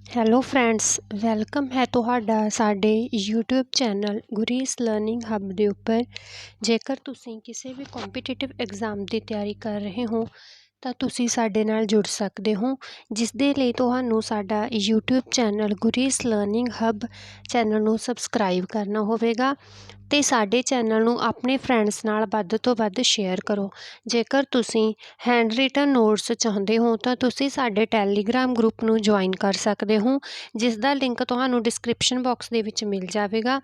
Hello friends, welcome ਹੈ ਤੁਹਾਡਾ ਸਾਡੇ YouTube ਚੈਨਲ ਗੁਰੀਸ ਲਰਨਿੰਗ ਹੱਬ ਦੇ ਉੱਪਰ। ਜੇਕਰ ਤੁਸੀਂ ਕਿਸੇ ਵੀ ਕੰਪੀਟੀਟਿਵ ਐਗਜ਼ਾਮ ਦੀ ਤਿਆਰੀ ਕਰ ਰਹੇ ਹੋ ਤਾਂ ਤੁਸੀਂ ਸਾਡੇ ਨਾਲ ਜੁੜ ਸਕਦੇ ਹੋ, ਜਿਸ ਦੇ ਲਈ ਤੁਹਾਨੂੰ ਸਾਡਾ YouTube ਚੈਨਲ ਗੁਰੀਸ ਲਰਨਿੰਗ ਹੱਬ ਚੈਨਲ ਨੂੰ ਸਬਸਕ੍ਰਾਈਬ ਕਰਨਾ ਹੋਵੇਗਾ ਅਤੇ ਸਾਡੇ ਚੈਨਲ ਨੂੰ ਆਪਣੇ ਫਰੈਂਡਸ ਨਾਲ ਵੱਧ ਤੋਂ ਵੱਧ ਸ਼ੇਅਰ ਕਰੋ। ਜੇਕਰ ਤੁਸੀਂ ਹੈਂਡ ਰਿਟਨ ਨੋਟਸ ਚਾਹੁੰਦੇ ਹੋ ਤਾਂ ਤੁਸੀਂ ਸਾਡੇ ਟੈਲੀਗ੍ਰਾਮ ਗਰੁੱਪ ਨੂੰ ਜੁਆਇਨ ਕਰ ਸਕਦੇ ਹੋ, ਜਿਸ ਦਾ ਲਿੰਕ ਤੁਹਾਨੂੰ ਡਿਸਕ੍ਰਿਪਸ਼ਨ ਬਾਕਸ ਦੇ ਵਿੱਚ ਮਿਲ ਜਾਵੇਗਾ,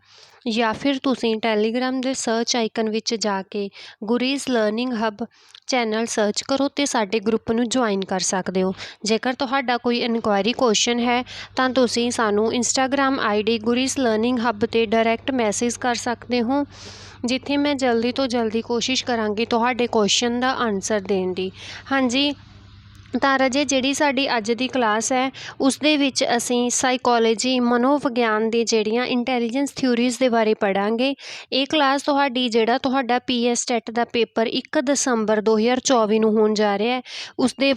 ਜਾਂ ਫਿਰ ਤੁਸੀਂ ਟੈਲੀਗ੍ਰਾਮ ਦੇ ਸਰਚ ਆਈਕਨ ਵਿੱਚ ਜਾ ਕੇ ਗੁਰੀਸ ਲਰਨਿੰਗ ਹੱਬ ਚੈਨਲ ਸਰਚ ਕਰੋ ਅਤੇ ਸਾਡੇ ਗਰੁੱਪ ਨੂੰ ਜੁਆਇਨ ਕਰ ਸਕਦੇ ਹੋ। ਜੇਕਰ ਤੁਹਾਡਾ ਕੋਈ ਇਨਕੁਆਇਰੀ ਕੁਐਸਚਨ ਹੈ ਤਾਂ ਤੁਸੀਂ ਸਾਨੂੰ ਇੰਸਟਾਗ੍ਰਾਮ ID ਗੁਰੀਸ ਲਰਨਿੰਗ ਹੱਬ 'ਤੇ ਡਾਇਰੈਕਟ ਮੈਸੇਜ ਕਰ ਸਕਦੇ ਹੋ, ਜਿੱਥੇ ਮੈਂ ਜਲਦੀ ਤੋਂ ਜਲਦੀ ਕੋਸ਼ਿਸ਼ ਕਰਾਂਗੀ ਤੁਹਾਡੇ ਕੁਐਸਚਨ ਦਾ ਆਨਸਰ ਦੇਣ ਦੀ। ਹਾਂਜੀ ਤਾਂ ਰਾਜੇ, ਜਿਹੜੀ ਸਾਡੀ ਅੱਜ ਦੀ ਕਲਾਸ ਹੈ ਉਸ ਦੇ ਵਿੱਚ ਅਸੀਂ ਸਾਈਕੋਲੋਜੀ ਮਨੋਵਿਗਿਆਨ ਦੀ ਜਿਹੜੀਆਂ ਇੰਟੈਲੀਜੈਂਸ ਥਿਊਰੀਜ਼ ਦੇ ਬਾਰੇ ਪੜ੍ਹਾਂਗੇ। ਇਹ ਕਲਾਸ ਤੁਹਾਡਾ PS ਟੈਟ ਦਾ ਪੇਪਰ 1 ਦਸੰਬਰ 2024 ਨੂੰ ਹੋਣ ਜਾ ਰਿਹਾ ਹੈ, ਉਸ ਦੇ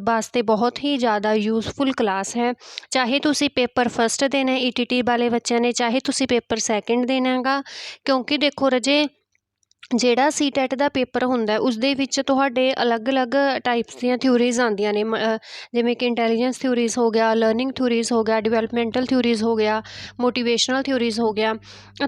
ਵਾਸਤੇ ਬਹੁਤ ਹੀ ਜ਼ਿਆਦਾ ਯੂਜ਼ਫੁਲ ਕਲਾਸ ਹੈ। ਚਾਹੇ ਤੁਸੀਂ ਪੇਪਰ ਫਸਟ ਦੇਣਾ ETT ਵਾਲੇ ਬੱਚਿਆਂ ਨੇ, ਚਾਹੇ ਤੁਸੀਂ ਪੇਪਰ ਸੈਕਿੰਡ ਦੇਣਾ ਗਾ, ਕਿਉਂਕਿ ਦੇਖੋ ਰਾਜੇ, ਜਿਹੜਾ CTET ਦਾ ਪੇਪਰ ਹੁੰਦਾ ਉਸ ਦੇ ਵਿੱਚ ਤੁਹਾਡੇ ਅਲੱਗ-ਅਲੱਗ ਟਾਈਪਸ ਦੀਆਂ ਥਿਊਰੀਜ਼ ਆਉਂਦੀਆਂ ਨੇ, ਜਿਵੇਂ ਕਿ ਇੰਟੈਲੀਜੈਂਸ ਥਿਊਰੀਜ਼ ਹੋ ਗਿਆ, ਲਰਨਿੰਗ ਥਿਊਰੀਜ਼ ਹੋ ਗਿਆ, ਡਿਵੈਲਪਮੈਂਟਲ ਥਿਊਰੀਜ਼ ਹੋ ਗਿਆ, ਮੋਟੀਵੇਸ਼ਨਲ ਥਿਊਰੀਜ਼ ਹੋ ਗਿਆ।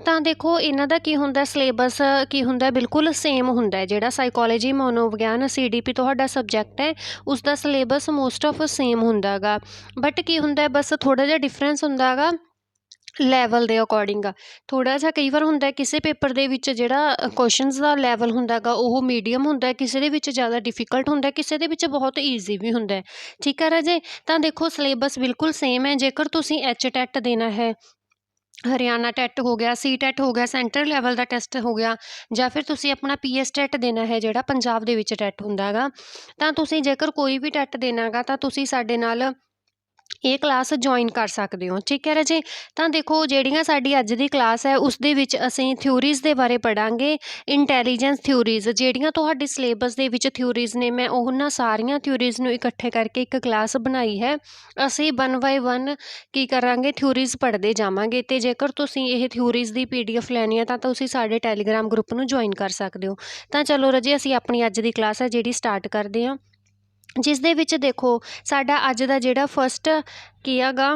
ਤਾਂ ਦੇਖੋ ਇਹਨਾਂ ਦਾ ਕੀ ਹੁੰਦਾ, ਸਿਲੇਬਸ ਕੀ ਹੁੰਦਾ, ਬਿਲਕੁਲ ਸੇਮ ਹੁੰਦਾ। ਜਿਹੜਾ ਸਾਈਕੋਲੋਜੀ ਮਨੋਵਿਗਿਆਨ CDP ਤੁਹਾਡਾ ਸਬਜੈਕਟ ਹੈ ਉਸ ਦਾ ਸਿਲੇਬਸ ਮੋਸਟ ਆਫ ਸੇਮ ਹੁੰਦਾ ਗਾ, ਬਟ ਕੀ ਹੁੰਦਾ ਬਸ ਥੋੜ੍ਹਾ ਜਿਹਾ ਡਿਫਰੈਂਸ ਹੁੰਦਾ ਗਾ ਲੈਵਲ ਦੇ ਅਕੋਰਡਿੰਗ। ਥੋੜ੍ਹਾ ਜਿਹਾ ਕਈ ਵਾਰ ਹੁੰਦਾ ਕਿਸੇ ਪੇਪਰ ਦੇ ਵਿੱਚ ਜਿਹੜਾ ਕੁਐਸਚਨਸ ਦਾ ਲੈਵਲ ਹੁੰਦਾ ਗਾ ਉਹ ਮੀਡੀਅਮ ਹੁੰਦਾ, ਕਿਸੇ ਦੇ ਵਿੱਚ ਜ਼ਿਆਦਾ ਡਿਫੀਕਲਟ ਹੁੰਦਾ, ਕਿਸੇ ਦੇ ਵਿੱਚ ਬਹੁਤ ਈਜ਼ੀ ਵੀ ਹੁੰਦਾ। ਠੀਕ ਹੈ ਰਾਜੇ, ਤਾਂ ਦੇਖੋ ਸਿਲੇਬਸ ਬਿਲਕੁਲ ਸੇਮ ਹੈ। ਜੇਕਰ ਤੁਸੀਂ HTET ਦੇਣਾ ਹੈ, ਹਰਿਆਣਾ ਟੈਟ ਹੋ ਗਿਆ, CTET ਹੋ ਗਿਆ, ਸੈਂਟਰਲ ਲੈਵਲ ਦਾ ਟੈਸਟ ਹੋ ਗਿਆ, ਜਾਂ ਫਿਰ ਤੁਸੀਂ ਆਪਣਾ PS ਟੈਟ ਦੇਣਾ ਹੈ ਜਿਹੜਾ ਪੰਜਾਬ ਦੇ ਵਿੱਚ ਟੈਟ ਹੁੰਦਾ ਗਾ, ਤਾਂ ਤੁਸੀਂ ਜੇਕਰ ਕੋਈ ਵੀ ਟੈਟ ਦੇਣਾ ਗਾ ਤਾਂ ਤੁਸੀਂ ਸਾਡੇ ਨਾਲ ਇਹ ਕਲਾਸ ਜੁਆਇਨ ਕਰ ਸਕਦੇ ਹੋ। ਠੀਕ ਹੈ ਰਾਜੇ, ਤਾਂ ਦੇਖੋ ਜਿਹੜੀਆਂ ਸਾਡੀ ਅੱਜ ਦੀ ਕਲਾਸ ਹੈ ਉਸ ਦੇ ਵਿੱਚ ਅਸੀਂ ਥਿਊਰੀਜ਼ ਦੇ ਬਾਰੇ ਪੜ੍ਹਾਂਗੇ। ਇੰਟੈਲੀਜੈਂਸ ਥਿਊਰੀਜ਼ ਜਿਹੜੀਆਂ ਤੁਹਾਡੇ ਸਿਲੇਬਸ ਦੇ ਵਿੱਚ ਥਿਊਰੀਜ਼ ਨੇ, ਮੈਂ ਉਹਨਾਂ ਸਾਰੀਆਂ ਥਿਊਰੀਜ਼ ਨੂੰ ਇਕੱਠੇ ਕਰਕੇ ਇੱਕ ਕਲਾਸ ਬਣਾਈ ਹੈ। ਅਸੀਂ 1 ਬਾਏ 1 ਕੀ ਕਰਾਂਗੇ, ਥਿਊਰੀਜ਼ ਪੜ੍ਹਦੇ ਜਾਵਾਂਗੇ। ਅਤੇ ਜੇਕਰ ਤੁਸੀਂ ਇਹ ਥਿਊਰੀਜ਼ ਦੀ PDF ਲੈਣੀ ਹੈ ਤਾਂ ਤੁਸੀਂ ਸਾਡੇ ਟੈਲੀਗ੍ਰਾਮ ਗਰੁੱਪ ਨੂੰ ਜੁਆਇਨ ਕਰ ਸਕਦੇ ਹੋ। ਤਾਂ ਚਲੋ ਰਾਜੇ, ਅਸੀਂ ਆਪਣੀ ਅੱਜ ਦੀ ਕਲਾਸ ਹੈ ਜਿਹੜੀ ਸਟਾਰਟ ਕਰਦੇ ਹਾਂ, ਜਿਸ ਦੇ ਵਿੱਚ ਦੇਖੋ ਸਾਡਾ ਅੱਜ ਦਾ ਜਿਹੜਾ ਫਸਟ ਕੀ ਹੈਗਾ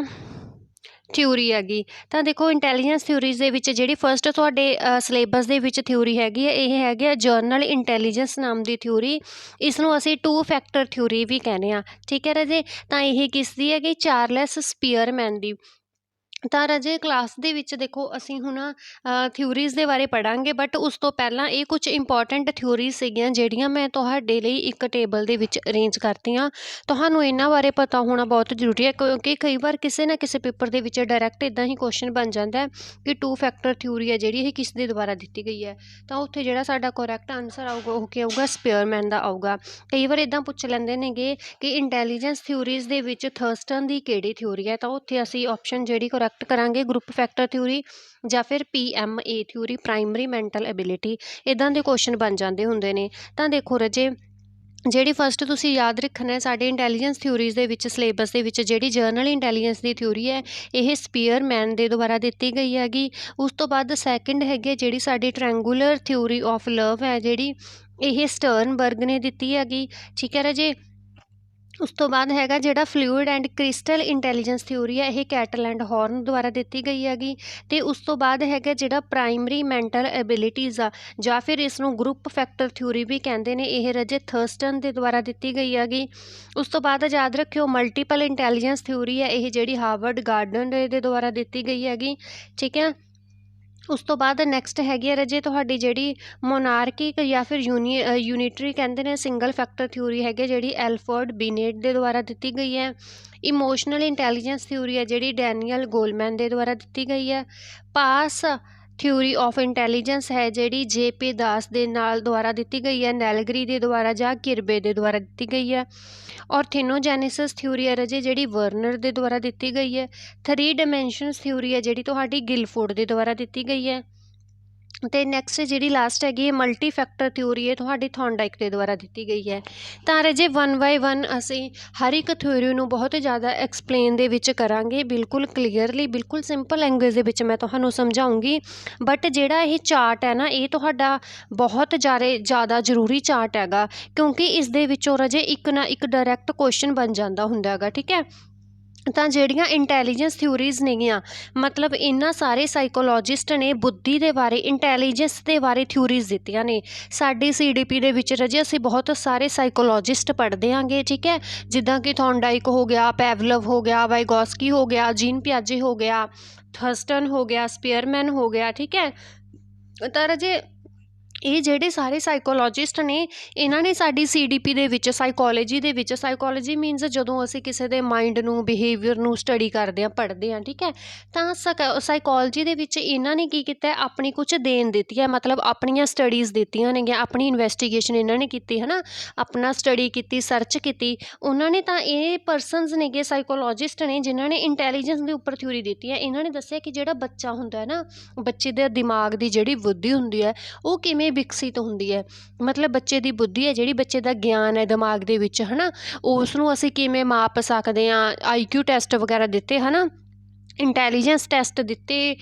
ਥਿਊਰੀ ਹੈਗੀ। ਤਾਂ ਦੇਖੋ ਇੰਟੈਲੀਜੈਂਸ ਥਿਊਰੀਜ਼ ਦੇ ਵਿੱਚ ਜਿਹੜੀ ਫਸਟ ਤੁਹਾਡੇ ਸਿਲੇਬਸ ਦੇ ਵਿੱਚ ਥਿਊਰੀ ਹੈਗੀ ਹੈ, ਇਹ ਹੈਗੀ ਆ ਜਰਨਲ ਇੰਟੈਲੀਜੈਂਸ ਨਾਮ ਦੀ ਥਿਊਰੀ। ਇਸ ਨੂੰ ਅਸੀਂ 2 ਫੈਕਟਰ ਥਿਊਰੀ ਵੀ ਕਹਿੰਦੇ ਹਾਂ। ਠੀਕ ਹੈ ਰਾਜੇ, ਤਾਂ ਇਹ ਕਿਸ ਦੀ ਹੈਗੀ, ਚਾਰਲਸ ਸਪੀਅਰਮੈਨ ਦੀ। ਤਾਂ ਰਾਜੇ ਕਲਾਸ ਦੇ ਵਿੱਚ ਦੇਖੋ ਅਸੀਂ ਹੁਣ ਥਿਊਰੀਜ਼ ਦੇ ਬਾਰੇ ਪੜ੍ਹਾਂਗੇ, ਬਟ ਉਸ ਤੋਂ ਪਹਿਲਾਂ ਇਹ ਕੁਝ ਇੰਪੋਰਟੈਂਟ ਥਿਊਰੀਜ਼ ਸੀਗੀਆਂ ਜਿਹੜੀਆਂ ਮੈਂ ਤੁਹਾਡੇ ਲਈ ਇੱਕ ਟੇਬਲ ਦੇ ਵਿੱਚ ਅਰੇਂਜ ਕਰਤੀਆਂ। ਤੁਹਾਨੂੰ ਇਹਨਾਂ ਬਾਰੇ ਪਤਾ ਹੋਣਾ ਬਹੁਤ ਜ਼ਰੂਰੀ ਹੈ, ਕਿਉਂਕਿ ਕਈ ਵਾਰ ਕਿਸੇ ਨਾ ਕਿਸੇ ਪੇਪਰ ਦੇ ਵਿੱਚ ਡਾਇਰੈਕਟ ਇੱਦਾਂ ਹੀ ਕੁਐਸਚਨ ਬਣ ਜਾਂਦਾ ਕਿ 2 ਫੈਕਟਰ ਥਿਊਰੀ ਹੈ ਜਿਹੜੀ ਇਹ ਕਿਸ ਦੇ ਦੁਆਰਾ ਦਿੱਤੀ ਗਈ ਹੈ, ਤਾਂ ਉੱਥੇ ਜਿਹੜਾ ਸਾਡਾ ਕਰੈਕਟ ਆਨਸਰ ਆਊਗਾ ਉਹ ਕੀ ਆਊਗਾ, ਸਪੀਅਰਮੈਨ ਦਾ ਆਊਗਾ। ਕਈ ਵਾਰ ਇੱਦਾਂ ਪੁੱਛ ਲੈਂਦੇ ਨੇਗੇ ਕਿ ਇੰਟੈਲੀਜੈਂਸ ਥਿਊਰੀਜ਼ ਦੇ ਵਿੱਚ ਥਰਸਟਨ ਦੀ ਕਿਹੜੀ ਥਿਊਰੀ ਹੈ, ਤਾਂ ਉੱਥੇ ਅਸੀਂ ਆਪਸ਼ਨ ਜਿਹੜੀ ਕਰੈਕਟ ਕਰਾਂਗੇ ਗਰੁੱਪ ਫੈਕਟਰ ਥਿਊਰੀ ਜਾਂ ਫਿਰ PMA theory, primary mental ability. ਇੱਦਾਂ ਦੇ ਕੁਐਸਚਨ ਬਣ ਜਾਂਦੇ ਹੁੰਦੇ ਨੇ। ਤਾਂ ਦੇਖੋ ਰਾਜੇ, ਜਿਹੜੀ ਫਸਟ ਤੁਸੀਂ ਯਾਦ ਰੱਖਣਾ ਸਾਡੇ ਇੰਟੈਲੀਜੈਂਸ ਥਿਊਰੀਜ਼ ਦੇ ਵਿੱਚ ਸਿਲੇਬਸ ਦੇ ਵਿੱਚ ਜਿਹੜੀ ਜਰਨਲ ਇੰਟੈਲੀਜੈਂਸ ਦੀ ਥਿਊਰੀ ਹੈ ਇਹ ਸਪੀਅਰਮੈਨ ਦੇ ਦੁਆਰਾ ਦਿੱਤੀ ਗਈ ਹੈਗੀ। ਉਸ ਤੋਂ ਬਾਅਦ ਸੈਕਿੰਡ ਹੈਗੀ ਜਿਹੜੀ ਸਾਡੀ ਟ੍ਰਾਇੰਗੂਲਰ ਥਿਊਰੀ ਆਫ ਲਵ ਹੈ, ਜਿਹੜੀ ਇਹ ਸਟਰਨਬਰਗ ਨੇ ਦਿੱਤੀ ਹੈਗੀ। ਠੀਕ ਹੈ ਰਾਜੇ, ਉਸ ਤੋਂ ਬਾਅਦ ਹੈਗਾ ਜਿਹੜਾ fluid and crystal intelligence theory ਹੈ, ਇਹ ਕੈਟਲ ਐਂਡ ਹੌਰਨ ਦੁਆਰਾ ਦਿੱਤੀ ਗਈ ਹੈਗੀ। ਅਤੇ ਉਸ ਤੋਂ ਬਾਅਦ ਹੈਗਾ ਜਿਹੜਾ ਪ੍ਰਾਇਮਰੀ ਮੈਂਟਲ ਐਬਿਲਿਟੀਜ਼ ਆ, ਜਾਂ ਫਿਰ ਇਸ ਨੂੰ ਗਰੁੱਪ ਫੈਕਟਰ ਥਿਊਰੀ ਵੀ ਕਹਿੰਦੇ ਨੇ, ਇਹ ਰਾਜੇ ਥਰਸਟਨ ਦੇ ਦੁਆਰਾ ਦਿੱਤੀ ਗਈ ਹੈਗੀ। ਉਸ ਤੋਂ ਬਾਅਦ ਯਾਦ ਰੱਖਿਓ ਮਲਟੀਪਲ ਇੰਟੈਲੀਜੈਂਸ ਥਿਊਰੀ ਹੈ, ਇਹ ਜਿਹੜੀ ਹਾਰਵਰਡ ਗਾਰਡਨ ਦੇ ਦੁਆਰਾ ਦਿੱਤੀ ਗਈ ਹੈਗੀ। ਠੀਕ ਹੈ, ਉਸ ਤੋਂ ਬਾਅਦ ਨੈਕਸਟ ਹੈਗੀ ਹੈ ਰਾਜੇ ਤੁਹਾਡੀ ਜਿਹੜੀ ਮੋਨਾਰਕਿਕ ਜਾਂ ਫਿਰ ਯੂਨਿਟਰੀ ਕਹਿੰਦੇ ਨੇ ਸਿੰਗਲ ਫੈਕਟਰ ਥਿਊਰੀ ਹੈਗੀ, ਜਿਹੜੀ ਐਲਫਰਡ ਬਿਨੇਟ ਦੇ ਦੁਆਰਾ ਦਿੱਤੀ ਗਈ ਹੈ। ਇਮੋਸ਼ਨਲ ਇੰਟੈਲੀਜੈਂਸ ਥਿਊਰੀ ਹੈ ਜਿਹੜੀ ਡੈਨੀਅਲ ਗੋਲਮੈਨ ਦੇ ਦੁਆਰਾ ਦਿੱਤੀ ਗਈ ਹੈ। ਪਾਸ ਥਿਊਰੀ ਆਫ ਇੰਟੈਲੀਜੈਂਸ ਹੈ ਜਿਹੜੀ JP ਦਾਸ ਦੇ ਨਾਲ ਦੁਆਰਾ ਦਿੱਤੀ ਗਈ ਹੈ, ਨੈਲਗਰੀ ਦੇ ਦੁਆਰਾ ਜਾਂ ਕਿਰਬੇ ਦੇ ਦੁਆਰਾ ਦਿੱਤੀ ਗਈ ਹੈ। ਔਰਥੀਨੋਜੈਨੇਸਿਸ ਥਿਊਰੀ ਹੈ ਰਾਜੇ ਜਿਹੜੀ ਵਰਨਰ ਦੇ ਦੁਆਰਾ ਦਿੱਤੀ ਗਈ ਹੈ। 3 ਡਾਇਮੈਂਸ਼ਨਸ ਥਿਊਰੀ ਹੈ ਜਿਹੜੀ ਤੁਹਾਡੀ ਗਿਲਫੋਰਡ ਦੇ ਦੁਆਰਾ ਦਿੱਤੀ ਗਈ ਹੈ। ਅਤੇ ਨੈਕਸਟ ਜਿਹੜੀ ਲਾਸਟ ਹੈਗੀ ਹੈ ਮਲਟੀ ਫੈਕਟਰ ਥਿਊਰੀ ਹੈ ਤੁਹਾਡੀ ਥੋਂਡਾਈਕ ਦੇ ਦੁਆਰਾ ਦਿੱਤੀ ਗਈ ਹੈ। ਤਾਂ ਰਾਜੇ 1 ਬਾਏ 1 ਅਸੀਂ ਹਰ ਇੱਕ ਥਿਊਰੀ ਨੂੰ ਬਹੁਤ ਜ਼ਿਆਦਾ ਐਕਸਪਲੇਨ ਦੇ ਵਿੱਚ ਕਰਾਂਗੇ, ਬਿਲਕੁਲ ਕਲੀਅਰਲੀ, ਬਿਲਕੁਲ ਸਿੰਪਲ ਲੈਂਗੁਏਜ ਦੇ ਵਿੱਚ ਮੈਂ ਤੁਹਾਨੂੰ ਸਮਝਾਉਂਗੀ। ਬਟ ਜਿਹੜਾ ਇਹ ਚਾਰਟ ਹੈ ਨਾ, ਇਹ ਤੁਹਾਡਾ ਬਹੁਤ ਜ਼ਿਆਦਾ ਜ਼ਰੂਰੀ ਚਾਰਟ ਹੈਗਾ, ਕਿਉਂਕਿ ਇਸ ਦੇ ਵਿੱਚੋਂ ਰਾਜੇ ਇੱਕ ਨਾ ਇੱਕ ਡਾਇਰੈਕਟ ਕੁਐਸਚਨ ਬਣ ਜਾਂਦਾ ਹੁੰਦਾ ਹੈਗਾ, ਠੀਕ ਹੈ। ਤਾਂ ਜਿਹੜੀਆਂ ਇੰਟੈਲੀਜੈਂਸ ਥਿਊਰੀਜ਼ ਨੇਗੀਆਂ, ਮਤਲਬ ਇਹਨਾਂ ਸਾਰੇ ਸਾਈਕੋਲੋਜਿਸਟ ਨੇ ਬੁੱਧੀ ਦੇ ਬਾਰੇ, ਇੰਟੈਲੀਜੈਂਸ ਦੇ ਬਾਰੇ ਥਿਊਰੀਜ਼ ਦਿੱਤੀਆਂ ਨੇ। ਸਾਡੀ CDP ਦੇ ਵਿੱਚ ਰਾਜੇ ਅਸੀਂ ਬਹੁਤ ਸਾਰੇ ਸਾਈਕੋਲੋਜਿਸਟ ਪੜ੍ਹਦੇ ਆਂਗੇ, ਠੀਕ ਹੈ, ਜਿੱਦਾਂ ਕਿ ਥੋਂਡਾਈਕ ਹੋ ਗਿਆ, ਪੈਵਲਵ ਹੋ ਗਿਆ, ਵਾਈਗੋਸਕੀ ਹੋ ਗਿਆ, ਜੀਨ ਪਿਆਜੇ ਹੋ ਗਿਆ, ਥਰਸਟਨ ਹੋ ਗਿਆ, ਸਪੀਅਰਮੈਨ ਹੋ ਗਿਆ, ਠੀਕ ਹੈ। ਤਾਂ ਰਾਜੇ ਇਹ ਜਿਹੜੇ ਸਾਰੇ ਸਾਈਕੋਲੋਜਿਸਟ ਨੇ, ਇਹਨਾਂ ਨੇ ਸਾਡੀ CDP ਦੇ ਵਿੱਚ, ਸਾਈਕੋਲੋਜੀ ਦੇ ਵਿੱਚ, ਸਾਈਕੋਲੋਜੀ ਮੀਨਸ ਜਦੋਂ ਅਸੀਂ ਕਿਸੇ ਦੇ ਮਾਈਂਡ ਨੂੰ, ਬਿਹੇਵੀਅਰ ਨੂੰ ਸਟੱਡੀ ਕਰਦੇ ਹਾਂ, ਪੜ੍ਹਦੇ ਹਾਂ, ਠੀਕ ਹੈ। ਤਾਂ ਸਾਈਕੋਲੋਜੀ ਦੇ ਵਿੱਚ ਇਹਨਾਂ ਨੇ ਕੀ ਕੀਤਾ, ਆਪਣੀ ਕੁਛ ਦੇਣ ਦਿੱਤੀ ਹੈ, ਮਤਲਬ ਆਪਣੀਆਂ ਸਟੱਡੀਜ਼ ਦਿੱਤੀਆਂ ਨੇਗੀਆਂ, ਆਪਣੀ ਇਨਵੈਸਟੀਗੇਸ਼ਨ ਇਹਨਾਂ ਨੇ ਕੀਤੀ ਹੈ ਨਾ, ਆਪਣਾ ਸਟੱਡੀ ਕੀਤੀ, ਸਰਚ ਕੀਤੀ ਉਹਨਾਂ ਨੇ। ਤਾਂ ਇਹ ਪਰਸਨਸ ਨੇਗੇ, ਸਾਈਕੋਲੋਜਿਸਟ ਨੇ, ਜਿਨ੍ਹਾਂ ਨੇ ਇੰਟੈਲੀਜੈਂਸ ਦੇ ਉੱਪਰ ਥਿਊਰੀ ਦਿੱਤੀ ਹੈ। ਇਹਨਾਂ ਨੇ ਦੱਸਿਆ ਕਿ ਜਿਹੜਾ ਬੱਚਾ ਹੁੰਦਾ ਹੈ ਨਾ, ਬੱਚੇ ਦੇ ਦਿਮਾਗ ਦੀ ਜਿਹੜੀ ਬੁੱਧੀ ਹੁੰਦੀ ਹੈ ਉਹ ਕਿਵੇਂ ਵਿਕਸਿਤ ਹੁੰਦੀ ਹੈ, ਮਤਲਬ ਬੱਚੇ ਦੀ ਬੁੱਧੀ ਹੈ ਜਿਹੜੀ, ਬੱਚੇ ਦਾ ਗਿਆਨ ਹੈ ਦਿਮਾਗ ਦੇ ਵਿੱਚ, ਹੈ ਨਾ, ਉਸ ਨੂੰ ਅਸੀਂ ਕਿਵੇਂ ਮਾਪ ਸਕਦੇ ਹਾਂ। IQ ਟੈਸਟ ਵਗੈਰਾ ਦਿੱਤੇ, ਹੈ ਨਾ, ਇੰਟੈਲੀਜੈਂਸ ਟੈਸਟ ਦਿੱਤੇ।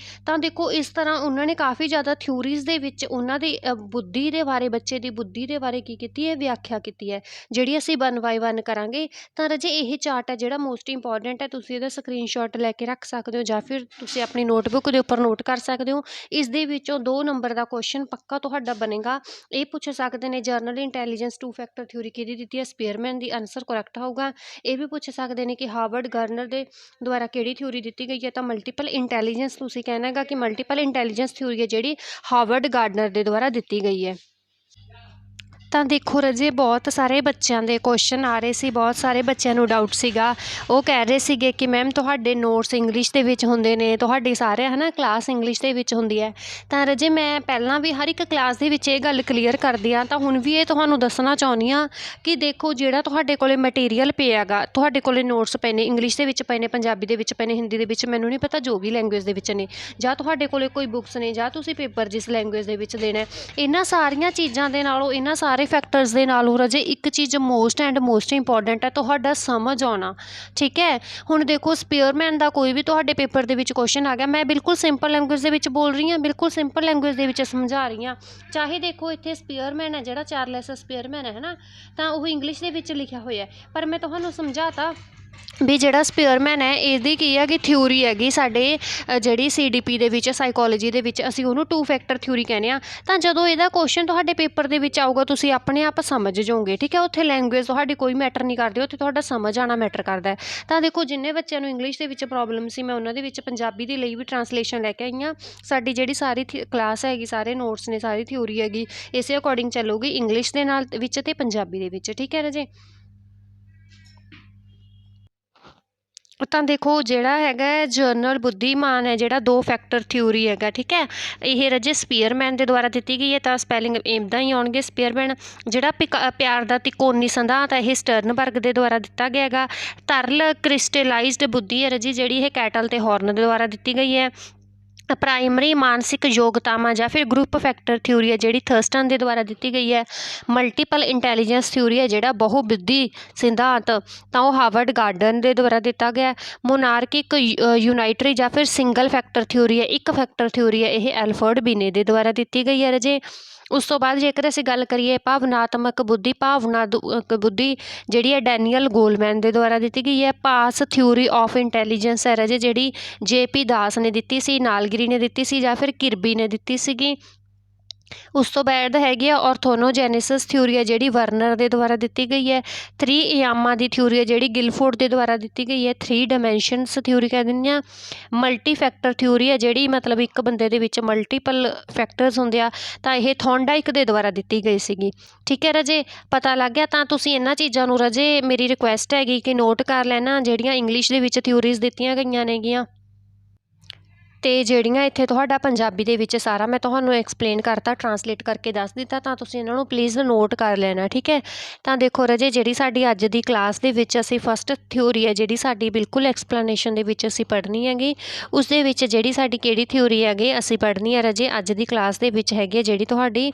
ਤਾਂ ਦੇਖੋ ਇਸ ਤਰ੍ਹਾਂ ਉਹਨਾਂ ਨੇ ਕਾਫੀ ਜ਼ਿਆਦਾ ਥਿਊਰੀਜ਼ ਦੇ ਵਿੱਚ ਉਹਨਾਂ ਦੀ ਬੁੱਧੀ ਦੇ ਬਾਰੇ, ਬੱਚੇ ਦੀ ਬੁੱਧੀ ਦੇ ਬਾਰੇ ਕੀ ਕੀਤੀ ਹੈ, ਵਿਆਖਿਆ ਕੀਤੀ ਹੈ, ਜਿਹੜੀ ਅਸੀਂ 1 ਬਾਏ 1 ਕਰਾਂਗੇ। ਤਾਂ ਰਾਜੇ ਇਹ ਚਾਰਟ ਹੈ ਜਿਹੜਾ ਮੋਸਟ ਇੰਪੋਰਟੈਂਟ ਹੈ, ਤੁਸੀਂ ਇਹਦਾ ਸਕਰੀਨਸ਼ਾਟ ਲੈ ਕੇ ਰੱਖ ਸਕਦੇ ਹੋ, ਜਾਂ ਫਿਰ ਤੁਸੀਂ ਆਪਣੀ ਨੋਟਬੁੱਕ ਦੇ ਉੱਪਰ ਨੋਟ ਕਰ ਸਕਦੇ ਹੋ। ਇਸ ਦੇ ਵਿੱਚੋਂ 2 ਨੰਬਰ ਦਾ ਕੁਐਸਚਨ ਪੱਕਾ ਤੁਹਾਡਾ ਬਣੇਗਾ। ਇਹ ਪੁੱਛ ਸਕਦੇ ਨੇ, ਜਰਨਲ ਇੰਟੈਲੀਜੈਂਸ 2 ਫੈਕਟਰ ਥਿਊਰੀ ਕਿਹਦੀ ਦਿੱਤੀ ਹੈ, ਸਪੀਅਰਮੈਨ ਦੀ, ਆਨਸਰ ਕਰੈਕਟ ਹੋਊਗਾ। ਇਹ ਵੀ ਪੁੱਛ ਸਕਦੇ ਨੇ ਕਿ ਹਾਰਵਰਡ ਗਾਰਨਰ ਦੇ ਦੁਆਰਾ ਕਿਹੜੀ ਥਿਊਰੀ ਦਿੱਤੀ ਗਈ ਹੈ, ਤਾਂ ਮਲਟੀਪਲ ਇੰਟੈਲੀਜੈਂਸ, ਤੁਸੀਂ ਕਹਿਣਾ ਹੈਗਾ ਕਿ ਮਲਟੀਪਲ ਇੰਟੈਲੀਜੈਂਸ ਥਿਊਰੀ ਹੈ ਜਿਹੜੀ ਹਾਰਵਰਡ ਗਾਰਡਨਰ ਦੇ ਦੁਆਰਾ ਦਿੱਤੀ ਗਈ ਹੈ। ਤਾਂ ਦੇਖੋ ਰਾਜੇ ਬਹੁਤ ਸਾਰੇ ਬੱਚਿਆਂ ਦੇ ਕੁਐਸਚਨ ਆ ਰਹੇ ਸੀ, ਬਹੁਤ ਸਾਰੇ ਬੱਚਿਆਂ ਨੂੰ ਡਾਊਟ ਸੀਗਾ। ਉਹ ਕਹਿ ਰਹੇ ਸੀਗੇ ਕਿ ਮੈਮ ਤੁਹਾਡੇ ਨੋਟਸ ਇੰਗਲਿਸ਼ ਦੇ ਵਿੱਚ ਹੁੰਦੇ ਨੇ, ਤੁਹਾਡੀ ਸਾਰੇ ਹੈ ਨਾ ਕਲਾਸ ਇੰਗਲਿਸ਼ ਦੇ ਵਿੱਚ ਹੁੰਦੀ ਹੈ। ਤਾਂ ਰਾਜੇ ਮੈਂ ਪਹਿਲਾਂ ਵੀ ਹਰ ਇੱਕ ਕਲਾਸ ਦੇ ਵਿੱਚ ਇਹ ਗੱਲ ਕਲੀਅਰ ਕਰਦੀ ਹਾਂ, ਤਾਂ ਹੁਣ ਵੀ ਇਹ ਤੁਹਾਨੂੰ ਦੱਸਣਾ ਚਾਹੁੰਦੀ ਹਾਂ ਕਿ ਦੇਖੋ ਜਿਹੜਾ ਤੁਹਾਡੇ ਕੋਲੇ ਮਟੀਰੀਅਲ ਪਿਆ ਹੈਗਾ, ਤੁਹਾਡੇ ਕੋਲੇ ਨੋਟਸ ਪਏ ਨੇ, ਇੰਗਲਿਸ਼ ਦੇ ਵਿੱਚ ਪਏ ਨੇ, ਪੰਜਾਬੀ ਦੇ ਵਿੱਚ ਪਏ ਨੇ, ਹਿੰਦੀ ਦੇ ਵਿੱਚ, ਮੈਨੂੰ ਨਹੀਂ ਪਤਾ ਜੋ ਵੀ ਲੈਂਗੁਏਜ ਦੇ ਵਿੱਚ ਨੇ, ਜਾਂ ਤੁਹਾਡੇ ਕੋਲੇ ਕੋਈ ਬੁੱਕਸ ਨੇ, ਜਾਂ ਤੁਸੀਂ ਪੇਪਰ ਜਿਸ ਲੈਂਗੁਏਜ ਦੇ ਵਿੱਚ ਦੇਣਾ, ਇਹਨਾਂ ਸਾਰੀਆਂ ਚੀਜ਼ਾਂ ਦੇ ਨਾਲੋਂ, ਇਹਨਾਂ ਸਾਰੇ ਫੈਕਟਰਸ ਦੇ ਨਾਲੋਂ ਰਾਜੇ ਇੱਕ ਚੀਜ਼ ਮੋਸਟ ਇੰਪੋਰਟੈਂਟ ਹੈ, ਤੁਹਾਡਾ ਸਮਝ ਆਉਣਾ, ਠੀਕ ਹੈ। ਹੁਣ ਦੇਖੋ ਸਪੀਅਰਮੈਨ ਦਾ ਕੋਈ ਵੀ ਤੁਹਾਡੇ ਪੇਪਰ ਦੇ ਵਿੱਚ ਕੁਐਸਚਨ ਆ ਗਿਆ, ਮੈਂ ਬਿਲਕੁਲ ਸਿੰਪਲ ਲੈਂਗੁਏਜ ਦੇ ਵਿੱਚ ਬੋਲ ਰਹੀ ਹਾਂ, ਬਿਲਕੁਲ ਸਿੰਪਲ ਲੈਂਗੁਏਜ ਦੇ ਵਿੱਚ ਸਮਝਾ ਰਹੀ ਹਾਂ। ਚਾਹੇ ਦੇਖੋ ਇੱਥੇ ਸਪੀਅਰਮੈਨ ਹੈ ਜਿਹੜਾ, ਚਾਰਲਸ ਸਪੀਅਰਮੈਨ ਹੈ ਨਾ, ਤਾਂ ਉਹ ਇੰਗਲਿਸ਼ ਦੇ ਵਿੱਚ ਲਿਖਿਆ ਹੋਇਆ, ਪਰ ਮੈਂ ਤੁਹਾਨੂੰ ਸਮਝਾਤਾ ਵੀ ਜਿਹੜਾ ਸਪੀਅਰਮੈਨ ਹੈ ਇਹਦੀ ਕੀ ਹੈਗੀ, ਥਿਊਰੀ ਹੈਗੀ ਸਾਡੇ ਜਿਹੜੀ CDP ਦੇ ਵਿੱਚ, ਸਾਈਕੋਲੋਜੀ ਦੇ ਵਿੱਚ ਅਸੀਂ ਉਹਨੂੰ 2 ਫੈਕਟਰ ਥਿਊਰੀ ਕਹਿੰਦੇ ਹਾਂ। ਤਾਂ ਜਦੋਂ ਇਹਦਾ ਕੁਐਸਚਨ ਤੁਹਾਡੇ ਪੇਪਰ ਦੇ ਵਿੱਚ ਆਊਗਾ, ਤੁਸੀਂ ਆਪਣੇ ਆਪ ਸਮਝ ਜਾਓਗੇ, ਠੀਕ ਹੈ। ਉੱਥੇ ਲੈਂਗੁਏਜ ਤੁਹਾਡੀ ਕੋਈ ਮੈਟਰ ਨਹੀਂ ਕਰਦੀ, ਉੱਥੇ ਤੁਹਾਡਾ ਸਮਝ ਆਉਣਾ ਮੈਟਰ ਕਰਦਾ ਹੈ। ਤਾਂ ਦੇਖੋ ਜਿੰਨੇ ਬੱਚਿਆਂ ਨੂੰ ਇੰਗਲਿਸ਼ ਦੇ ਵਿੱਚ ਪ੍ਰੋਬਲਮ ਸੀ, ਮੈਂ ਉਹਨਾਂ ਦੇ ਵਿੱਚ ਪੰਜਾਬੀ ਦੇ ਲਈ ਵੀ ਟਰਾਂਸਲੇਸ਼ਨ ਲੈ ਕੇ ਆਈ ਹਾਂ। ਸਾਡੀ ਜਿਹੜੀ ਸਾਰੀ ਕਲਾਸ ਹੈਗੀ, ਸਾਰੇ ਨੋਟਸ ਨੇ, ਸਾਰੀ ਥਿਊਰੀ ਹੈਗੀ, ਇਸੇ ਅਕੋਰਡਿੰਗ ਚੱਲੂਗੀ, ਇੰਗਲਿਸ਼ ਦੇ ਨਾਲ ਵਿੱਚ ਅਤੇ ਪੰਜਾਬੀ ਦੇ ਵਿੱਚ, ਠੀਕ ਹੈ ਰਾਜੇ। ਤਾਂ ਦੇਖੋ ਜਿਹੜਾ ਹੈਗਾ ਜਰਨਲ ਬੁੱਧੀਮਾਨ ਹੈ ਜਿਹੜਾ 2 ਫੈਕਟਰ ਥਿਊਰੀ ਹੈਗਾ, ਠੀਕ ਹੈ, ਇਹ ਰਾਜੇ ਸਪੀਅਰਮੈਨ ਦੇ ਦੁਆਰਾ ਦਿੱਤੀ ਗਈ ਹੈ। ਤਾਂ ਸਪੈਲਿੰਗ ਇੱਦਾਂ ਹੀ ਆਉਣਗੇ, ਸਪੀਅਰਮੈਨ। ਜਿਹੜਾ ਪਿਆਰ ਦਾ ਤਿਕੋਣੀ ਸਿਧਾਂਤ ਹੈ ਇਹ ਸਟਰਨਬਰਗ ਦੇ ਦੁਆਰਾ ਦਿੱਤਾ ਗਿਆ ਹੈਗਾ। ਤਰਲ ਕ੍ਰਿਸਟਲਾਈਜ਼ਡ ਬੁੱਧੀ ਹੈ ਰਾਜੀ ਜਿਹੜੀ, ਇਹ ਕੈਟਲ ਤੇ ਹੌਰਨ ਦੇ ਦੁਆਰਾ ਦਿੱਤੀ ਗਈ ਹੈ। ਪ੍ਰਾਇਮਰੀ ਮਾਨਸਿਕ ਯੋਗਤਾਵਾਂ ਜਾਂ ਫਿਰ ਗਰੁੱਪ ਫੈਕਟਰ ਥਿਊਰੀ ਹੈ ਜਿਹੜੀ ਥਰਸਟਨ ਦੇ ਦੁਆਰਾ ਦਿੱਤੀ ਗਈ ਹੈ। ਮਲਟੀਪਲ ਇੰਟੈਲੀਜੈਂਸ ਥਿਊਰੀ ਹੈ ਜਿਹੜਾ ਬਹੁਬੁੱਧੀ ਸਿਧਾਂਤ, ਤਾਂ ਉਹ ਹਾਰਵਰਡ ਗਾਰਡਨ ਦੇ ਦੁਆਰਾ ਦਿੱਤਾ ਗਿਆ। ਮੋਨਾਰਕਿਕ ਯੂਨਾਈਟਰੀ ਜਾਂ ਫਿਰ ਸਿੰਗਲ ਫੈਕਟਰ ਥਿਊਰੀ ਹੈ, ਇੱਕ ਫੈਕਟਰ ਥਿਊਰੀ ਹੈ, ਇਹ ਐਲਫਰਡ ਬਿਨੇ ਦੇ ਦੁਆਰਾ ਦਿੱਤੀ ਗਈ ਹੈ ਰਾਜੇ। ਉਸ ਤੋਂ ਬਾਅਦ ਜੇਕਰ ਅਸੀਂ ਗੱਲ ਕਰੀਏ ਭਾਵਨਾਤਮਕ ਬੁੱਧੀ, ਬੁੱਧੀ ਜਿਹੜੀ ਹੈ ਡੈਨੀਅਲ ਗੋਲਮੈਨ ਦੇ ਦੁਆਰਾ ਦਿੱਤੀ ਗਈ ਹੈ। ਪਾਸ ਥਿਊਰੀ ਆਫ ਇੰਟੈਲੀਜੈਂਸ ਹੈ ਰਾਜੇ ਜਿਹੜੀ JP ਦਾਸ ਨੇ ਦਿੱਤੀ ਸੀ, ਨਾਲਗਿਰੀ ਨੇ ਦਿੱਤੀ ਸੀ, ਜਾਂ ਫਿਰ ਕਿਰਬੀ ਨੇ ਦਿੱਤੀ ਸੀਗੀ। ਉਸ ਤੋਂ ਬਾਅਦ ਹੈਗੀ ਆ ਔਰਥੋਨੋਜੈਨੇਸਿਸ ਥਿਊਰੀ ਹੈ ਜਿਹੜੀ ਵਰਨਰ ਦੇ ਦੁਆਰਾ ਦਿੱਤੀ ਗਈ ਹੈ। 3 ਇਆਮਾਂ ਦੀ ਥਿਊਰੀ ਹੈ ਜਿਹੜੀ ਗਿਲਫੋਰਡ ਦੇ ਦੁਆਰਾ ਦਿੱਤੀ ਗਈ ਹੈ। 3 ਡਾਇਮੈਂਸ਼ਨਸ ਥਿਊਰੀ ਕਹਿ ਦਿੰਦੇ ਹਾਂ। ਮਲਟੀ ਫੈਕਟਰ ਥਿਊਰੀ ਹੈ ਜਿਹੜੀ ਮਤਲਬ ਇੱਕ ਬੰਦੇ ਦੇ ਵਿੱਚ ਮਲਟੀਪਲ ਫੈਕਟਰਸ ਹੁੰਦੇ ਆ, ਤਾਂ ਇਹ ਥੋਂਡਾਈਕ ਦੇ ਦੁਆਰਾ ਦਿੱਤੀ ਗਈ ਸੀਗੀ, ਠੀਕ ਹੈ ਰਾਜੇ। ਪਤਾ ਲੱਗ ਗਿਆ। ਤਾਂ ਤੁਸੀਂ ਇਹਨਾਂ ਚੀਜ਼ਾਂ ਨੂੰ ਰਾਜੇ ਮੇਰੀ ਰਿਕੁਐਸਟ ਹੈਗੀ ਕਿ ਨੋਟ ਕਰ ਲੈਣਾ, ਜਿਹੜੀਆਂ ਇੰਗਲਿਸ਼ ਦੇ ਵਿੱਚ ਥਿਊਰੀਜ਼ ਦਿੱਤੀਆਂ ਗਈਆਂ ਨੇਗੀਆਂ। ਤੇ ਜਿਹੜੀਆਂ ਇੱਥੇ ਤੁਹਾਡਾ ਪੰਜਾਬੀ ਦੇ ਵਿੱਚ ਸਾਰਾ ਮੈਂ ਤੁਹਾਨੂੰ ਐਕਸਪਲੇਨ ਕਰਤਾ, ਟਰਾਂਸਲੇਟ ਕਰਕੇ ਦੱਸ ਦਿੱਤਾ, ਤਾਂ ਤੁਸੀਂ ਇਹਨਾਂ ਨੂੰ ਪਲੀਜ਼ ਨੋਟ ਕਰ ਲੈਣਾ, ਠੀਕ ਹੈ। ਤਾਂ ਦੇਖੋ ਰਾਜੇ, ਜਿਹੜੀ ਸਾਡੀ ਅੱਜ ਦੀ ਕਲਾਸ ਦੇ ਵਿੱਚ ਅਸੀਂ ਫਸਟ ਥਿਊਰੀ ਹੈ ਜਿਹੜੀ ਸਾਡੀ ਬਿਲਕੁਲ ਐਕਸਪਲੇਨੇਸ਼ਨ ਦੇ ਵਿੱਚ ਅਸੀਂ ਪੜ੍ਹਨੀ ਹੈਗੀ। ਉਸ ਦੇ ਵਿੱਚ ਜਿਹੜੀ ਸਾਡੀ ਕਿਹੜੀ ਥਿਊਰੀ ਹੈਗੀ ਅਸੀਂ ਪੜ੍ਹਨੀ ਹੈ ਰਾਜੇ ਅੱਜ ਦੀ ਕਲਾਸ ਦੇ ਵਿੱਚ ਹੈਗੀ ਜਿਹੜੀ ਤੁਹਾਡੀ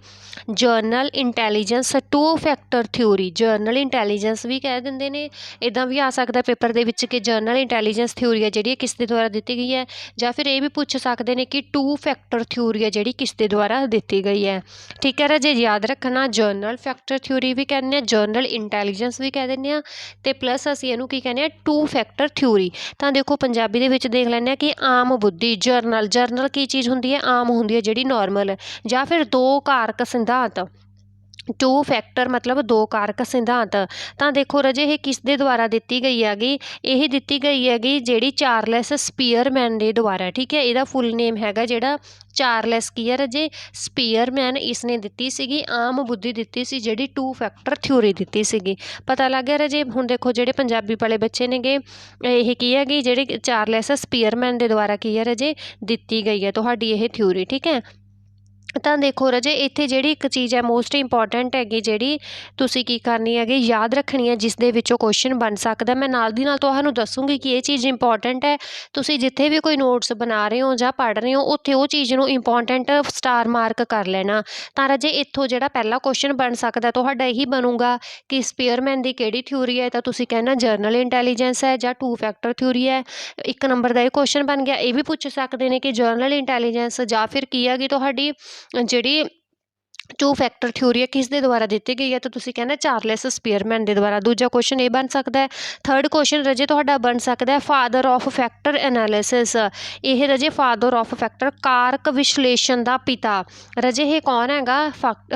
general intelligence 2 factor theory. General intelligence ਵੀ ਕਹਿ ਦਿੰਦੇ ਨੇ, ਇੱਦਾਂ ਵੀ ਆ ਸਕਦਾ ਪੇਪਰ ਦੇ ਵਿੱਚ ਕਿ ਜਰਨਲ ਇੰਟੈਲੀਜੈਂਸ ਥਿਊਰੀ ਹੈ ਜਿਹੜੀ ਕਿਸ ਦੇ ਦੁਆਰਾ ਦਿੱਤੀ ਗਈ ਹੈ, ਜਾਂ ਫਿਰ ਇਹ ਵੀ ਪੁੱਛ ਸਕਦੇ ਨੇ ਕਿ 2 ਫੈਕਟਰ ਥਿਊਰੀ ਹੈ ਜਿਹੜੀ ਕਿਸ ਦੇ ਦੁਆਰਾ ਦਿੱਤੀ ਗਈ ਹੈ, ਠੀਕ ਹੈ ਰਾਜੇ। ਯਾਦ ਰੱਖਣਾ, ਜਰਨਲ ਫੈਕਟਰ ਥਿਊਰੀ ਵੀ ਕਹਿੰਦੇ ਆ, ਜਰਨਲ ਇੰਟੈਲੀਜੈਂਸ ਵੀ ਕਹਿ ਦਿੰਦੇ ਆ, ਅਤੇ ਪਲੱਸ ਅਸੀਂ ਇਹਨੂੰ ਕੀ ਕਹਿੰਦੇ ਆ 2 ਫੈਕਟਰ ਥਿਊਰੀ। ਤਾਂ ਦੇਖੋ ਪੰਜਾਬੀ ਦੇ ਵਿੱਚ ਦੇਖ ਲੈਂਦੇ ਹਾਂ ਕਿ ਆਮ ਬੁੱਧੀ। ਜਰਨਲ ਕੀ ਚੀਜ਼ ਹੁੰਦੀ ਹੈ? ਆਮ ਹੁੰਦੀ ਹੈ ਜਿਹੜੀ ਨੋਰਮਲ, ਜਾਂ ਫਿਰ 2 ਕਾਰਕ ਸਿਧਾਂਤ। 2 ਫੈਕਟਰ ਮਤਲਬ 2 ਕਾਰਕ ਸਿਧਾਂਤ। ਤਾਂ ਦੇਖੋ ਰਾਜੇ ਇਹ ਕਿਸ ਦੇ ਦੁਆਰਾ ਦਿੱਤੀ ਗਈ ਹੈਗੀ? ਇਹ ਦਿੱਤੀ ਗਈ ਹੈਗੀ ਜਿਹੜੀ ਚਾਰਲਸ ਸਪੀਅਰਮੈਨ ਦੇ ਦੁਆਰਾ, ਠੀਕ ਹੈ। ਇਹਦਾ ਫੁੱਲ ਨੇਮ ਹੈਗਾ ਜਿਹੜਾ ਚਾਰਲਸ ਕੀ ਹੈ ਰਾਜੇ? ਸਪੀਅਰਮੈਨ। ਇਸਨੇ ਦਿੱਤੀ ਸੀਗੀ ਆਮ ਬੁੱਧੀ ਦਿੱਤੀ ਸੀ, ਜਿਹੜੀ 2 ਫੈਕਟਰ ਥਿਊਰੀ ਦਿੱਤੀ ਸੀਗੀ। ਪਤਾ ਲੱਗ ਗਿਆ ਰਾਜੇ। ਹੁਣ ਦੇਖੋ ਜਿਹੜੇ ਪੰਜਾਬੀ ਵਾਲੇ ਬੱਚੇ ਨੇਗੇ, ਇਹ ਕੀ ਹੈਗੀ ਜਿਹੜੇ ਚਾਰਲਸ ਸਪੀਅਰਮੈਨ ਦੇ ਦੁਆਰਾ ਕੀ ਹੈ ਰਾਜੇ ਦਿੱਤੀ ਗਈ ਹੈ ਤੁਹਾਡੀ ਇਹ ਥਿਊਰੀ, ਠੀਕ ਹੈ। ਤਾਂ ਦੇਖੋ ਰਾਜੇ ਇੱਥੇ ਜਿਹੜੀ ਇੱਕ ਚੀਜ਼ ਹੈ ਮੋਸਟ ਇੰਪੋਰਟੈਂਟ ਹੈਗੀ, ਜਿਹੜੀ ਤੁਸੀਂ ਕੀ ਕਰਨੀ ਹੈਗੀ ਯਾਦ ਰੱਖਣੀ ਹੈ, ਜਿਸ ਦੇ ਵਿੱਚੋਂ ਕੁਐਸਚਨ ਬਣ ਸਕਦਾ। ਮੈਂ ਨਾਲ ਦੀ ਨਾਲ ਤੁਹਾਨੂੰ ਦੱਸੂਗੀ ਕਿ ਇਹ ਚੀਜ਼ ਇੰਪੋਰਟੈਂਟ ਹੈ। ਤੁਸੀਂ ਜਿੱਥੇ ਵੀ ਕੋਈ ਨੋਟਸ ਬਣਾ ਰਹੇ ਹੋ ਜਾਂ ਪੜ੍ਹ ਰਹੇ ਹੋ, ਉੱਥੇ ਉਹ ਚੀਜ਼ ਨੂੰ ਇੰਪੋਰਟੈਂਟ ਸਟਾਰ ਮਾਰਕ ਕਰ ਲੈਣਾ। ਤਾਂ ਰਾਜੇ ਇੱਥੋਂ ਜਿਹੜਾ ਪਹਿਲਾ ਕੁਐਸਚਨ ਬਣ ਸਕਦਾ ਤੁਹਾਡਾ ਇਹੀ ਬਣੂਗਾ ਕਿ ਸਪੀਅਰਮੈਨ ਦੀ ਕਿਹੜੀ ਥਿਊਰੀ ਹੈ, ਤਾਂ ਤੁਸੀਂ ਕਹਿਣਾ ਜਰਨਲ ਇੰਟੈਲੀਜੈਂਸ ਹੈ ਜਾਂ 2 ਫੈਕਟਰ ਥਿਊਰੀ ਹੈ। 1 ਨੰਬਰ ਦਾ ਇਹ ਕੁਐਸਚਨ ਬਣ ਗਿਆ। ਇਹ ਵੀ ਪੁੱਛ ਸਕਦੇ ਨੇ ਕਿ ਜਰਨਲ ਇੰਟੈਲੀਜੈਂਸ ਜਾਂ ਫਿਰ ਕੀ ਹੈਗੀ ਤੁਹਾਡੀ ਜਿਹੜੀ 2 ਫੈਕਟਰ ਥਿਊਰੀ ਹੈ ਕਿਸ ਦੇ ਦੁਆਰਾ ਦਿੱਤੀ ਗਈ ਹੈ, ਤਾਂ ਤੁਸੀਂ ਕਹਿੰਦੇ ਚਾਰਲਸ ਸਪੀਅਰਮੈਨ ਦੇ ਦੁਆਰਾ। ਦੂਜਾ ਕੁਐਸਚਨ ਇਹ ਬਣ ਸਕਦਾ ਹੈ। 3rd ਕੁਐਸਚਨ ਰਾਜੇ ਤੁਹਾਡਾ ਬਣ ਸਕਦਾ ਹੈ ਫਾਦਰ ਆਫ ਫੈਕਟਰ ਐਨਾਲਿਸਿਸ। ਇਹ ਰਾਜੇ ਫਾਦਰ ਆਫ ਫੈਕਟਰ ਕਾਰਕ ਵਿਸ਼ਲੇਸ਼ਣ ਦਾ ਪਿਤਾ। ਰਾਜੇ ਇਹ ਕੌਣ ਹੈਗਾ?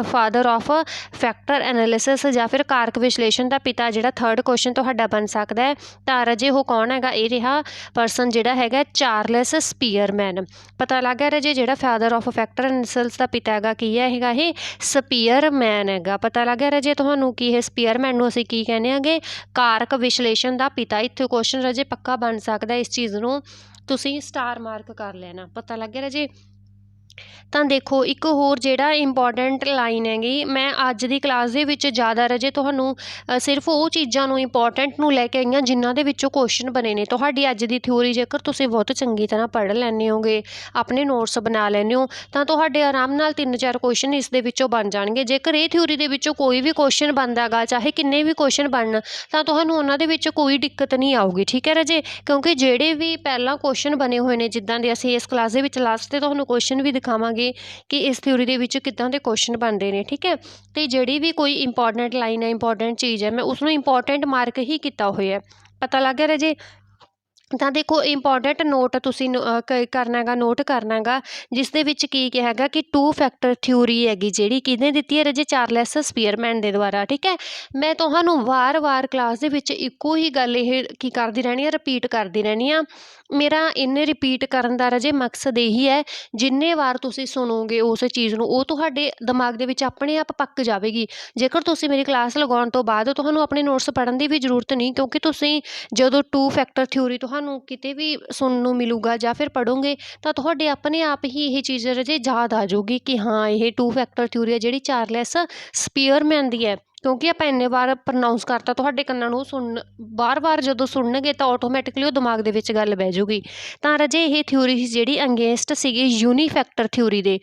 ਫਾਦਰ ਆਫ ਫੈਕਟਰ ਐਨਾਲਿਸਿਸ ਜਾਂ ਫਿਰ ਕਾਰਕ ਵਿਸ਼ਲੇਸ਼ਣ ਦਾ ਪਿਤਾ, ਜਿਹੜਾ 3rd ਕੁਐਸਚਨ ਤੁਹਾਡਾ ਬਣ ਸਕਦਾ ਹੈ। ਤਾਂ ਰਾਜੇ ਉਹ ਕੌਣ ਹੈਗਾ? ਇਹ ਰਿਹਾ ਪਰਸਨ ਜਿਹੜਾ ਹੈਗਾ ਚਾਰਲਸ ਸਪੀਅਰਮੈਨ। ਪਤਾ ਲੱਗ ਗਿਆ ਰਾਜੇ, ਜਿਹੜਾ ਫਾਦਰ ਆਫ ਫੈਕਟਰ ਐਨਾਲਿਸਿਸ ਦਾ ਪਿਤਾ ਹੈਗਾ ਕੀ ਹੈ ਹੈਗਾ ਇਹ ਸਪੀਅਰਮੈਨ ਹੈਗਾ। ਪਤਾ ਲੱਗ ਗਿਆ ਰਾਜੇ ਤੁਹਾਨੂੰ ਕਿ ਇਹ ਸਪੀਅਰਮੈਨ ਨੂੰ ਅਸੀਂ ਕੀ ਕਹਿੰਦੇ ਆਂਗੇ? ਕਾਰਕ ਵਿਸ਼ਲੇਸ਼ਣ ਦਾ ਪਿਤਾ। ਇੱਥੇ ਕੁਐਸਚਨ ਰਾਜੇ ਪੱਕਾ ਬਣ ਸਕਦਾ, ਇਸ ਚੀਜ਼ ਨੂੰ ਤੁਸੀਂ ਸਟਾਰ ਮਾਰਕ ਕਰ ਲੈਣਾ। ਪਤਾ ਲੱਗ ਗਿਆ ਰਾਜੇ। ਤਾਂ ਦੇਖੋ ਇੱਕ ਹੋਰ ਜਿਹੜਾ ਇੰਪੋਰਟੈਂਟ ਲਾਈਨ ਹੈਗੀ, ਮੈਂ ਅੱਜ ਦੀ ਕਲਾਸ ਦੇ ਵਿੱਚ ਜ਼ਿਆਦਾ ਰਾਜੇ ਤੁਹਾਨੂੰ ਸਿਰਫ ਉਹ ਚੀਜ਼ਾਂ ਨੂੰ ਇੰਪੋਰਟੈਂਟ ਨੂੰ ਲੈ ਕੇ ਆਈਆਂ ਜਿਨ੍ਹਾਂ ਦੇ ਵਿੱਚੋਂ ਕੁਐਸਚਨ ਬਣੇ ਨੇ। ਤੁਹਾਡੀ ਅੱਜ ਦੀ ਥਿਊਰੀ ਜੇਕਰ ਤੁਸੀਂ ਬਹੁਤ ਚੰਗੀ ਤਰ੍ਹਾਂ ਪੜ੍ਹ ਲੈਂਦੇ ਹੋਗੇ, ਆਪਣੇ ਨੋਟਸ ਬਣਾ ਲੈਂਦੇ ਹੋ, ਤਾਂ ਤੁਹਾਡੇ ਆਰਾਮ ਨਾਲ 3-4 ਕੁਐਸਚਨ ਇਸ ਦੇ ਵਿੱਚੋਂ ਬਣ ਜਾਣਗੇ। ਜੇਕਰ ਇਹ ਥਿਊਰੀ ਦੇ ਵਿੱਚੋਂ ਕੋਈ ਵੀ ਕੁਐਸਚਨ ਬਣਦਾ ਗਾ, ਚਾਹੇ ਕਿੰਨੇ ਵੀ ਕੁਐਸਚਨ ਬਣਨ, ਤਾਂ ਤੁਹਾਨੂੰ ਉਹਨਾਂ ਦੇ ਵਿੱਚ ਕੋਈ ਦਿੱਕਤ ਨਹੀਂ ਆਊਗੀ, ਠੀਕ ਹੈ ਰਾਜੇ। ਕਿਉਂਕਿ ਜਿਹੜੇ ਵੀ ਪਹਿਲਾਂ ਕੁਐਸਚਨ ਬਣੇ ਹੋਏ ਨੇ, ਜਿੱਦਾਂ ਦੇ ਅਸੀਂ ਇਸ ਕਲਾਸ ਦੇ ਵਿੱਚ ਲਾਸਟ 'ਤੇ ਤੁਹਾਨੂੰ ਕੁਐਸਚਨ ਵੀ ਦਿਖਾਵਾਂਗੇ ਕਿ ਇਸ ਥਿਊਰੀ ਦੇ ਵਿੱਚ ਕਿੱਦਾਂ ਦੇ ਕੁਐਸਚਨ ਬਣਦੇ ਨੇ, ਠੀਕ ਹੈ। ਅਤੇ ਜਿਹੜੀ ਵੀ ਕੋਈ ਇੰਪੋਰਟੈਂਟ ਲਾਈਨ ਹੈ, ਇੰਪੋਰਟੈਂਟ ਚੀਜ਼ ਹੈ, ਮੈਂ ਉਸਨੂੰ ਇੰਪੋਰਟੈਂਟ ਮਾਰਕ ਹੀ ਕੀਤਾ ਹੋਇਆ। ਪਤਾ ਲੱਗ ਗਿਆ ਰਾਜੇ। ਤਾਂ ਦੇਖੋ ਇੰਪੋਰਟੈਂਟ ਨੋਟ ਤੁਸੀਂ ਕਰਨਾ ਹੈਗਾ, ਨੋਟ ਕਰਨਾ ਹੈਗਾ, ਜਿਸ ਦੇ ਵਿੱਚ ਕੀ ਕਿਹਾ ਹੈਗਾ ਕਿ 2 ਫੈਕਟਰ ਥਿਊਰੀ ਹੈਗੀ ਜਿਹੜੀ ਕਿਹਨੇ ਦਿੱਤੀ ਹੈ ਰਾਜੇ? ਚਾਰਲਸ ਸਪੀਅਰਮੈਨ ਦੇ ਦੁਆਰਾ, ਠੀਕ ਹੈ। ਮੈਂ ਤੁਹਾਨੂੰ ਵਾਰ-ਵਾਰ ਕਲਾਸ ਦੇ ਵਿੱਚ ਇੱਕੋ ਹੀ ਗੱਲ ਇਹ ਕੀ ਕਰਦੀ ਰਹਿਣੀ ਆ, ਰਿਪੀਟ ਕਰਦੀ ਰਹਿਣੀ ਆ। ਮੇਰਾ ਇਹਨੇ ਰਿਪੀਟ ਕਰਨ ਦਾ ਰਾਜੇ ਮਕਸਦ ਇਹੀ ਹੈ, ਜਿੰਨੇ ਵਾਰ ਤੁਸੀਂ ਸੁਣੋਗੇ ਉਸ ਚੀਜ਼ ਨੂੰ, ਉਹ ਤੁਹਾਡੇ ਦਿਮਾਗ ਦੇ ਵਿੱਚ ਆਪਣੇ ਆਪ ਪੱਕ ਜਾਵੇਗੀ। ਜੇਕਰ ਤੁਸੀਂ ਮੇਰੀ ਕਲਾਸ ਲਗਾਉਣ ਤੋਂ ਬਾਅਦ ਤੁਹਾਨੂੰ ਆਪਣੇ ਨੋਟਸ ਪੜ੍ਹਨ ਦੀ ਵੀ ਜ਼ਰੂਰਤ ਨਹੀਂ, ਕਿਉਂਕਿ ਤੁਸੀਂ ਜਦੋਂ 2 ਫੈਕਟਰ ਥਿਊਰੀ ਤੁਹਾਨੂੰ ਕਿਤੇ ਵੀ ਸੁਣਨ ਨੂੰ ਮਿਲੂਗਾ ਜਾਂ ਫਿਰ ਪੜ੍ਹੋਗੇ, ਤਾਂ ਤੁਹਾਡੇ ਆਪਣੇ ਆਪ ਹੀ ਇਹ ਚੀਜ਼ ਰਾਜੇ ਯਾਦ ਆ ਜਾਊਗੀ ਕਿ ਹਾਂ ਇਹ 2 ਫੈਕਟਰ ਥਿਊਰੀ ਹੈ ਜਿਹੜੀ ਚਾਰਲਸ ਸਪੀਅਰਮੈਨ ਦੀ ਹੈ। ਕਿਉਂਕਿ ਆਪਾਂ ਇੰਨੇ ਵਾਰ ਪ੍ਰਨਾਊਂਸ ਕਰਤਾ, ਤੁਹਾਡੇ ਕੰਨਾਂ ਨੂੰ ਵਾਰ-ਵਾਰ ਜਦੋਂ ਸੁਣਨਗੇ ਤਾਂ ਆਟੋਮੈਟਿਕਲੀ ਉਹ ਦਿਮਾਗ ਦੇ ਵਿੱਚ ਗੱਲ ਬਹਿ ਜਾਊਗੀ। ਤਾਂ ਰਾਜੇ ਇਹ ਥਿਊਰੀ ਜਿਹੜੀ ਅਗੇਂਸਟ ਸੀਗੀ ਯੂਨੀਫੈਕਟਰ ਥਿਊਰੀ ਦੇ।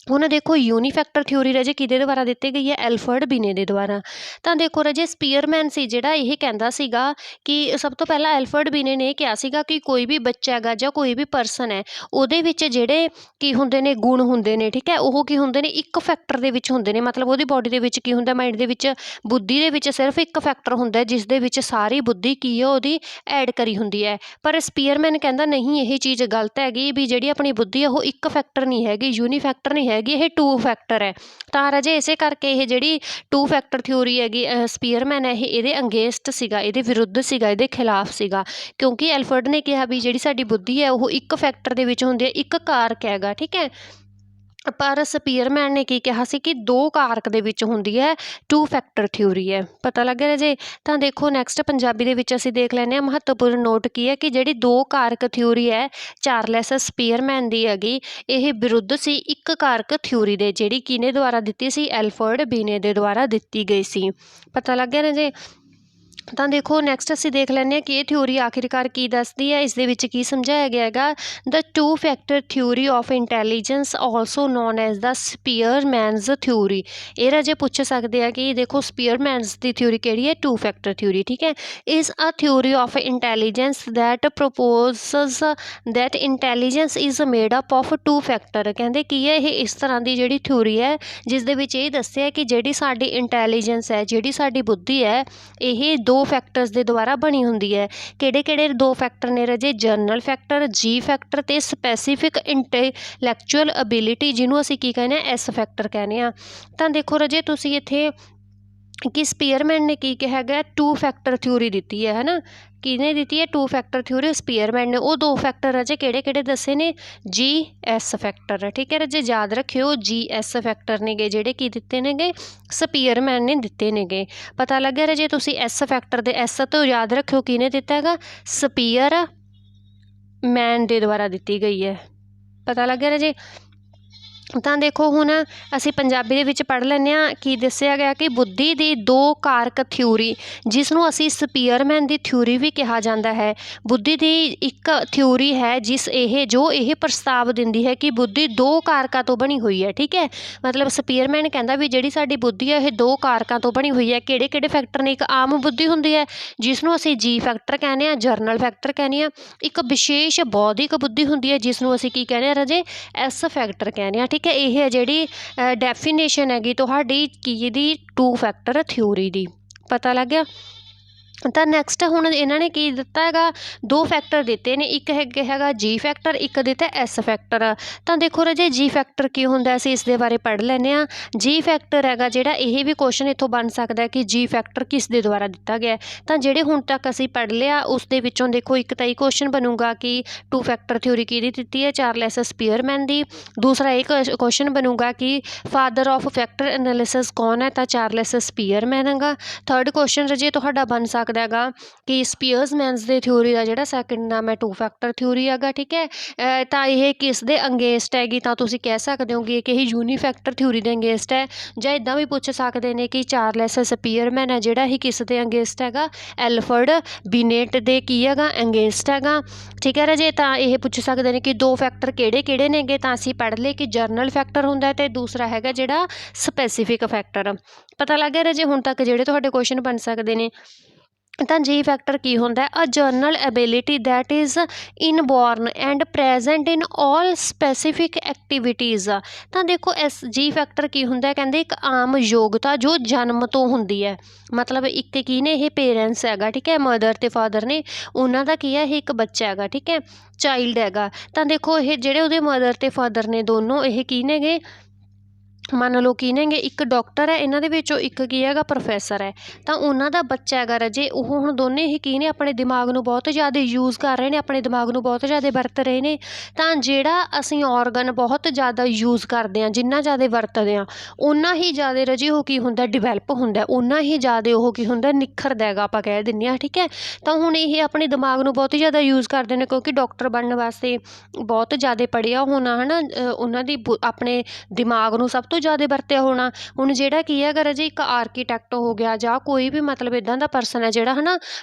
ਹੁਣ ਦੇਖੋ ਯੂਨੀਫੈਕਟਰ ਥਿਊਰੀ ਰਾਜੇ ਕਿਹਦੇ ਦੁਆਰਾ ਦਿੱਤੀ ਗਈ ਹੈ? ਐਲਫਰਡ ਬਿਨੇ ਦੇ ਦੁਆਰਾ। ਤਾਂ ਦੇਖੋ ਰਾਜੇ ਸਪੀਅਰਮੈਨ ਸੀ ਜਿਹੜਾ ਇਹ ਕਹਿੰਦਾ ਸੀਗਾ ਕਿ ਸਭ ਤੋਂ ਪਹਿਲਾਂ ਐਲਫਰਡ ਬਿਨੇ ਨੇ ਇਹ ਕਿਹਾ ਸੀਗਾ ਕਿ ਕੋਈ ਵੀ ਬੱਚਾ ਹੈਗਾ ਜਾਂ ਕੋਈ ਵੀ ਪਰਸਨ ਹੈ, ਉਹਦੇ ਵਿੱਚ ਜਿਹੜੇ ਕੀ ਹੁੰਦੇ ਨੇ ਗੁਣ ਹੁੰਦੇ ਨੇ, ਠੀਕ ਹੈ, ਉਹ ਕੀ ਹੁੰਦੇ ਨੇ? 1 ਫੈਕਟਰ ਦੇ ਵਿੱਚ ਹੁੰਦੇ ਨੇ। ਮਤਲਬ ਉਹਦੀ ਬੋਡੀ ਦੇ ਵਿੱਚ ਕੀ ਹੁੰਦਾ? ਮਾਈਂਡ ਦੇ ਵਿੱਚ, ਬੁੱਧੀ ਦੇ ਵਿੱਚ ਸਿਰਫ 1 ਫੈਕਟਰ ਹੁੰਦਾ ਜਿਸ ਦੇ ਵਿੱਚ ਸਾਰੀ ਬੁੱਧੀ ਕੀ ਹੈ ਉਹਦੀ ਐਡ ਕਰੀ ਹੁੰਦੀ ਹੈ। ਪਰ ਸਪੀਅਰਮੈਨ ਕਹਿੰਦਾ ਨਹੀਂ, ਇਹ ਚੀਜ਼ ਗਲਤ ਹੈਗੀ ਵੀ ਜਿਹੜੀ ਆਪਣੀ ਬੁੱਧੀ ਹੈ ਉਹ 1 ਫੈਕਟਰ ਨਹੀਂ ਹੈਗੀ, ਯੂਨੀਫੈਕਟਰ ਨਹੀਂ ਹੈਗੀ, ਇਹ 2 ਫੈਕਟਰ ਹੈ। ਤਾਂ ਰਾਜੇ ਇਸੇ ਕਰਕੇ ਇਹ ਜਿਹੜੀ 2 ਫੈਕਟਰ ਥਿਊਰੀ ਹੈਗੀ ਸਪੀਅਰਮੈਨ ਹੈ, ਇਹ ਇਹਦੇ ਅਗੇਂਸਟ ਸੀਗਾ, ਇਹਦੇ ਵਿਰੁੱਧ ਸੀਗਾ, ਇਹਦੇ ਖਿਲਾਫ ਸੀਗਾ। ਕਿਉਂਕਿ ਐਲਫਰਡ ਨੇ ਕਿਹਾ ਵੀ ਜਿਹੜੀ ਸਾਡੀ ਬੁੱਧੀ ਹੈ ਉਹ 1 ਫੈਕਟਰ ਦੇ ਵਿੱਚ ਹੁੰਦੀ ਹੈ, 1 ਕਾਰਕ ਹੈਗਾ, ਠੀਕ ਹੈ। ਪਰ ਸਪੀਅਰਮੈਨ ਨੇ ਕੀ ਕਿਹਾ ਸੀ ਕਿ 2 ਕਾਰਕ ਦੇ ਵਿੱਚ ਹੁੰਦੀ ਹੈ, 2 ਫੈਕਟਰ ਥਿਊਰੀ ਹੈ। ਪਤਾ ਲੱਗ ਰਿਹਾ ਜੇ? ਤਾਂ ਦੇਖੋ ਨੈਕਸਟ ਪੰਜਾਬੀ ਦੇ ਵਿੱਚ ਅਸੀਂ ਦੇਖ ਲੈਂਦੇ ਹਾਂ, ਮਹੱਤਵਪੂਰਨ ਨੋਟ ਕੀ ਹੈ ਕਿ ਜਿਹੜੀ 2 ਕਾਰਕ ਥਿਊਰੀ ਹੈ ਚਾਰਲਸ ਸਪੀਅਰਮੈਨ ਦੀ ਹੈਗੀ, ਇਹ ਵਿਰੁੱਧ ਸੀ 1 ਕਾਰਕ ਥਿਊਰੀ ਦੇ, ਜਿਹੜੀ ਕਿਹਨੇ ਦੁਆਰਾ ਦਿੱਤੀ ਸੀ? ਐਲਫਰਡ ਬਿਨੇ ਦੇ ਦੁਆਰਾ ਦਿੱਤੀ ਗਈ ਸੀ। ਪਤਾ ਲੱਗ ਗਿਆ ਨਾ ਜੇ? ਤਾਂ ਦੇਖੋ ਨੈਕਸਟ ਅਸੀਂ ਦੇਖ ਲੈਂਦੇ ਹਾਂ ਕਿ ਇਹ ਥਿਊਰੀ ਆਖਿਰਕਾਰ ਕੀ ਦੱਸਦੀ ਹੈ। ਇਸ ਦੇ ਵਿੱਚ ਕੀ ਸਮਝਾਇਆ ਗਿਆ ਹੈਗਾ? The 2 factor theory of intelligence also known as the Spearman's theory. ਇਹ ਰਾਜੇ ਪੁੱਛ ਸਕਦੇ ਆ ਕਿ ਦੇਖੋ ਸਪੀਅਰਮੈਨਜ਼ ਦੀ ਥਿਊਰੀ ਕਿਹੜੀ ਹੈ? 2 ਫੈਕਟਰ ਥਿਊਰੀ, ਠੀਕ ਹੈ। Is a theory of intelligence that proposes that intelligence is made up of 2 factor. ਕਹਿੰਦੇ ਕੀ ਹੈ ਇਹ? ਇਸ ਤਰ੍ਹਾਂ ਦੀ ਜਿਹੜੀ ਥਿਊਰੀ ਹੈ ਜਿਸ ਦੇ ਵਿੱਚ ਇਹ ਦੱਸਿਆ ਕਿ ਜਿਹੜੀ ਸਾਡੀ ਇੰਟੈਲੀਜੈਂਸ ਹੈ, ਜਿਹੜੀ ਸਾਡੀ ਬੁੱਧੀ ਹੈ, ਇਹ 2 ਫੈਕਟਰਸ ਦੇ ਦੁਆਰਾ ਬਣੀ ਹੁੰਦੀ ਹੈ। ਕਿਹੜੇ ਕਿਹੜੇ 2 ਫੈਕਟਰ ਨੇ ਰਾਜੇ? ਜਨਰਲ ਫੈਕਟਰ ਜੀ ਫੈਕਟਰ ਤੇ ਸਪੈਸੀਫਿਕ ਇੰਟੈਲੈਕਚੁਅਲ ਅਬਿਲਿਟੀ, ਜਿਹਨੂੰ ਅਸੀਂ ਕੀ ਕਹਿੰਦੇ ਹਾਂ? ਐਸ ਫੈਕਟਰ ਕਹਿੰਦੇ ਹਾਂ। ਤਾਂ ਦੇਖੋ ਰਾਜੇ ਤੁਸੀਂ ਇੱਥੇ ਕਿ ਸਪੀਅਰਮੈਨ ਨੇ ਕੀ ਕਿਹਾ ਹੈਗਾ? 2 ਫੈਕਟਰ ਥਿਊਰੀ ਦਿੱਤੀ ਹੈ, ਹੈ ਨਾ। ਕਿਹਨੇ ਦਿੱਤੀ ਹੈ? 2 ਫੈਕਟਰ ਥਿਊਰੀ ਸਪੀਅਰਮੈਨ ਨੇ। ਉਹ 2 ਫੈਕਟਰ ਰਾਜੇ ਕਿਹੜੇ ਕਿਹੜੇ ਦੱਸੇ ਨੇ? ਜੀ ਐਸ ਫੈਕਟਰ, ਠੀਕ ਹੈ ਰਾਜੇ, ਯਾਦ ਰੱਖਿਓ ਜੀ ਐਸ ਫੈਕਟਰ ਨੇਗੇ ਜਿਹੜੇ ਕੀ ਦਿੱਤੇ ਨੇਗੇ? ਸਪੀਅਰਮੈਨ ਨੇ ਦਿੱਤੇ ਨੇਗੇ। ਪਤਾ ਲੱਗਿਆ ਰਾਜੇ? ਤੁਸੀਂ ਐਸ ਫੈਕਟਰ ਦੇ ਐਸ ਤੋਂ ਯਾਦ ਰੱਖਿਓ ਕਿਹਨੇ ਦਿੱਤਾ ਹੈਗਾ? ਸਪੀਅਰਮੈਨ ਦੇ ਦੁਆਰਾ ਦਿੱਤੀ ਗਈ ਹੈ। ਪਤਾ ਲੱਗਿਆ ਰਾਜੇ? ਤਾਂ ਦੇਖੋ ਹੁਣ ਅਸੀਂ ਪੰਜਾਬੀ ਦੇ ਵਿੱਚ ਪੜ੍ਹ ਲੈਂਦੇ ਹਾਂ ਕੀ ਦੱਸਿਆ ਗਿਆ ਕਿ ਬੁੱਧੀ ਦੀ 2 ਕਾਰਕ ਥਿਊਰੀ, ਜਿਸ ਨੂੰ ਅਸੀਂ ਸਪੀਅਰਮੈਨ ਦੀ ਥਿਊਰੀ ਵੀ ਕਿਹਾ ਜਾਂਦਾ ਹੈ। ਬੁੱਧੀ ਦੀ ਇੱਕ ਥਿਊਰੀ ਹੈ ਜੋ ਇਹ ਪ੍ਰਸਤਾਵ ਦਿੰਦੀ ਹੈ ਕਿ ਬੁੱਧੀ 2 ਕਾਰਕਾਂ ਤੋਂ ਬਣੀ ਹੋਈ ਹੈ, ਠੀਕ ਹੈ। ਮਤਲਬ ਸਪੀਅਰਮੈਨ ਕਹਿੰਦਾ ਵੀ ਜਿਹੜੀ ਸਾਡੀ ਬੁੱਧੀ ਹੈ ਇਹ 2 ਕਾਰਕਾਂ ਤੋਂ ਬਣੀ ਹੋਈ ਹੈ। ਕਿਹੜੇ ਕਿਹੜੇ ਫੈਕਟਰ ਨੇ? ਇੱਕ ਆਮ ਬੁੱਧੀ ਹੁੰਦੀ ਹੈ ਜਿਸ ਨੂੰ ਅਸੀਂ ਜੀ ਫੈਕਟਰ ਕਹਿੰਦੇ ਹਾਂ, ਜਰਨਲ ਫੈਕਟਰ ਕਹਿੰਦੇ ਹਾਂ। ਇੱਕ ਵਿਸ਼ੇਸ਼ ਬੌਧਿਕ ਬੁੱਧੀ ਹੁੰਦੀ ਹੈ ਜਿਸ ਨੂੰ ਅਸੀਂ ਕੀ ਕਹਿੰਦੇ ਹਾਂ ਰਾਜੇ? ਐਸ ਫੈਕਟਰ ਕਹਿੰਦੇ ਹਾਂ, ਠੀਕ ਹੈ। ਇਹ ਹੈ ਜਿਹੜੀ ਡੈਫੀਨੇਸ਼ਨ ਹੈਗੀ ਤੁਹਾਡੀ ਕੀ ਦੀ? 2 ਫੈਕਟਰ ਥਿਊਰੀ ਦੀ। ਪਤਾ ਲੱਗ ਗਿਆ? ਤਾਂ ਨੈਕਸਟ ਹੁਣ ਇਹਨਾਂ ਨੇ ਕੀ ਦਿੱਤਾ ਹੈਗਾ? 2 ਫੈਕਟਰ ਦਿੱਤੇ ਨੇ, ਇੱਕ ਹੈਗਾ ਜੀ ਫੈਕਟਰ, ਇੱਕ ਦਿੱਤਾ ਐਸ ਫੈਕਟਰ। ਤਾਂ ਦੇਖੋ ਰਾਜੇ ਜੀ ਫੈਕਟਰ ਕੀ ਹੁੰਦਾ? ਅਸੀਂ ਇਸ ਦੇ ਬਾਰੇ ਪੜ੍ਹ ਲੈਂਦੇ ਹਾਂ। ਜੀ ਫੈਕਟਰ ਹੈਗਾ ਜਿਹੜਾ, ਇਹ ਵੀ ਕੁਐਸਚਨ ਇੱਥੋਂ ਬਣ ਸਕਦਾ ਕਿ ਜੀ ਫੈਕਟਰ ਕਿਸ ਦੇ ਦੁਆਰਾ ਦਿੱਤਾ ਗਿਆ? ਤਾਂ ਜਿਹੜੇ ਹੁਣ ਤੱਕ ਅਸੀਂ ਪੜ੍ਹ ਲਿਆ ਉਸ ਦੇ ਵਿੱਚੋਂ ਦੇਖੋ ਇੱਕ ਤਾਂ ਇਹ ਕੁਐਸਚਨ ਬਣੂਗਾ ਕਿ 2 ਫੈਕਟਰ ਥਿਊਰੀ ਕਿਹਦੀ ਦਿੱਤੀ ਹੈ? ਚਾਰਲਸ ਸਪੀਅਰਮੈਨ ਦੀ। ਦੂਸਰਾ ਇਹ ਕੁਐਸਚਨ ਬਣੂਗਾ ਕਿ ਫਾਦਰ ਆਫ ਫੈਕਟਰ ਐਨਾਲਿਸਿਸ ਕੌਣ ਹੈ? ਤਾਂ ਚਾਰਲਸ ਸਪੀਅਰਮੈਨ ਹੈਗਾ। ਥਰਡ ਕੁਐਸਚਨ ਰਾਜੇ ਤੁਹਾਡਾ ਬਣ ਸਕਦਾ ਹੈਗਾ ਕਿ ਸਪੀਅਰਮੈਨਸ ਦੇ ਥਿਊਰੀ ਦਾ ਜਿਹੜਾ ਸੈਕਿੰਡ ਨਾਮ ਹੈ 2 ਫੈਕਟਰ ਥਿਊਰੀ ਹੈਗਾ, ਠੀਕ ਹੈ। ਤਾਂ ਇਹ ਕਿਸ ਦੇ ਅੰਗੇਂਸਟ ਹੈਗੀ? ਤਾਂ ਤੁਸੀਂ ਕਹਿ ਸਕਦੇ ਹੋ ਕਿ ਇਹ ਯੂਨੀਫੈਕਟਰ ਥਿਊਰੀ ਦੇ ਅੰਗੇਂਸਟ ਹੈ। ਜਾਂ ਇੱਦਾਂ ਵੀ ਪੁੱਛ ਸਕਦੇ ਨੇ ਕਿ ਚਾਰਲਸ ਸਪੀਅਰਮੈਨ ਹੈ ਜਿਹੜਾ ਇਹ ਕਿਸ ਦੇ ਅੰਗੇਂਸਟ ਹੈਗਾ? ਐਲਫਰਡ ਬਿਨੇਟ ਦੇ ਕੀ ਹੈਗਾ? ਅੰਗੇਂਸਟ ਹੈਗਾ, ਠੀਕ ਹੈ ਰਾਜੇ। ਤਾਂ ਇਹ ਪੁੱਛ ਸਕਦੇ ਨੇ ਕਿ 2 ਫੈਕਟਰ ਕਿਹੜੇ ਕਿਹੜੇ ਨੇਗੇ? ਤਾਂ ਅਸੀਂ ਪੜ੍ਹ ਲਏ ਕਿ ਜਰਨਲ ਫੈਕਟਰ ਹੁੰਦਾ ਅਤੇ ਦੂਸਰਾ ਹੈਗਾ ਜਿਹੜਾ ਸਪੈਸੀਫਿਕ ਫੈਕਟਰ। ਪਤਾ ਲੱਗ ਗਿਆ ਰਾਜੇ ਹੁਣ ਤੱਕ ਜਿਹੜੇ ਤੁਹਾਡੇ ਕੁਐਸਚਨ ਬਣ ਸਕਦੇ ਨੇ। ਤਾਂ ਜੀ ਫੈਕਟਰ ਕੀ ਹੁੰਦਾ? A general ability that is inborn and present in all specific activities. ਤਾਂ ਦੇਖੋ ਇਸ ਜੀ ਫੈਕਟਰ ਕੀ ਹੁੰਦਾ? ਕਹਿੰਦੇ ਇੱਕ ਆਮ ਯੋਗਤਾ ਜੋ ਜਨਮ ਤੋਂ ਹੁੰਦੀ ਹੈ। ਮਤਲਬ ਇੱਕ ਕੀ ਨੇ? ਇਹ ਪੇਰੈਂਟਸ ਹੈਗਾ, ਠੀਕ ਹੈ, ਮਦਰ ਅਤੇ ਫਾਦਰ ਨੇ, ਉਹਨਾਂ ਦਾ ਕੀ ਹੈ? ਇਹ ਇੱਕ ਬੱਚਾ ਹੈਗਾ, ਠੀਕ ਹੈ, ਚਾਈਲਡ ਹੈਗਾ। ਤਾਂ ਦੇਖੋ ਇਹ ਜਿਹੜੇ ਉਹਦੇ ਮਦਰ ਅਤੇ ਫਾਦਰ ਨੇ ਦੋਨੋਂ ਇਹ ਕੀ ਨੇਗੇ? ਮੰਨ ਲਓ ਕੀ ਨੇਗੇ? ਇੱਕ ਡਾਕਟਰ ਹੈ, ਇਹਨਾਂ ਦੇ ਵਿੱਚੋਂ ਇੱਕ ਕੀ ਹੈਗਾ? ਪ੍ਰੋਫੈਸਰ ਹੈ। ਤਾਂ ਉਹਨਾਂ ਦਾ ਬੱਚਾ ਹੈਗਾ ਰਾਜੇ, ਉਹ ਹੁਣ ਦੋਨੇ ਹੀ ਕੀ ਨੇ? ਆਪਣੇ ਦਿਮਾਗ ਨੂੰ ਬਹੁਤ ਜ਼ਿਆਦਾ ਯੂਜ਼ ਕਰ ਰਹੇ ਨੇ, ਆਪਣੇ ਦਿਮਾਗ ਨੂੰ ਬਹੁਤ ਜ਼ਿਆਦਾ ਵਰਤ ਰਹੇ ਨੇ। ਤਾਂ ਜਿਹੜਾ ਅਸੀਂ ਔਰਗਨ ਬਹੁਤ ਜ਼ਿਆਦਾ ਯੂਜ਼ ਕਰਦੇ ਹਾਂ, ਜਿੰਨਾ ਜ਼ਿਆਦਾ ਵਰਤਦੇ ਹਾਂ, ਓਨਾ ਹੀ ਜ਼ਿਆਦਾ ਰਾਜੇ ਉਹ ਕੀ ਹੁੰਦਾ? ਡਿਵੈਲਪ ਹੁੰਦਾ, ਓਨਾ ਹੀ ਜ਼ਿਆਦਾ ਉਹ ਕੀ ਹੁੰਦਾ? ਨਿਖਰਦਾ ਹੈਗਾ, ਆਪਾਂ ਕਹਿ ਦਿੰਦੇ ਹਾਂ, ਠੀਕ ਹੈ। ਤਾਂ ਹੁਣ ਇਹ ਆਪਣੇ ਦਿਮਾਗ ਨੂੰ ਬਹੁਤ ਹੀ ਜ਼ਿਆਦਾ ਯੂਜ਼ ਕਰਦੇ ਨੇ ਕਿਉਂਕਿ ਡਾਕਟਰ ਬਣਨ ਵਾਸਤੇ ਬਹੁਤ ਜ਼ਿਆਦਾ ਪੜ੍ਹਿਆ ਹੋਣਾ, ਹੈ ਨਾ, ਉਹਨਾਂ ਦੀ ਆਪਣੇ ਦਿਮਾਗ ਨੂੰ ਸਭ ਤੋਂ ਜ਼ਿਆਦਾ ਵਰਤਿਆ ਹੋਣਾ। ਹੁਣ ਜਿਹੜਾ ਕੀ ਹੈਗਾ ਰਾਜੇ? ਇੱਕ ਆਰਕੀਟੈਕਟ ਹੋ ਗਿਆ ਜਾਂ ਕੋਈ ਵੀ ਮਤਲਬ ਇੱਦਾਂ ਦਾ ਪਰਸਨ ਹੈ ਜਿਹੜਾ ਹੈ ਨਾ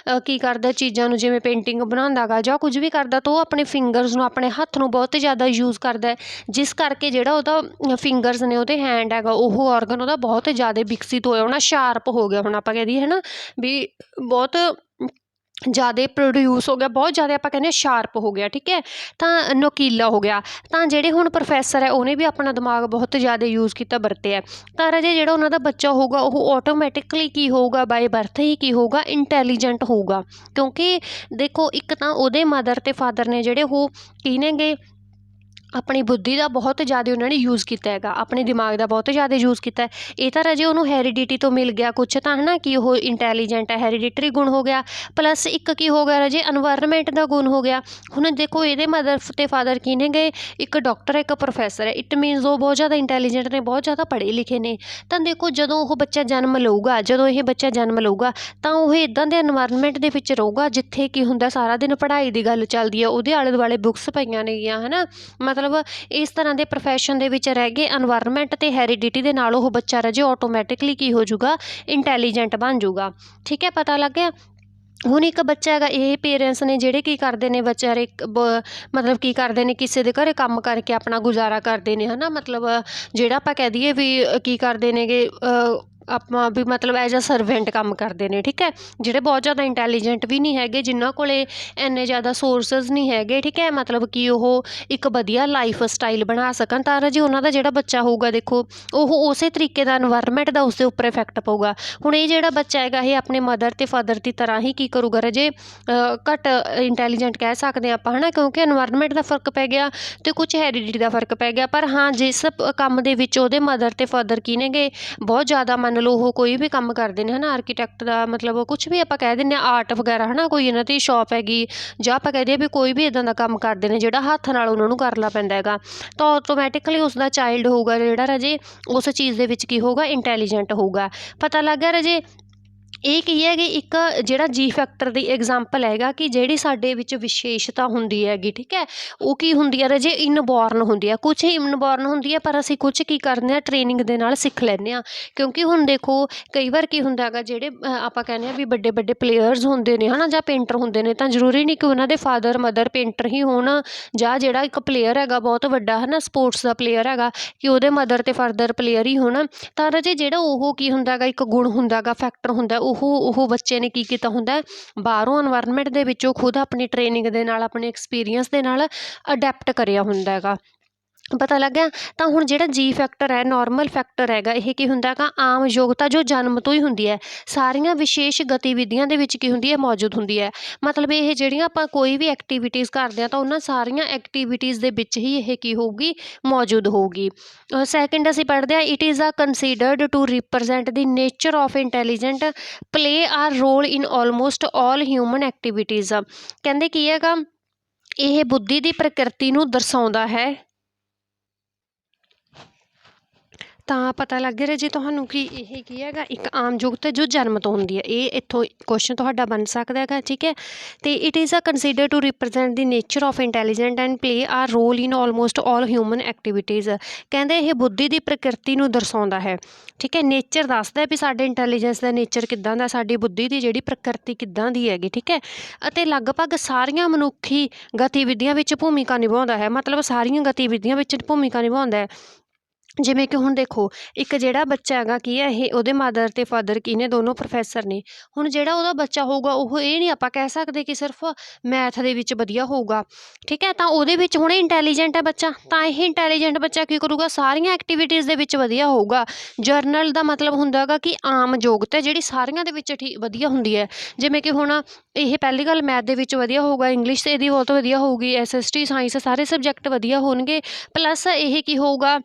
ਕੀ ਕਰਦਾ? ਚੀਜ਼ਾਂ ਨੂੰ ਜਿਵੇਂ ਪੇਂਟਿੰਗ ਬਣਾਉਂਦਾ ਗਾ ਜਾਂ ਕੁਝ ਵੀ ਕਰਦਾ, ਤਾਂ ਉਹ ਆਪਣੇ ਫਿੰਗਰਸ ਨੂੰ, ਆਪਣੇ ਹੱਥ ਨੂੰ ਬਹੁਤ ਜ਼ਿਆਦਾ ਯੂਜ਼ ਕਰਦਾ, ਜਿਸ ਕਰਕੇ ਜਿਹੜਾ ਉਹਦਾ ਫਿੰਗਰਸ ਨੇ, ਉਹਦੇ ਹੈਂਡ ਹੈਗਾ, ਉਹ ਔਰਗਨ ਉਹਦਾ ਬਹੁਤ ਜ਼ਿਆਦਾ ਵਿਕਸਿਤ ਹੋਇਆ ਹੋਣਾ, ਸ਼ਾਰਪ ਹੋ ਗਿਆ ਹੁਣ ਆਪਾਂ ਕਹਿ ਦਈਏ, ਹੈ ਨਾ, ਵੀ ਬਹੁਤ ਜ਼ਿਆਦਾ ਪ੍ਰੋਡਿਊਸ ਹੋ ਗਿਆ, ਬਹੁਤ ਜ਼ਿਆਦਾ ਆਪਾਂ ਕਹਿੰਦੇ ਸ਼ਾਰਪ ਹੋ ਗਿਆ, ਠੀਕ ਹੈ, ਤਾਂ ਨੋਕੀਲਾ ਹੋ ਗਿਆ। ਤਾਂ ਜਿਹੜੇ ਹੁਣ ਪ੍ਰੋਫੈਸਰ ਹੈ ਉਹਨੇ ਵੀ ਆਪਣਾ ਦਿਮਾਗ ਬਹੁਤ ਜ਼ਿਆਦਾ ਯੂਜ਼ ਕੀਤਾ, ਵਰਤਿਆ। ਤਾਂ ਰਾਜੇ ਜਿਹੜਾ ਉਹਨਾਂ ਦਾ ਬੱਚਾ ਹੋਊਗਾ ਉਹ ਆਟੋਮੈਟਿਕਲੀ ਕੀ ਹੋਊਗਾ? ਬਾਏ ਬਰਥ ਹੀ ਕੀ ਹੋਊਗਾ? ਇੰਟੈਲੀਜੈਂਟ ਹੋਊਗਾ। ਕਿਉਂਕਿ ਦੇਖੋ ਇੱਕ ਤਾਂ ਉਹਦੇ ਮਦਰ ਅਤੇ ਫਾਦਰ ਨੇ ਜਿਹੜੇ ਉਹ ਕੀ ਨੇਗੇ? ਆਪਣੀ ਬੁੱਧੀ ਦਾ ਬਹੁਤ ਜ਼ਿਆਦਾ ਉਹਨਾਂ ਨੇ ਯੂਜ਼ ਕੀਤਾ ਹੈਗਾ, ਆਪਣੇ ਦਿਮਾਗ ਦਾ ਬਹੁਤ ਜ਼ਿਆਦਾ ਯੂਜ਼ ਕੀਤਾ ਹੈ। ਇਹ ਤਾਂ ਰਾਜੇ ਉਹਨੂੰ ਹੈਰੀਡਿਟੀ ਤੋਂ ਮਿਲ ਗਿਆ ਕੁਛ ਤਾਂ, ਹੈ ਨਾ, ਕਿ ਉਹ ਇੰਟੈਲੀਜੈਂਟ ਹੈ, ਹੈਰੀਡਿਟਰੀ ਗੁਣ ਹੋ ਗਿਆ। ਪਲੱਸ ਇੱਕ ਕੀ ਹੋ ਗਿਆ ਰਾਜੇ, ਇਨਵਾਇਰਨਮੈਂਟ ਦਾ ਗੁਣ ਹੋ ਗਿਆ। ਹੁਣ ਦੇਖੋ ਇਹਦੇ ਮਦਰ ਅਤੇ ਫਾਦਰ ਕੀ ਨੇਗੇ, ਇੱਕ ਡਾਕਟਰ ਹੈ, ਇੱਕ ਪ੍ਰੋਫੈਸਰ ਹੈ। ਇਟ ਮੀਨਸ ਉਹ ਬਹੁਤ ਜ਼ਿਆਦਾ ਇੰਟੈਲੀਜੈਂਟ ਨੇ, ਬਹੁਤ ਜ਼ਿਆਦਾ ਪੜ੍ਹੇ ਲਿਖੇ ਨੇ। ਤਾਂ ਦੇਖੋ ਜਦੋਂ ਉਹ ਬੱਚਾ ਜਨਮ ਲਊਗਾ, ਜਦੋਂ ਇਹ ਬੱਚਾ ਜਨਮ ਲਊਗਾ ਤਾਂ ਉਹ ਇੱਦਾਂ ਦੇ ਇਨਵਾਇਰਨਮੈਂਟ ਦੇ ਵਿੱਚ ਰਹੂਗਾ ਜਿੱਥੇ ਕੀ ਹੁੰਦਾ ਸਾਰਾ ਦਿਨ ਪੜ੍ਹਾਈ ਦੀ ਗੱਲ ਚੱਲਦੀ ਹੈ, ਉਹਦੇ ਆਲੇ ਦੁਆਲੇ ਬੁੱਕਸ ਪਈਆਂ ਨੇਗੀਆਂ, ਹੈ ਨਾ। ਮਤਲਬ ਇਸ ਤਰ੍ਹਾਂ ਦੇ ਪ੍ਰੋਫੈਸ਼ਨ ਦੇ ਵਿੱਚ ਰਹਿ ਗਏ, ਇਨਵਾਇਰਨਮੈਂਟ ਅਤੇ ਹੈਰੀਡਿਟੀ ਦੇ ਨਾਲ ਉਹ ਬੱਚਾ ਰਾਜੇ ਆਟੋਮੈਟਿਕਲੀ ਕੀ ਹੋ ਜਾਊਗਾ, ਇੰਟੈਲੀਜੈਂਟ ਬਣ ਜਾਊਗਾ। ਠੀਕ ਹੈ, ਪਤਾ ਲੱਗ ਗਿਆ। ਹੁਣ ਇੱਕ ਬੱਚਾ ਹੈਗਾ, ਇਹ ਪੇਰੈਂਟਸ ਨੇ ਜਿਹੜੇ ਕੀ ਕਰਦੇ ਨੇ ਵਿਚਾਰੇ ਮਤਲਬ ਕੀ ਕਰਦੇ ਨੇ, ਕਿਸੇ ਦੇ ਘਰ ਕੰਮ ਕਰਕੇ ਆਪਣਾ ਗੁਜ਼ਾਰਾ ਕਰਦੇ ਨੇ, ਹੈ ਨਾ। ਮਤਲਬ ਜਿਹੜਾ ਆਪਾਂ ਕਹਿ ਦਈਏ ਵੀ ਕੀ ਕਰਦੇ ਨੇਗੇ, ਆਪਾਂ ਵੀ ਮਤਲਬ ਐਜ ਅ ਸਰਵੈਂਟ ਕੰਮ ਕਰਦੇ ਨੇ। ਠੀਕ ਹੈ, ਜਿਹੜੇ ਬਹੁਤ ਜ਼ਿਆਦਾ ਇੰਟੈਲੀਜੈਂਟ ਵੀ ਨਹੀਂ ਹੈਗੇ, ਜਿਨ੍ਹਾਂ ਕੋਲ ਇੰਨੇ ਜ਼ਿਆਦਾ ਸੋਰਸਿਸ ਨਹੀਂ ਹੈਗੇ। ਠੀਕ ਹੈ, ਮਤਲਬ ਕਿ ਉਹ ਇੱਕ ਵਧੀਆ ਲਾਈਫ ਸਟਾਈਲ ਬਣਾ ਸਕਣ, ਤਾਂ ਰਾਜੇ ਉਹਨਾਂ ਦਾ ਜਿਹੜਾ ਬੱਚਾ ਹੋਊਗਾ ਦੇਖੋ ਉਹ ਉਸੇ ਤਰੀਕੇ ਦਾ ਇਨਵਾਇਰਨਮੈਂਟ ਦਾ ਉਸਦੇ ਉੱਪਰ ਇਫੈਕਟ ਪਊਗਾ। ਹੁਣ ਇਹ ਜਿਹੜਾ ਬੱਚਾ ਹੈਗਾ ਇਹ ਆਪਣੇ ਮਦਰ ਅਤੇ ਫਾਦਰ ਦੀ ਤਰ੍ਹਾਂ ਹੀ ਕੀ ਕਰੂਗਾ ਰਾਜੇ, ਘੱਟ ਇੰਟੈਲੀਜੈਂਟ ਕਹਿ ਸਕਦੇ ਆਪਾਂ, ਹੈ ਨਾ, ਕਿਉਂਕਿ ਇਨਵਾਇਰਨਮੈਂਟ ਦਾ ਫਰਕ ਪੈ ਗਿਆ ਅਤੇ ਕੁਛ ਹੈਰੀਡਿਟੀ ਦਾ ਫਰਕ ਪੈ ਗਿਆ। ਪਰ ਹਾਂ, ਜਿਸ ਕੰਮ ਦੇ ਵਿੱਚ ਉਹਦੇ ਮਦਰ ਅਤੇ ਫਾਦਰ ਕੀ ਨੇਗੇ ਬਹੁਤ ਜ਼ਿਆਦਾ, ਮੰਨ ਲਓ ਉਹ ਕੋਈ ਵੀ ਕੰਮ ਕਰਦੇ ਨੇ, ਹੈ ਨਾ, ਆਰਕੀਟੈਕਟ ਦਾ, ਮਤਲਬ ਕੁਛ ਵੀ ਆਪਾਂ ਕਹਿ ਦਿੰਦੇ ਹਾਂ, ਆਰਟ ਵਗੈਰਾ, ਹੈ ਨਾ, ਕੋਈ ਇਹਨਾਂ ਦੀ ਸ਼ੌਪ ਹੈਗੀ, ਜਾਂ ਆਪਾਂ ਕਹਿ ਦਈਏ ਵੀ ਕੋਈ ਵੀ ਇੱਦਾਂ ਦਾ ਕੰਮ ਕਰਦੇ ਨੇ ਜਿਹੜਾ ਹੱਥ ਨਾਲ ਉਹਨਾਂ ਨੂੰ ਕਰਨਾ ਪੈਂਦਾ ਹੈਗਾ, ਤਾਂ ਆਟੋਮੈਟਿਕਲੀ ਉਸਦਾ ਚਾਈਲਡ ਹੋਊਗਾ ਜਿਹੜਾ ਰਾਜੇ ਉਸ ਚੀਜ਼ ਦੇ ਵਿੱਚ ਕੀ ਹੋਊਗਾ, ਇੰਟੈਲੀਜੈਂਟ ਹੋਊਗਾ। ਪਤਾ ਲੱਗ ਗਿਆ ਰਾਜੇ। ਇਹ ਕੀ ਹੈਗੀ, ਇੱਕ ਜਿਹੜਾ ਜੀ ਫੈਕਟਰ ਦੀ ਐਗਜ਼ਾਮਪਲ ਹੈਗਾ ਕਿ ਜਿਹੜੀ ਸਾਡੇ ਵਿੱਚ ਵਿਸ਼ੇਸ਼ਤਾ ਹੁੰਦੀ ਹੈਗੀ, ਠੀਕ ਹੈ, ਉਹ ਕੀ ਹੁੰਦੀ ਹੈ ਰਾਜੇ, ਇਨਬੋਰਨ ਹੁੰਦੀ ਹੈ। ਕੁਛ ਇਨਬੋਰਨ ਹੁੰਦੀ ਹੈ, ਪਰ ਅਸੀਂ ਕੁਛ ਕੀ ਕਰਦੇ ਹਾਂ, ਟ੍ਰੇਨਿੰਗ ਦੇ ਨਾਲ ਸਿੱਖ ਲੈਂਦੇ ਹਾਂ। ਕਿਉਂਕਿ ਹੁਣ ਦੇਖੋ ਕਈ ਵਾਰ ਕੀ ਹੁੰਦਾ ਹੈਗਾ, ਜਿਹੜੇ ਆਪਾਂ ਕਹਿੰਦੇ ਹਾਂ ਵੀ ਵੱਡੇ ਵੱਡੇ ਪਲੇਅਰਸ ਹੁੰਦੇ ਨੇ, ਹੈ ਨਾ, ਜਾਂ ਪੇਂਟਰ ਹੁੰਦੇ ਨੇ, ਤਾਂ ਜ਼ਰੂਰੀ ਨਹੀਂ ਕਿ ਉਹਨਾਂ ਦੇ ਫਾਦਰ ਮਦਰ ਪੇਂਟਰ ਹੀ ਹੋਣ, ਜਾਂ ਜਿਹੜਾ ਇੱਕ ਪਲੇਅਰ ਹੈਗਾ ਬਹੁਤ ਵੱਡਾ, ਹੈ ਨਾ, ਸਪੋਰਟਸ ਦਾ ਪਲੇਅਰ ਹੈਗਾ, ਕਿ ਉਹਦੇ ਮਦਰ ਅਤੇ ਫਾਦਰ ਪਲੇਅਰ ਹੀ ਹੋਣ। ਤਾਂ ਰਾਜੇ ਜਿਹੜਾ ਉਹ ਕੀ ਹੁੰਦਾ ਹੈਗਾ, ਇੱਕ ਗੁਣ ਹੁੰਦਾ ਹੈਗਾ, ਫੈਕਟਰ ਹੁੰਦਾ, ਉਹ ਬੱਚੇ ਨੇ ਕੀ ਕੀਤਾ ਹੁੰਦਾ, ਬਾਹਰੋਂ ਇਨਵਾਇਰਨਮੈਂਟ ਦੇ ਵਿੱਚੋਂ ਖੁਦ ਆਪਣੀ ਟ੍ਰੇਨਿੰਗ ਦੇ ਨਾਲ, ਆਪਣੇ ਐਕਸਪੀਰੀਅੰਸ ਦੇ ਨਾਲ ਅਡੈਪਟ ਕਰਿਆ ਹੁੰਦਾ ਹੈਗਾ। ਪਤਾ ਲੱਗਿਆ। ਤਾਂ ਹੁਣ ਜਿਹੜਾ ਜੀ ਫੈਕਟਰ ਹੈ, ਨੋਰਮਲ ਫੈਕਟਰ ਹੈਗਾ, ਇਹ ਕੀ ਹੁੰਦਾ ਹੈਗਾ, ਆਮ ਯੋਗਤਾ ਜੋ ਜਨਮ ਤੋਂ ਹੀ ਹੁੰਦੀ ਹੈ, ਸਾਰੀਆਂ ਵਿਸ਼ੇਸ਼ ਗਤੀਵਿਧੀਆਂ ਦੇ ਵਿੱਚ ਕੀ ਹੁੰਦੀ ਹੈ, ਮੌਜੂਦ ਹੁੰਦੀ ਹੈ। ਮਤਲਬ ਇਹ ਜਿਹੜੀਆਂ ਆਪਾਂ ਕੋਈ ਵੀ ਐਕਟੀਵਿਟੀਜ਼ ਕਰਦੇ ਹਾਂ ਤਾਂ ਉਹਨਾਂ ਸਾਰੀਆਂ ਐਕਟੀਵਿਟੀਜ਼ ਦੇ ਵਿੱਚ ਹੀ ਇਹ ਕੀ ਹੋਊਗੀ, ਮੌਜੂਦ ਹੋਊਗੀ। ਸੈਕਿੰਡ ਅਸੀਂ ਪੜ੍ਹਦੇ ਹਾਂ, it is a considered to represent the nature of intelligent play are role in almost all human activities. ਕਹਿੰਦੇ ਕੀ ਹੈਗਾ, ਇਹ ਬੁੱਧੀ ਦੀ ਪ੍ਰਕਿਰਤੀ ਨੂੰ ਦਰਸਾਉਂਦਾ ਹੈ। ਤਾਂ ਪਤਾ ਲੱਗ ਰਿਹਾ ਜੀ ਤੁਹਾਨੂੰ ਕਿ ਇਹ ਕੀ ਹੈਗਾ, ਇੱਕ ਆਮ ਯੋਗਤਾ ਜੋ ਜਨਮ ਤੋਂ ਹੁੰਦੀ ਹੈ। ਇਹ ਇੱਥੋਂ ਕੁਐਸਚਨ ਤੁਹਾਡਾ ਬਣ ਸਕਦਾ ਹੈਗਾ। ਠੀਕ ਹੈ, ਅਤੇ it is a consider to represent the nature of intelligent and play are role in almost all human activities. ਕਹਿੰਦੇ ਇਹ ਬੁੱਧੀ ਦੀ ਪ੍ਰਕਿਰਤੀ ਨੂੰ ਦਰਸਾਉਂਦਾ ਹੈ। ਠੀਕ ਹੈ, ਨੇਚਰ ਦੱਸਦਾ ਵੀ ਸਾਡੇ ਇੰਟੈਲੀਜੈਂਸ ਦਾ ਨੇਚਰ ਕਿੱਦਾਂ ਦਾ, ਸਾਡੀ ਬੁੱਧੀ ਦੀ ਜਿਹੜੀ ਪ੍ਰਕਿਰਤੀ ਕਿੱਦਾਂ ਦੀ ਹੈਗੀ। ਠੀਕ ਹੈ, ਅਤੇ ਲਗਭਗ ਸਾਰੀਆਂ ਮਨੁੱਖੀ ਗਤੀਵਿਧੀਆਂ ਵਿੱਚ ਭੂਮਿਕਾ ਨਿਭਾਉਂਦਾ ਹੈ। ਮਤਲਬ ਸਾਰੀਆਂ ਗਤੀਵਿਧੀਆਂ ਵਿੱਚ ਭੂਮਿਕਾ ਨਿਭਾਉਂਦਾ ਹੈ। ਜਿਵੇਂ ਕਿ ਹੁਣ ਦੇਖੋ, ਇੱਕ ਜਿਹੜਾ ਬੱਚਾ ਹੈਗਾ ਕੀ ਹੈ, ਇਹ ਉਹਦੇ ਮਦਰ ਅਤੇ ਫਾਦਰ ਕੀ ਨੇ, ਦੋਨੋਂ ਪ੍ਰੋਫੈਸਰ ਨੇ। ਹੁਣ ਜਿਹੜਾ ਉਹਦਾ ਬੱਚਾ ਹੋਊਗਾ ਉਹ ਇਹ ਨਹੀਂ ਆਪਾਂ ਕਹਿ ਸਕਦੇ ਕਿ ਸਿਰਫ ਮੈਥ ਦੇ ਵਿੱਚ ਵਧੀਆ ਹੋਊਗਾ। ਠੀਕ ਹੈ, ਤਾਂ ਉਹਦੇ ਵਿੱਚ ਹੁਣ ਇੰਟੈਲੀਜੈਂਟ ਹੈ ਬੱਚਾ, ਤਾਂ ਇਹ ਇੰਟੈਲੀਜੈਂਟ ਬੱਚਾ ਕੀ ਕਰੂਗਾ, ਸਾਰੀਆਂ ਐਕਟੀਵਿਟੀਜ਼ ਦੇ ਵਿੱਚ ਵਧੀਆ ਹੋਊਗਾ। ਜਰਨਲ ਦਾ ਮਤਲਬ ਹੁੰਦਾ ਹੈਗਾ ਕਿ ਆਮ ਯੋਗਤਾ ਜਿਹੜੀ ਸਾਰੀਆਂ ਦੇ ਵਿੱਚ ਵਧੀਆ ਹੁੰਦੀ ਹੈ। ਜਿਵੇਂ ਕਿ ਹੁਣ ਇਹ ਪਹਿਲੀ ਗੱਲ ਮੈਥ ਦੇ ਵਿੱਚ ਵਧੀਆ ਹੋਊਗਾ, ਇੰਗਲਿਸ਼ ਇਹਦੀ ਬਹੁਤ ਵਧੀਆ ਹੋਊਗੀ, SST ਸਾਇੰਸ ਸਾਰੇ ਸਬਜੈਕਟ ਵਧੀਆ ਹੋਣਗੇ। ਪਲੱਸ ਇਹ ਕੀ ਹੋਊਗਾ,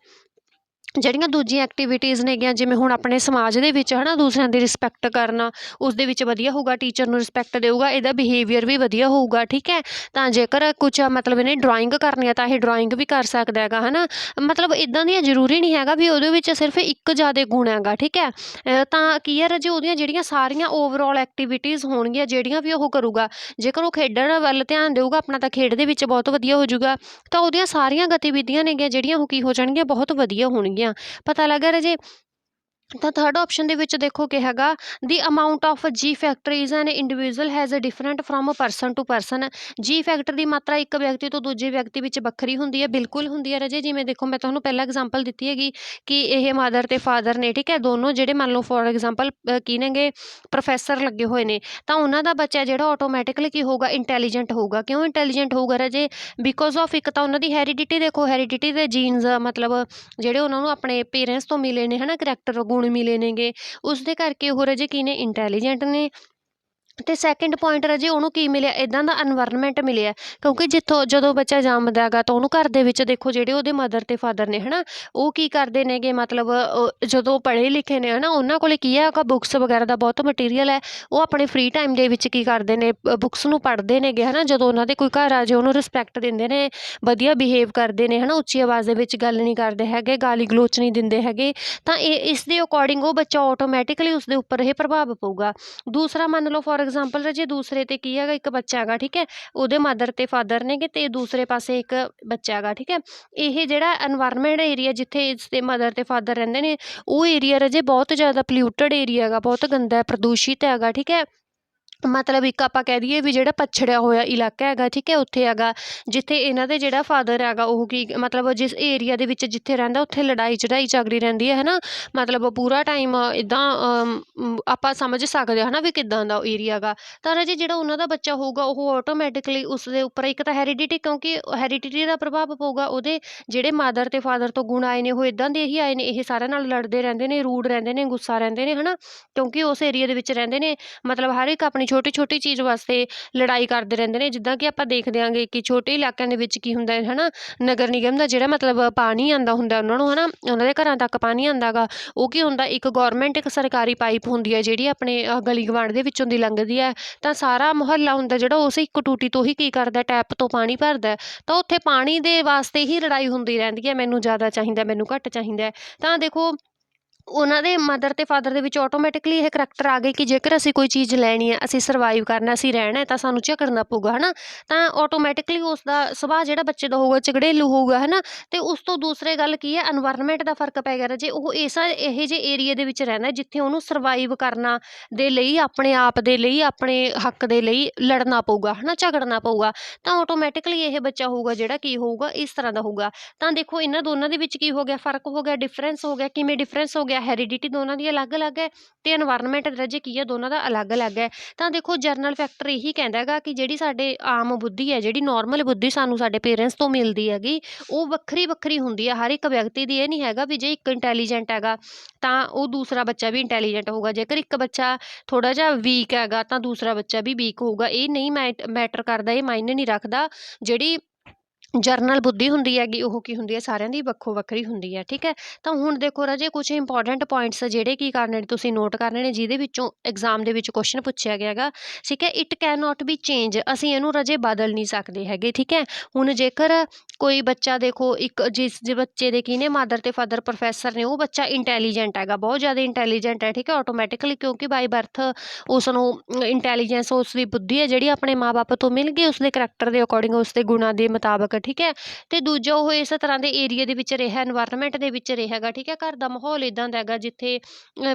ਜਿਹੜੀਆਂ ਦੂਜੀਆਂ ਐਕਟੀਵਿਟੀਜ਼ ਨੇਗੀਆਂ, ਜਿਵੇਂ ਹੁਣ ਆਪਣੇ ਸਮਾਜ ਦੇ ਵਿੱਚ, ਹੈ ਨਾ, ਦੂਸਰਿਆਂ ਦੀ ਰਿਸਪੈਕਟ ਕਰਨਾ, ਉਸ ਦੇ ਵਿੱਚ ਵਧੀਆ ਹੋਊਗਾ, ਟੀਚਰ ਨੂੰ ਰਿਸਪੈਕਟ ਦੇਊਗਾ, ਇਹਦਾ ਬਿਹੇਵੀਅਰ ਵੀ ਵਧੀਆ ਹੋਊਗਾ। ਠੀਕ ਹੈ, ਤਾਂ ਜੇਕਰ ਕੁਛ ਮਤਲਬ ਇਹਨੇ ਡਰਾਇੰਗ ਕਰਨੀ ਹੈ ਤਾਂ ਇਹ ਡਰਾਇੰਗ ਵੀ ਕਰ ਸਕਦਾ ਹੈਗਾ, ਹੈ ਨਾ। ਮਤਲਬ ਇੱਦਾਂ ਦੀਆਂ ਜ਼ਰੂਰੀ ਨਹੀਂ ਹੈਗਾ ਵੀ ਉਹਦੇ ਵਿੱਚ ਸਿਰਫ ਇੱਕ ਜ਼ਿਆਦਾ ਗੁਣ ਹੈਗਾ। ਠੀਕ ਹੈ, ਤਾਂ ਕੀ ਹੈ ਰਾਜੇ, ਉਹਦੀਆਂ ਜਿਹੜੀਆਂ ਸਾਰੀਆਂ ਓਵਰਆਲ ਐਕਟੀਵਿਟੀਜ਼ ਹੋਣਗੀਆਂ ਜਿਹੜੀਆਂ ਵੀ ਉਹ ਕਰੂਗਾ, ਜੇਕਰ ਉਹ ਖੇਡਣ ਵੱਲ ਧਿਆਨ ਦੇਊਗਾ ਆਪਣਾ ਤਾਂ ਖੇਡ ਦੇ ਵਿੱਚ ਬਹੁਤ ਵਧੀਆ ਹੋ ਜਾਊਗਾ। ਤਾਂ ਉਹਦੀਆਂ ਸਾਰੀਆਂ ਗਤੀਵਿਧੀਆਂ ਨੇਗੀਆਂ ਜਿਹੜੀਆਂ ਉਹ ਕੀ ਹੋ ਜਾਣਗੀਆਂ, ਬਹੁਤ ਵਧੀਆ ਹੋਣਗੀਆਂ। ਪਤਾ ਲੱਗਾ ਰਾਜੇ। ਤਾਂ ਥਰਡ ਆਪਸ਼ਨ ਦੇ ਵਿੱਚ ਦੇਖੋ ਕਿ ਹੈਗਾ, ਦੀ ਅਮਾਊਂਟ ਆਫ ਜੀ factor is an individual has a different from person to person. G factor ਦੀ ਮਾਤਰਾ ਇੱਕ ਵਿਅਕਤੀ ਤੋਂ ਦੂਜੇ ਵਿਅਕਤੀ ਵਿੱਚ ਵੱਖਰੀ ਹੁੰਦੀ ਹੈ, ਬਿਲਕੁਲ ਹੁੰਦੀ ਹੈ ਰਾਜੇ। ਜਿਵੇਂ ਦੇਖੋ ਮੈਂ ਤੁਹਾਨੂੰ ਪਹਿਲਾਂ ਐਗਜ਼ਾਮਪਲ ਦਿੱਤੀ ਹੈਗੀ ਕਿ ਇਹ ਮਦਰ ਅਤੇ ਫਾਦਰ ਨੇ, ਠੀਕ ਹੈ, ਦੋਨੋਂ ਜਿਹੜੇ ਮੰਨ ਲਓ ਫੋਰ ਐਗਜ਼ਾਮਪਲ ਕੀ ਨੇਗੇ, ਪ੍ਰੋਫੈਸਰ ਲੱਗੇ ਹੋਏ ਨੇ, ਤਾਂ ਉਹਨਾਂ ਦਾ ਬੱਚਾ ਜਿਹੜਾ ਆਟੋਮੈਟਿਕਲੀ ਕੀ ਹੋਊਗਾ, ਇੰਟੈਲੀਜੈਂਟ ਹੋਊਗਾ। ਕਿਉਂ ਇੰਟੈਲੀਜੈਂਟ ਹੋਊਗਾ ਰਾਜੇ, ਬਿਕੋਜ਼ ਆਫ ਇੱਕ ਤਾਂ ਉਹਨਾਂ ਦੀ ਹੈਰੀਡਿਟੀ ਦੇਖੋ, ਹੈਰੀਡਿਟੀ ਦੇ ਜੀਨਸ ਮਤਲਬ ਜਿਹੜੇ ਉਹਨਾਂ ਨੂੰ ਆਪਣੇ ਪੇਰੈਂਟਸ ਤੋਂ ਮਿਲੇ ਨੇ, ਹੈ ਨਾ, ਕਰੈਕਟਰ ਗੁਣ ਮਿਲੇ ਨੇਗੇ, ਉਸ ਦੇ ਕਰਕੇ ਉਹ ਰਾਜੇ ਕੀ ਨੇ, ਇੰਟੈਲੀਜੈਂਟ ਨੇ। ਅਤੇ ਸੈਕਿੰਡ ਪੁਆਇੰਟ ਰਾਜੇ ਉਹਨੂੰ ਕੀ ਮਿਲਿਆ, ਇੱਦਾਂ ਦਾ ਇਨਵਾਇਰਮੈਂਟ ਮਿਲਿਆ, ਕਿਉਂਕਿ ਜਦੋਂ ਬੱਚਾ ਜੰਮਦਾ ਹੈਗਾ ਤਾਂ ਉਹਨੂੰ ਘਰ ਦੇ ਵਿੱਚ ਦੇਖੋ ਜਿਹੜੇ ਉਹਦੇ ਮਦਰ ਅਤੇ ਫਾਦਰ ਨੇ ਹੈ ਨਾ, ਉਹ ਕੀ ਕਰਦੇ ਨੇਗੇ, ਮਤਲਬ ਜਦੋਂ ਪੜ੍ਹੇ ਲਿਖੇ ਨੇ ਹੈ ਨਾ, ਉਹਨਾਂ ਕੋਲ ਕੀ ਹੈਗਾ, ਬੁੱਕਸ ਵਗੈਰਾ ਦਾ ਬਹੁਤ ਮਟੀਰੀਅਲ ਹੈ। ਉਹ ਆਪਣੇ ਫ੍ਰੀ ਟਾਈਮ ਦੇ ਵਿੱਚ ਕੀ ਕਰਦੇ ਨੇ, ਬੁੱਕਸ ਨੂੰ ਪੜ੍ਹਦੇ ਨੇਗੇ ਹੈ ਨਾ। ਜਦੋਂ ਉਹਨਾਂ ਦੇ ਕੋਈ ਘਰ ਆ ਜਾਏ ਉਹਨੂੰ ਰਿਸਪੈਕਟ ਦਿੰਦੇ ਨੇ, ਵਧੀਆ ਬਿਹੇਵ ਕਰਦੇ ਨੇ ਹੈ ਨਾ, ਉੱਚੀ ਆਵਾਜ਼ ਦੇ ਵਿੱਚ ਗੱਲ ਨਹੀਂ ਕਰਦੇ ਹੈਗੇ, ਗਾਲੀ ਗਲੋਚ ਨਹੀਂ ਦਿੰਦੇ ਹੈਗੇ। ਤਾਂ ਇਸ ਦੇ ਅਕੋਰਡਿੰਗ ਉਹ ਬੱਚਾ ਆਟੋਮੈਟਿਕਲੀ ਉਸਦੇ ਉੱਪਰ ਇਹ ਪ੍ਰਭਾਵ ਪਊਗਾ। ਦੂਸਰਾ ਮੰਨ ਲਓ ਫੋਰ ਐਗਜ਼ਾਮਪਲ ਰਾਜੇ, ਦੂਸਰੇ 'ਤੇ ਕੀ ਹੈਗਾ, ਇੱਕ ਬੱਚਾ ਹੈਗਾ ਠੀਕ ਹੈ, ਉਹਦੇ ਮਦਰ ਅਤੇ ਫਾਦਰ ਨੇਗੇ, ਅਤੇ ਦੂਸਰੇ ਪਾਸੇ ਇੱਕ ਬੱਚਾ ਹੈਗਾ ਠੀਕ ਹੈ। ਇਹ ਜਿਹੜਾ ਇਨਵਾਇਰਮੈਂਟ ਏਰੀਆ ਜਿੱਥੇ ਇਸਦੇ ਮਦਰ ਅਤੇ ਫਾਦਰ ਰਹਿੰਦੇ ਨੇ, ਉਹ ਏਰੀਆ ਰਾਜੇ ਬਹੁਤ ਜ਼ਿਆਦਾ ਪਲਿਊਟਡ ਏਰੀਆ ਹੈਗਾ, ਬਹੁਤ ਗੰਦਾ ਪ੍ਰਦੂਸ਼ਿਤ ਹੈਗਾ ਠੀਕ ਹੈ। ਮਤਲਬ ਇੱਕ ਆਪਾਂ ਕਹਿ ਦਈਏ ਵੀ ਜਿਹੜਾ ਪਛੜਿਆ ਹੋਇਆ ਇਲਾਕਾ ਹੈਗਾ ਠੀਕ ਹੈ, ਉੱਥੇ ਹੈਗਾ ਜਿੱਥੇ ਇਹਨਾਂ ਦੇ ਜਿਹੜਾ ਫਾਦਰ ਹੈਗਾ ਉਹ ਕੀ ਮਤਲਬ ਜਿਸ ਏਰੀਆ ਦੇ ਵਿੱਚ ਜਿੱਥੇ ਰਹਿੰਦਾ ਉੱਥੇ ਲੜਾਈ ਚੜਾਈ ਚੱਲਦੀ ਰਹਿੰਦੀ ਹੈ ਨਾ। ਮਤਲਬ ਪੂਰਾ ਟਾਈਮ ਇੱਦਾਂ ਆਪਾਂ ਸਮਝ ਸਕਦੇ ਹਾਂ ਨਾ ਵੀ ਕਿੱਦਾਂ ਦਾ ਏਰੀਆ ਹੈਗਾ। ਤਾਂ ਰਾਜੇ ਜਿਹੜਾ ਉਹਨਾਂ ਦਾ ਬੱਚਾ ਹੋਊਗਾ ਉਹ ਆਟੋਮੈਟਿਕਲੀ ਉਸ ਦੇ ਉੱਪਰ ਇੱਕ ਤਾਂ ਹੈਰੀਡਿਟੀ, ਕਿਉਂਕਿ ਹੈਰੀਡਿਟੀ ਦਾ ਪ੍ਰਭਾਵ ਪਊਗਾ। ਉਹਦੇ ਜਿਹੜੇ ਮਦਰ ਅਤੇ ਫਾਦਰ ਤੋਂ ਗੁਣ ਆਏ ਨੇ ਉਹ ਇੱਦਾਂ ਦੇ ਹੀ ਆਏ ਨੇ, ਇਹ ਸਾਰਿਆਂ ਨਾਲ ਲੜਦੇ ਰਹਿੰਦੇ ਨੇ, ਰੂਡ ਰਹਿੰਦੇ ਨੇ, ਗੁੱਸਾ ਰਹਿੰਦੇ ਨੇ ਹੈ ਨਾ, ਕਿਉਂਕਿ ਉਸ ਏਰੀਆ ਦੇ ਵਿੱਚ ਰਹਿੰਦੇ ਨੇ। ਮਤਲਬ ਹਰ ਇੱਕ ਆਪਣੀ ਛੋਟੀ ਛੋਟੀ ਚੀਜ਼ ਵਾਸਤੇ ਲੜਾਈ ਕਰਦੇ ਰਹਿੰਦੇ ਨੇ। ਜਿੱਦਾਂ ਕਿ ਆਪਾਂ ਦੇਖਦੇ ਆਂਗੇ ਕਿ ਛੋਟੇ ਇਲਾਕਿਆਂ ਦੇ ਵਿੱਚ ਕੀ ਹੁੰਦਾ ਹੈ ਨਾ, ਨਗਰ ਨਿਗਮ ਦਾ ਜਿਹੜਾ ਮਤਲਬ ਪਾਣੀ ਆਉਂਦਾ ਹੁੰਦਾ ਉਹਨਾਂ ਨੂੰ ਹੈ ਨਾ, ਉਹਨਾਂ ਦੇ ਘਰਾਂ ਤੱਕ ਪਾਣੀ ਆਉਂਦਾ ਗਾ, ਉਹ ਕੀ ਹੁੰਦਾ, ਇੱਕ ਗੌਰਮੈਂਟ ਇੱਕ ਸਰਕਾਰੀ ਪਾਈਪ ਹੁੰਦੀ ਹੈ ਜਿਹੜੀ ਆਪਣੇ ਗਲੀ ਗਵਾਂਢ ਦੇ ਵਿੱਚੋਂ ਦੀ ਲੰਘਦੀ ਹੈ। ਤਾਂ ਸਾਰਾ ਮੁਹੱਲਾ ਹੁੰਦਾ ਜਿਹੜਾ ਉਸ ਇੱਕ ਟੂਟੀ ਤੋਂ ਹੀ ਕੀ ਕਰਦਾ, ਟੈਪ ਤੋਂ ਪਾਣੀ ਭਰਦਾ। ਤਾਂ ਉੱਥੇ ਪਾਣੀ ਦੇ ਵਾਸਤੇ ਹੀ ਲੜਾਈ ਹੁੰਦੀ ਰਹਿੰਦੀ ਹੈ, ਮੈਨੂੰ ਜ਼ਿਆਦਾ ਚਾਹੀਦਾ, ਮੈਨੂੰ ਘੱਟ ਚਾਹੀਦਾ। ਤਾਂ ਦੇਖੋ ਉਹਨਾਂ ਦੇ ਮਦਰ ਅਤੇ ਫਾਦਰ ਦੇ ਵਿੱਚ ਆਟੋਮੈਟਿਕਲੀ ਇਹ ਕਰੈਕਟਰ ਆ ਗਏ ਕਿ ਜੇਕਰ ਅਸੀਂ ਕੋਈ ਚੀਜ਼ ਲੈਣੀ ਹੈ, ਅਸੀਂ ਸਰਵਾਈਵ ਕਰਨਾ, ਅਸੀਂ ਰਹਿਣਾ ਤਾਂ ਸਾਨੂੰ ਝਗੜਨਾ ਪਊਗਾ ਹੈ ਨਾ। ਤਾਂ ਆਟੋਮੈਟਿਕਲੀ ਉਸ ਦਾ ਸੁਭਾਅ ਜਿਹੜਾ ਬੱਚੇ ਦਾ ਹੋਊਗਾ ਝਗੜੇਲੂ ਹੋਊਗਾ ਹੈ ਨਾ। ਅਤੇ ਉਸ ਤੋਂ ਦੂਸਰੇ ਗੱਲ ਕੀ ਹੈ, ਇਨਵਾਇਰਮੈਂਟ ਦਾ ਫਰਕ ਪੈ ਗਿਆ ਰਾਜੇ। ਉਹ ਇਹੋ ਜਿਹੇ ਏਰੀਏ ਦੇ ਵਿੱਚ ਰਹਿੰਦਾ ਜਿੱਥੇ ਉਹਨੂੰ ਸਰਵਾਈਵ ਕਰਨਾ ਦੇ ਲਈ, ਆਪਣੇ ਆਪ ਦੇ ਲਈ, ਆਪਣੇ ਹੱਕ ਦੇ ਲਈ ਲੜਨਾ ਪਊਗਾ ਹੈ ਨਾ, ਝਗੜਨਾ ਪਊਗਾ। ਤਾਂ ਆਟੋਮੈਟਿਕਲੀ ਇਹ ਬੱਚਾ ਹੋਊਗਾ ਜਿਹੜਾ ਕੀ ਹੋਊਗਾ, ਇਸ ਤਰ੍ਹਾਂ ਦਾ ਹੋਊਗਾ। ਤਾਂ ਦੇਖੋ ਇਹਨਾਂ ਦੋਨਾਂ ਦੇ ਵਿੱਚ ਕੀ ਹੋ ਗਿਆ, ਫਰਕ ਹੋ ਗਿਆ, ਡਿਫਰੈਂਸ ਹੋ ਗਿਆ। ਕਿਵੇਂ ਡਿਫਰੈਂਸ ਹੋ ਗਿਆ, ਹੈਰੀਡਿਟੀ ਦੋਨਾਂ ਦੀ ਅਲੱਗ-ਅਲੱਗ ਹੈ ਅਤੇ ਇਨਵਾਇਰਮੈਂਟ ਰਾਜੇ ਕੀ ਹੈ, ਦੋਨਾਂ ਦਾ ਅਲੱਗ-ਅਲੱਗ ਹੈ। ਤਾਂ ਦੇਖੋ ਜਰਨਲ ਫੈਕਟਰ ਇਹੀ ਕਹਿੰਦਾ ਹੈਗਾ ਕਿ ਜਿਹੜੀ ਸਾਡੇ ਆਮ ਬੁੱਧੀ ਹੈ, ਜਿਹੜੀ ਨੋਰਮਲ ਬੁੱਧੀ ਸਾਨੂੰ ਸਾਡੇ ਪੇਰੈਂਟਸ ਤੋਂ ਮਿਲਦੀ ਹੈਗੀ, ਉਹ ਵੱਖਰੀ ਵੱਖਰੀ ਹੁੰਦੀ ਹੈ ਹਰ ਇੱਕ ਵਿਅਕਤੀ ਦੀ। ਇਹ ਨਹੀਂ ਹੈਗਾ ਵੀ ਜੇ ਇੱਕ ਇੰਟੈਲੀਜੈਂਟ ਹੈਗਾ ਤਾਂ ਉਹ ਦੂਸਰਾ ਬੱਚਾ ਵੀ ਇੰਟੈਲੀਜੈਂਟ ਹੋਊਗਾ, ਜੇਕਰ ਇੱਕ ਬੱਚਾ ਥੋੜ੍ਹਾ ਜਿਹਾ ਵੀਕ ਹੈਗਾ ਤਾਂ ਦੂਸਰਾ ਬੱਚਾ ਵੀ ਵੀਕ ਹੋਊਗਾ। ਇਹ ਨਹੀਂ ਮੈਟਰ ਕਰਦਾ, ਇਹ ਮਾਇਨੇ ਨਹੀਂ ਰੱਖਦਾ। ਜਿਹੜੀ ਜਰਨਲ ਬੁੱਧੀ ਹੁੰਦੀ ਹੈਗੀ ਉਹ ਕੀ ਹੁੰਦੀ ਹੈ, ਸਾਰਿਆਂ ਦੀ ਵੱਖੋ ਵੱਖਰੀ ਹੁੰਦੀ ਹੈ ਠੀਕ ਹੈ। ਤਾਂ ਹੁਣ ਦੇਖੋ ਰਾਜੇ ਕੁਛ ਇੰਪੋਰਟੈਂਟ ਪੁਆਇੰਟਸ ਜਿਹੜੇ ਕੀ ਕਰਨੇ ਨੇ, ਤੁਸੀਂ ਨੋਟ ਕਰਨੇ ਨੇ, ਜਿਹਦੇ ਵਿੱਚੋਂ ਐਗਜ਼ਾਮ ਦੇ ਵਿੱਚ ਕੁਐਸਚਨ ਪੁੱਛਿਆ ਗਿਆ ਹੈਗਾ ਠੀਕ ਹੈ। It can not B change, ਅਸੀਂ ਇਹਨੂੰ ਰਾਜੇ ਬਦਲ ਨਹੀਂ ਸਕਦੇ ਹੈਗੇ ਠੀਕ ਹੈ। ਹੁਣ ਜੇਕਰ ਕੋਈ ਬੱਚਾ ਦੇਖੋ, ਜਿਸ ਬੱਚੇ ਦੇ ਕੀ ਨੇ ਮਦਰ ਅਤੇ ਫਾਦਰ ਪ੍ਰੋਫੈਸਰ ਨੇ, ਉਹ ਬੱਚਾ ਇੰਟੈਲੀਜੈਂਟ ਹੈਗਾ, ਬਹੁਤ ਜ਼ਿਆਦਾ ਇੰਟੈਲੀਜੈਂਟ ਹੈ ਠੀਕ ਹੈ ਆਟੋਮੈਟਿਕਲੀ, ਕਿਉਂਕਿ ਬਾਈ ਬਰਥ ਉਸ ਨੂੰ ਇੰਟੈਲੀਜੈਂਸ, ਉਸ ਦੀ ਬੁੱਧੀ ਹੈ ਜਿਹੜੀ ਆਪਣੇ ਮਾਂ ਬਾਪ ਤੋਂ ਮਿਲ ਗਈ, ਉਸਦੇ ਕਰੈਕਟਰ ਦੇ ਅਕੋਰਡਿੰਗ, ਉਸਦੇ ਗੁਣਾਂ ਦੇ ਮੁਤਾਬਕ ਠੀਕ ਹੈ। ਅਤੇ ਦੂਜਾ ਉਹ ਇਸ ਤਰ੍ਹਾਂ ਦੇ ਏਰੀਏ ਦੇ ਵਿੱਚ ਰਿਹਾ, ਇਨਵਾਇਰਮੈਂਟ ਦੇ ਵਿੱਚ ਰਿਹਾ ਹੈਗਾ ਠੀਕ ਹੈ। ਘਰ ਦਾ ਮਾਹੌਲ ਇੱਦਾਂ ਦਾ ਹੈਗਾ ਜਿੱਥੇ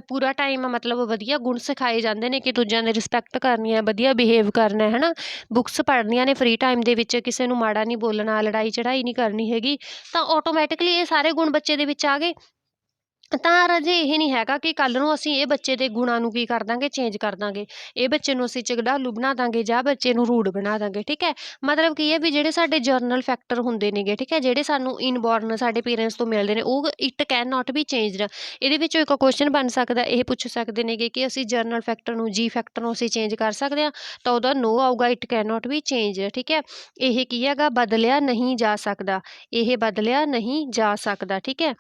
ਪੂਰਾ ਟਾਈਮ ਮਤਲਬ ਵਧੀਆ ਗੁਣ ਸਿਖਾਏ ਜਾਂਦੇ ਨੇ ਕਿ ਦੂਜਿਆਂ ਦੀ ਰਿਸਪੈਕਟ ਕਰਨੀ ਹੈ, ਵਧੀਆ ਬਿਹੇਵ ਕਰਨਾ ਹੈ ਨਾ, ਬੁੱਕਸ ਪੜ੍ਹਨੀਆਂ ਨੇ ਫ੍ਰੀ ਟਾਈਮ ਦੇ ਵਿੱਚ, ਕਿਸੇ ਨੂੰ ਮਾੜਾ ਨਹੀਂ ਬੋਲਣਾ, ਲੜਾਈ ਚੜਾਈ ਨਹੀਂ ਕਰਨੀ ਹੈਗੀ। ਤਾਂ ਆਟੋਮੈਟਿਕਲੀ ਇਹ ਸਾਰੇ ਗੁਣ ਬੱਚੇ ਦੇ ਵਿੱਚ ਆ ਗਏ। ਤਾਂ ਰਾਜੇ ਇਹ ਨਹੀਂ ਹੈਗਾ ਕਿ ਕੱਲ੍ਹ ਨੂੰ ਅਸੀਂ ਇਹ ਬੱਚੇ ਦੇ ਗੁਣਾਂ ਨੂੰ ਕੀ ਕਰ ਦਾਂਗੇ, ਚੇਂਜ ਕਰ ਦਾਂਗੇ, ਇਹ ਬੱਚੇ ਨੂੰ ਅਸੀਂ ਝਗੜਾਲੂ ਬਣਾ ਦਾਂਗੇ ਜਾਂ ਬੱਚੇ ਨੂੰ ਰੂਡ ਬਣਾ ਦਾਂਗੇ ਠੀਕ ਹੈ। ਮਤਲਬ ਕੀ ਹੈ ਵੀ ਜਿਹੜੇ ਸਾਡੇ ਜਰਨਲ ਫੈਕਟਰ ਹੁੰਦੇ ਨੇਗੇ ਠੀਕ ਹੈ, ਜਿਹੜੇ ਸਾਨੂੰ ਇਨਬੋਰਨ ਸਾਡੇ ਪੇਰੈਂਟਸ ਤੋਂ ਮਿਲਦੇ ਨੇ, ਉਹ it can not B changed. ਇਹਦੇ ਵਿੱਚੋਂ ਇੱਕ ਕੁਐਸਚਨ ਬਣ ਸਕਦਾ, ਇਹ ਪੁੱਛ ਸਕਦੇ ਨੇਗੇ ਕਿ ਅਸੀਂ ਜਰਨਲ ਫੈਕਟਰ ਨੂੰ, ਜੀ ਫੈਕਟਰ ਨੂੰ ਅਸੀਂ ਚੇਂਜ ਕਰ ਸਕਦੇ ਹਾਂ, ਤਾਂ ਉਹਦਾ ਨੋ ਆਊਗਾ, it can not B change ਠੀਕ ਹੈ। ਇਹ ਕੀ ਹੈਗਾ, ਬਦਲਿਆ ਨਹੀਂ ਜਾ ਸਕਦਾ, ਇਹ ਬਦਲਿਆ ਨਹੀਂ ਜਾ ਸਕਦਾ ਠੀਕ ਹੈ।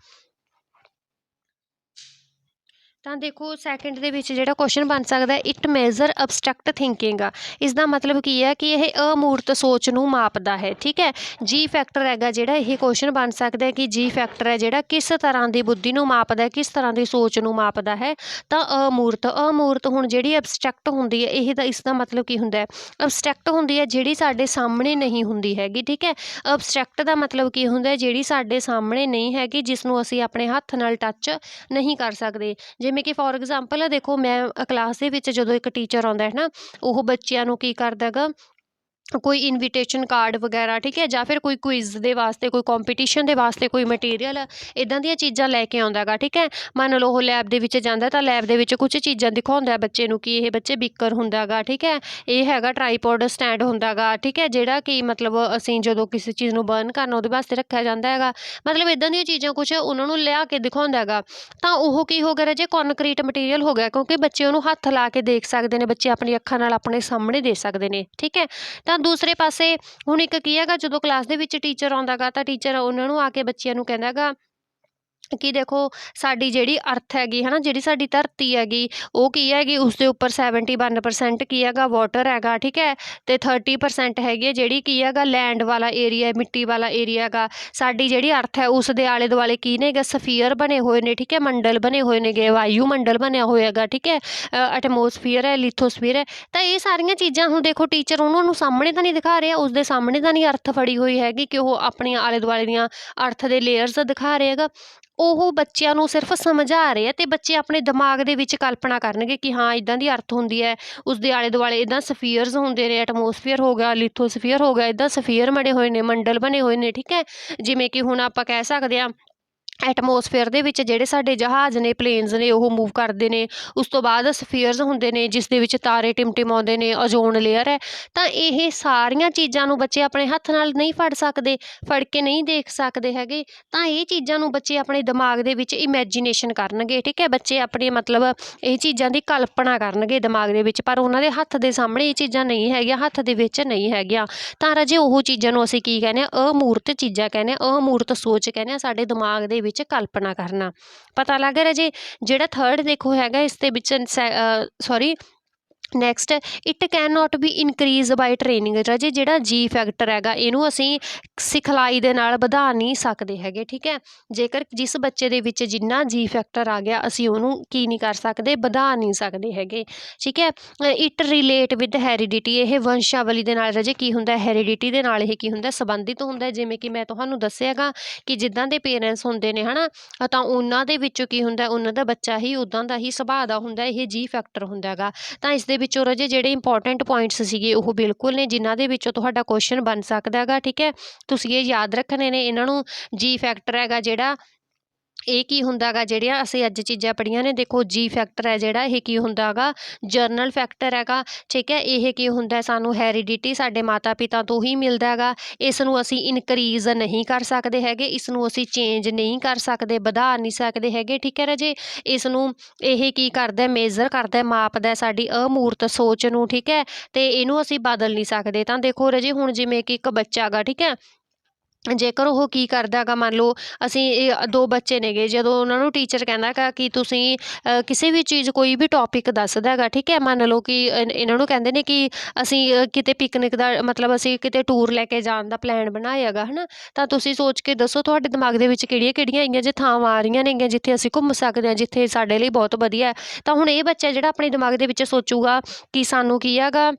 ਤਾਂ ਦੇਖੋ ਸੈਕਿੰਡ ਦੇ ਵਿੱਚ ਜਿਹੜਾ ਕੁਐਸਚਨ ਬਣ ਸਕਦਾ, ਇਟ ਮੇਜ਼ਰ ਅਬਸਟਰੈਕਟ ਥਿੰਕਿੰਗ ਆ। ਇਸ ਦਾ ਮਤਲਬ ਕੀ ਹੈ ਕਿ ਇਹ ਅਮੂਰਤ ਸੋਚ ਨੂੰ ਮਾਪਦਾ ਹੈ ਠੀਕ ਹੈ। ਜੀ ਫੈਕਟਰ ਹੈਗਾ ਜਿਹੜਾ, ਇਹ ਕੁਐਸਚਨ ਬਣ ਸਕਦਾ ਕਿ ਜੀ ਫੈਕਟਰ ਹੈ ਜਿਹੜਾ ਕਿਸ ਤਰ੍ਹਾਂ ਦੀ ਬੁੱਧੀ ਨੂੰ ਮਾਪਦਾ, ਕਿਸ ਤਰ੍ਹਾਂ ਦੀ ਸੋਚ ਨੂੰ ਮਾਪਦਾ ਹੈ। ਤਾਂ ਅਮੂਰਤ ਹੁਣ ਜਿਹੜੀ ਅਬਸਟਰੈਕਟ ਹੁੰਦੀ ਹੈ, ਇਹ ਦਾ ਇਸ ਦਾ ਮਤਲਬ ਕੀ ਹੁੰਦਾ ਹੈ, ਅਬਸਟਰੈਕਟ ਹੁੰਦੀ ਹੈ ਜਿਹੜੀ ਸਾਡੇ ਸਾਹਮਣੇ ਨਹੀਂ ਹੁੰਦੀ ਹੈਗੀ ਠੀਕ ਹੈ। ਅਬਸਟਰੈਕਟ ਦਾ ਮਤਲਬ ਕੀ ਹੁੰਦਾ, ਜਿਹੜੀ ਸਾਡੇ ਸਾਹਮਣੇ ਨਹੀਂ ਹੈਗੀ, ਜਿਸ ਨੂੰ ਅਸੀਂ ਆਪਣੇ ਹੱਥ ਨਾਲ ਟੱਚ ਨਹੀਂ ਕਰ ਸਕਦੇ। ਜਿਵੇਂ ਕਿ ਫੋਰ ਐਗਜ਼ਾਮਪਲ ਦੇਖੋ, ਮੈਂ ਕਲਾਸ ਦੇ ਵਿੱਚ ਜਦੋਂ ਇੱਕ ਟੀਚਰ ਆਉਂਦਾ ਹੈ ਨਾ, ਉਹ ਬੱਚਿਆਂ ਨੂੰ ਕੀ ਕਰਦਾ ਹੈਗਾ, ਕੋਈ ਇਨਵੀਟੇਸ਼ਨ ਕਾਰਡ ਵਗੈਰਾ, ਠੀਕ ਹੈ, ਜਾਂ ਫਿਰ ਕੋਈ ਕੁਇਜ਼ ਦੇ ਵਾਸਤੇ, ਕੋਈ ਕੰਪੀਟੀਸ਼ਨ ਦੇ ਵਾਸਤੇ ਕੋਈ ਮਟੀਰੀਅਲ ਇੱਦਾਂ ਦੀਆਂ ਚੀਜ਼ਾਂ ਲੈ ਕੇ ਆਉਂਦਾ ਗਾ, ਠੀਕ ਹੈ। ਮੰਨ ਲਓ ਉਹ ਲੈਬ ਦੇ ਵਿੱਚ ਜਾਂਦਾ ਤਾਂ ਲੈਬ ਦੇ ਵਿੱਚ ਕੁਝ ਚੀਜ਼ਾਂ ਦਿਖਾਉਂਦਾ ਬੱਚੇ ਨੂੰ ਕਿ ਇਹ ਬੱਚੇ ਬੀਕਰ ਹੁੰਦਾ ਗਾ, ਠੀਕ ਹੈ, ਇਹ ਹੈਗਾ ਟਰਾਈਪੋਡ ਸਟੈਂਡ ਹੁੰਦਾ ਗਾ, ਠੀਕ ਹੈ, ਜਿਹੜਾ ਕਿ ਮਤਲਬ ਅਸੀਂ ਜਦੋਂ ਕਿਸੇ ਚੀਜ਼ ਨੂੰ ਬਰਨ ਕਰਨਾ ਉਹਦੇ ਵਾਸਤੇ ਰੱਖਿਆ ਜਾਂਦਾ ਹੈਗਾ। ਮਤਲਬ ਇੱਦਾਂ ਦੀਆਂ ਚੀਜ਼ਾਂ ਕੁਛ ਉਹਨਾਂ ਨੂੰ ਲਿਆ ਕੇ ਦਿਖਾਉਂਦਾ ਹੈਗਾ। ਤਾਂ ਉਹ ਕੀ ਹੋ ਗਿਆ ਰਾਜੇ, ਕੋਨਕਰੀਟ ਮਟੀਰੀਅਲ ਹੋ ਗਿਆ, ਕਿਉਂਕਿ ਬੱਚੇ ਉਹਨੂੰ ਹੱਥ ਲਾ ਕੇ ਦੇਖ ਸਕਦੇ ਨੇ, ਬੱਚੇ ਆਪਣੀ ਅੱਖਾਂ ਨਾਲ ਆਪਣੇ ਸਾਹਮਣੇ ਦੇ ਸਕਦੇ ਨੇ, ਠੀਕ ਹੈ। ਤਾਂ ਦੂਸਰੇ ਪਾਸੇ ਹੁਣ ਇੱਕ ਕੀ ਹੈਗਾ, ਜਦੋਂ ਕਲਾਸ ਦੇ ਵਿੱਚ ਟੀਚਰ ਆਉਂਦਾ ਗਾ ਤਾਂ ਟੀਚਰ ਉਹਨਾਂ ਨੂੰ ਆ ਕੇ ਬੱਚਿਆਂ ਨੂੰ ਕਹਿੰਦਾ ਗਾ ਕਿ ਦੇਖੋ ਸਾਡੀ ਜਿਹੜੀ ਅਰਥ ਹੈਗੀ ਹੈ ਨਾ, ਜਿਹੜੀ ਸਾਡੀ ਧਰਤੀ ਹੈਗੀ ਉਹ ਕੀ ਹੈਗੀ, ਉਸਦੇ ਉੱਪਰ 71% ਕੀ ਹੈਗਾ ਵਾਟਰ ਹੈਗਾ, ਠੀਕ ਹੈ, ਅਤੇ 30% ਹੈਗੀ ਹੈ ਜਿਹੜੀ ਕੀ ਹੈਗਾ ਲੈਂਡ ਵਾਲਾ ਏਰੀਆ, ਮਿੱਟੀ ਵਾਲਾ ਏਰੀਆ ਹੈਗਾ। ਸਾਡੀ ਜਿਹੜੀ ਅਰਥ ਹੈ ਉਸ ਦੇ ਆਲੇ ਦੁਆਲੇ ਕੀ ਨੇਗਾ, ਸਫੀਅਰ ਬਣੇ ਹੋਏ ਨੇ, ਠੀਕ ਹੈ, ਮੰਡਲ ਬਣੇ ਹੋਏ ਨੇਗੇ, ਵਾਯੂ ਮੰਡਲ ਬਣਿਆ ਹੋਇਆ ਹੈਗਾ, ਠੀਕ ਹੈ, ਐਟਮੋਸਫੀਅਰ ਹੈ, ਲਿਥੋਸਫੀਅਰ ਹੈ। ਤਾਂ ਇਹ ਸਾਰੀਆਂ ਚੀਜ਼ਾਂ ਹੁਣ ਦੇਖੋ ਟੀਚਰ ਉਹਨਾਂ ਨੂੰ ਸਾਹਮਣੇ ਤਾਂ ਨਹੀਂ ਦਿਖਾ ਰਿਹਾ, ਉਸਦੇ ਸਾਹਮਣੇ ਤਾਂ ਨਹੀਂ ਅਰਥ ਫੜੀ ਹੋਈ ਹੈਗੀ ਕਿ ਉਹ ਆਪਣੀਆਂ ਆਲੇ ਦੁਆਲੇ ਦੀਆਂ ਅਰਥ ਦੇ ਲੇਅਰਸ ਦਿਖਾ ਰਹੇ ਹੈਗਾ, ਉਹ ਬੱਚਿਆਂ ਨੂੰ ਸਿਰਫ ਸਮਝਾ ਰਹੇ ਆ ਅਤੇ ਬੱਚੇ ਆਪਣੇ ਦਿਮਾਗ ਦੇ ਵਿੱਚ ਕਲਪਨਾ ਕਰਨਗੇ ਕਿ ਹਾਂ ਇੱਦਾਂ ਦੀ ਅਰਥ ਹੁੰਦੀ ਹੈ, ਉਸਦੇ ਆਲੇ ਦੁਆਲੇ ਇੱਦਾਂ ਸਫੀਅਰਸ ਹੁੰਦੇ ਨੇ, ਐਟਮੋਸਫੀਅਰ ਹੋ ਗਿਆ, ਲਿਥੋਸਫੀਅਰ ਹੋ ਗਿਆ, ਇੱਦਾਂ ਸਫੀਅਰ ਬਣੇ ਹੋਏ ਨੇ, ਮੰਡਲ ਬਣੇ ਹੋਏ ਨੇ, ਠੀਕ ਹੈ। ਜਿਵੇਂ ਕਿ ਹੁਣ ਆਪਾਂ ਕਹਿ ਸਕਦੇ ਹਾਂ ਐਟਮੋਸਫੇਅਰ ਦੇ ਵਿੱਚ ਜਿਹੜੇ ਸਾਡੇ ਜਹਾਜ਼ ਨੇ, ਪਲੇਨਸ ਨੇ, ਉਹ ਮੂਵ ਕਰਦੇ ਨੇ। ਉਸ ਤੋਂ ਬਾਅਦ ਸਫੀਅਰਸ ਹੁੰਦੇ ਨੇ ਜਿਸ ਦੇ ਵਿੱਚ ਤਾਰੇ ਟਿਮਟਿਮਾਉਂਦੇ ਨੇ, ਓਜ਼ੋਨ ਲੇਅਰ ਹੈ। ਤਾਂ ਇਹ ਸਾਰੀਆਂ ਚੀਜ਼ਾਂ ਨੂੰ ਬੱਚੇ ਆਪਣੇ ਹੱਥ ਨਾਲ ਨਹੀਂ ਫੜ ਸਕਦੇ, ਫੜ ਕੇ ਨਹੀਂ ਦੇਖ ਸਕਦੇ ਹੈਗੇ। ਤਾਂ ਇਹ ਚੀਜ਼ਾਂ ਨੂੰ ਬੱਚੇ ਆਪਣੇ ਦਿਮਾਗ ਦੇ ਵਿੱਚ ਇਮੈਜੀਨੇਸ਼ਨ ਕਰਨਗੇ, ਠੀਕ ਹੈ, ਬੱਚੇ ਆਪਣੇ ਮਤਲਬ ਇਹ ਚੀਜ਼ਾਂ ਦੀ ਕਲਪਨਾ ਕਰਨਗੇ ਦਿਮਾਗ ਦੇ ਵਿੱਚ, ਪਰ ਉਹਨਾਂ ਦੇ ਹੱਥ ਦੇ ਸਾਹਮਣੇ ਇਹ ਚੀਜ਼ਾਂ ਨਹੀਂ ਹੈਗੀਆਂ, ਹੱਥ ਦੇ ਵਿੱਚ ਨਹੀਂ ਹੈਗੀਆਂ। ਤਾਂ ਰਾਜੇ ਉਹ ਚੀਜ਼ਾਂ ਨੂੰ ਅਸੀਂ ਕੀ ਕਹਿੰਦੇ ਹਾਂ, ਅਮੂਰਤ ਚੀਜ਼ਾਂ ਕਹਿੰਦੇ ਹਾਂ, ਅਮੂਰਤ ਸੋਚ ਕਹਿੰਦੇ ਹਾਂ, ਸਾਡੇ ਦਿਮਾਗ ਦੇ ਵਿੱਚ ਕਲਪਨਾ ਕਰਨਾ। ਪਤਾ ਲੱਗ ਰਿਹਾ ਜੀ। ਜਿਹੜਾ ਥਰਡ ਦੇਖੋ ਹੈਗਾ ਇਸ ਦੇ ਵਿੱਚ sorry next, it can not be increase by training. ਰਾਜੇ ਜਿਹੜਾ ਜੀ ਫੈਕਟਰ ਹੈਗਾ ਇਹਨੂੰ ਅਸੀਂ ਸਿਖਲਾਈ ਦੇ ਨਾਲ ਵਧਾ ਨਹੀਂ ਸਕਦੇ ਹੈਗੇ, ਠੀਕ ਹੈ। ਜੇਕਰ ਜਿਸ ਬੱਚੇ ਦੇ ਵਿੱਚ ਜਿੰਨਾ ਜੀ ਫੈਕਟਰ ਆ ਗਿਆ ਅਸੀਂ ਉਹਨੂੰ ਕੀ ਨਹੀਂ ਕਰ ਸਕਦੇ, ਵਧਾ ਨਹੀਂ ਸਕਦੇ ਹੈਗੇ, ਠੀਕ ਹੈ। ਇਟ ਰਿਲੇਟ ਵਿਦ ਹੈਰੀਡਿਟੀ, ਇਹ ਵੰਸ਼ਾਵਲੀ ਦੇ ਨਾਲ ਰਾਜੇ ਕੀ ਹੁੰਦਾ, ਹੈਰੀਡਿਟੀ ਦੇ ਨਾਲ ਇਹ ਕੀ ਹੁੰਦਾ, ਸੰਬੰਧਿਤ ਹੁੰਦਾ। ਜਿਵੇਂ ਕਿ ਮੈਂ ਤੁਹਾਨੂੰ ਦੱਸਿਆਗਾ ਕਿ ਜਿੱਦਾਂ ਦੇ ਪੇਰੈਂਟਸ ਹੁੰਦੇ ਨੇ ਹੈ ਨਾ, ਤਾਂ ਉਹਨਾਂ ਦੇ ਵਿੱਚੋਂ ਕੀ ਹੁੰਦਾ, ਉਹਨਾਂ ਦਾ ਬੱਚਾ ਹੀ ਉੱਦਾਂ ਦਾ ਹੀ ਸੁਭਾਅ ਦਾ ਹੁੰਦਾ, ਇਹ ਜੀ ਫੈਕਟਰ ਹੁੰਦਾ ਹੈਗਾ। ਤਾਂ ਇਸ ਦੇ ਵਿੱਚੋਂ ਰਾਜੇ ਜਿਹੜੇ ਇੰਪੋਰਟੈਂਟ ਪੁਆਇੰਟਸ ਸੀਗੇ ਉਹ ਬਿਲਕੁਲ ਨੇ ਜਿਨ੍ਹਾਂ ਦੇ ਵਿੱਚੋਂ ਤੁਹਾਡਾ ਕੁਐਸਚਨ ਬਣ ਸਕਦਾ ਹੈਗਾ, ਠੀਕ ਹੈ। ਤੁਸੀਂ ਇਹ ਯਾਦ ਰੱਖਣੇ ਨੇ ਇਹਨਾਂ ਨੂੰ। ਜੀ ਫੈਕਟਰ ਹੈਗਾ ਜਿਹੜਾ ਇਹ ਕੀ ਹੁੰਦਾ ਗਾ, ਜਿਹੜੀਆਂ ਅਸੀਂ ਅੱਜ ਚੀਜ਼ਾਂ ਪੜ੍ਹੀਆਂ ਨੇ, ਦੇਖੋ ਜੀ ਫੈਕਟਰ ਹੈ ਜਿਹੜਾ ਇਹ ਕੀ ਹੁੰਦਾ ਗਾ, ਜਰਨਲ ਫੈਕਟਰ ਹੈਗਾ, ਠੀਕ ਹੈ। ਇਹ ਕੀ ਹੁੰਦਾ, ਸਾਨੂੰ ਹੈਰੀਡਿਟੀ ਸਾਡੇ ਮਾਤਾ ਪਿਤਾ ਤੋਂ ਹੀ ਮਿਲਦਾ ਹੈਗਾ। ਇਸ ਨੂੰ ਅਸੀਂ ਇਨਕਰੀਜ਼ ਨਹੀਂ ਕਰ ਸਕਦੇ ਹੈਗੇ, ਇਸ ਨੂੰ ਅਸੀਂ ਚੇਂਜ ਨਹੀਂ ਕਰ ਸਕਦੇ, ਵਧਾ ਨਹੀਂ ਸਕਦੇ ਹੈਗੇ, ਠੀਕ ਹੈ ਰਾਜੇ। ਇਸ ਨੂੰ ਇਹ ਕੀ ਕਰਦਾ, ਮੇਜ਼ਰ ਕਰਦਾ, ਮਾਪਦਾ ਸਾਡੀ ਅਮੂਰਤ ਸੋਚ ਨੂੰ, ਠੀਕ ਹੈ, ਅਤੇ ਇਹਨੂੰ ਅਸੀਂ ਬਦਲ ਨਹੀਂ ਸਕਦੇ। ਤਾਂ ਦੇਖੋ ਰਾਜੇ ਹੁਣ ਜਿਵੇਂ ਕਿ ਇੱਕ ਬੱਚਾ ਗਾ, ਠੀਕ ਹੈ, ਜੇਕਰ ਉਹ ਕੀ ਕਰਦਾ ਹੈਗਾ, ਮੰਨ ਲਓ ਅਸੀਂ ਇਹ ਦੋ ਬੱਚੇ ਨੇਗੇ, ਜਦੋਂ ਉਹਨਾਂ ਨੂੰ ਟੀਚਰ ਕਹਿੰਦਾ ਹੈਗਾ ਕਿ ਤੁਸੀਂ ਕਿਸੇ ਵੀ ਚੀਜ਼ ਕੋਈ ਵੀ ਟੌਪਿਕ ਦੱਸਦਾ ਹੈਗਾ, ਠੀਕ ਹੈ। ਮੰਨ ਲਓ ਕਿ ਇਹਨਾਂ ਨੂੰ ਕਹਿੰਦੇ ਨੇ ਕਿ ਅਸੀਂ ਕਿਤੇ ਪਿਕਨਿਕ ਦਾ ਮਤਲਬ ਅਸੀਂ ਕਿਤੇ ਟੂਰ ਲੈ ਕੇ ਜਾਣ ਦਾ ਪਲਾਨ ਬਣਾਇਆ ਹੈਗਾ ਹੈ ਨਾ, ਤਾਂ ਤੁਸੀਂ ਸੋਚ ਕੇ ਦੱਸੋ ਤੁਹਾਡੇ ਦਿਮਾਗ ਦੇ ਵਿੱਚ ਕਿਹੜੀਆਂ ਕਿਹੜੀਆਂ ਆਈਆਂ ਜੇ ਥਾਵਾਂ ਆ ਰਹੀਆਂ ਨੇਗੀਆਂ ਜਿੱਥੇ ਅਸੀਂ ਘੁੰਮ ਸਕਦੇ ਹਾਂ, ਜਿੱਥੇ ਸਾਡੇ ਲਈ ਬਹੁਤ ਵਧੀਆ। ਤਾਂ ਹੁਣ ਇਹ ਬੱਚਾ ਜਿਹੜਾ ਆਪਣੇ ਦਿਮਾਗ ਦੇ ਵਿੱਚ ਸੋਚੂਗਾ ਕਿ ਸਾਨੂੰ ਕੀ ਹੈਗਾ,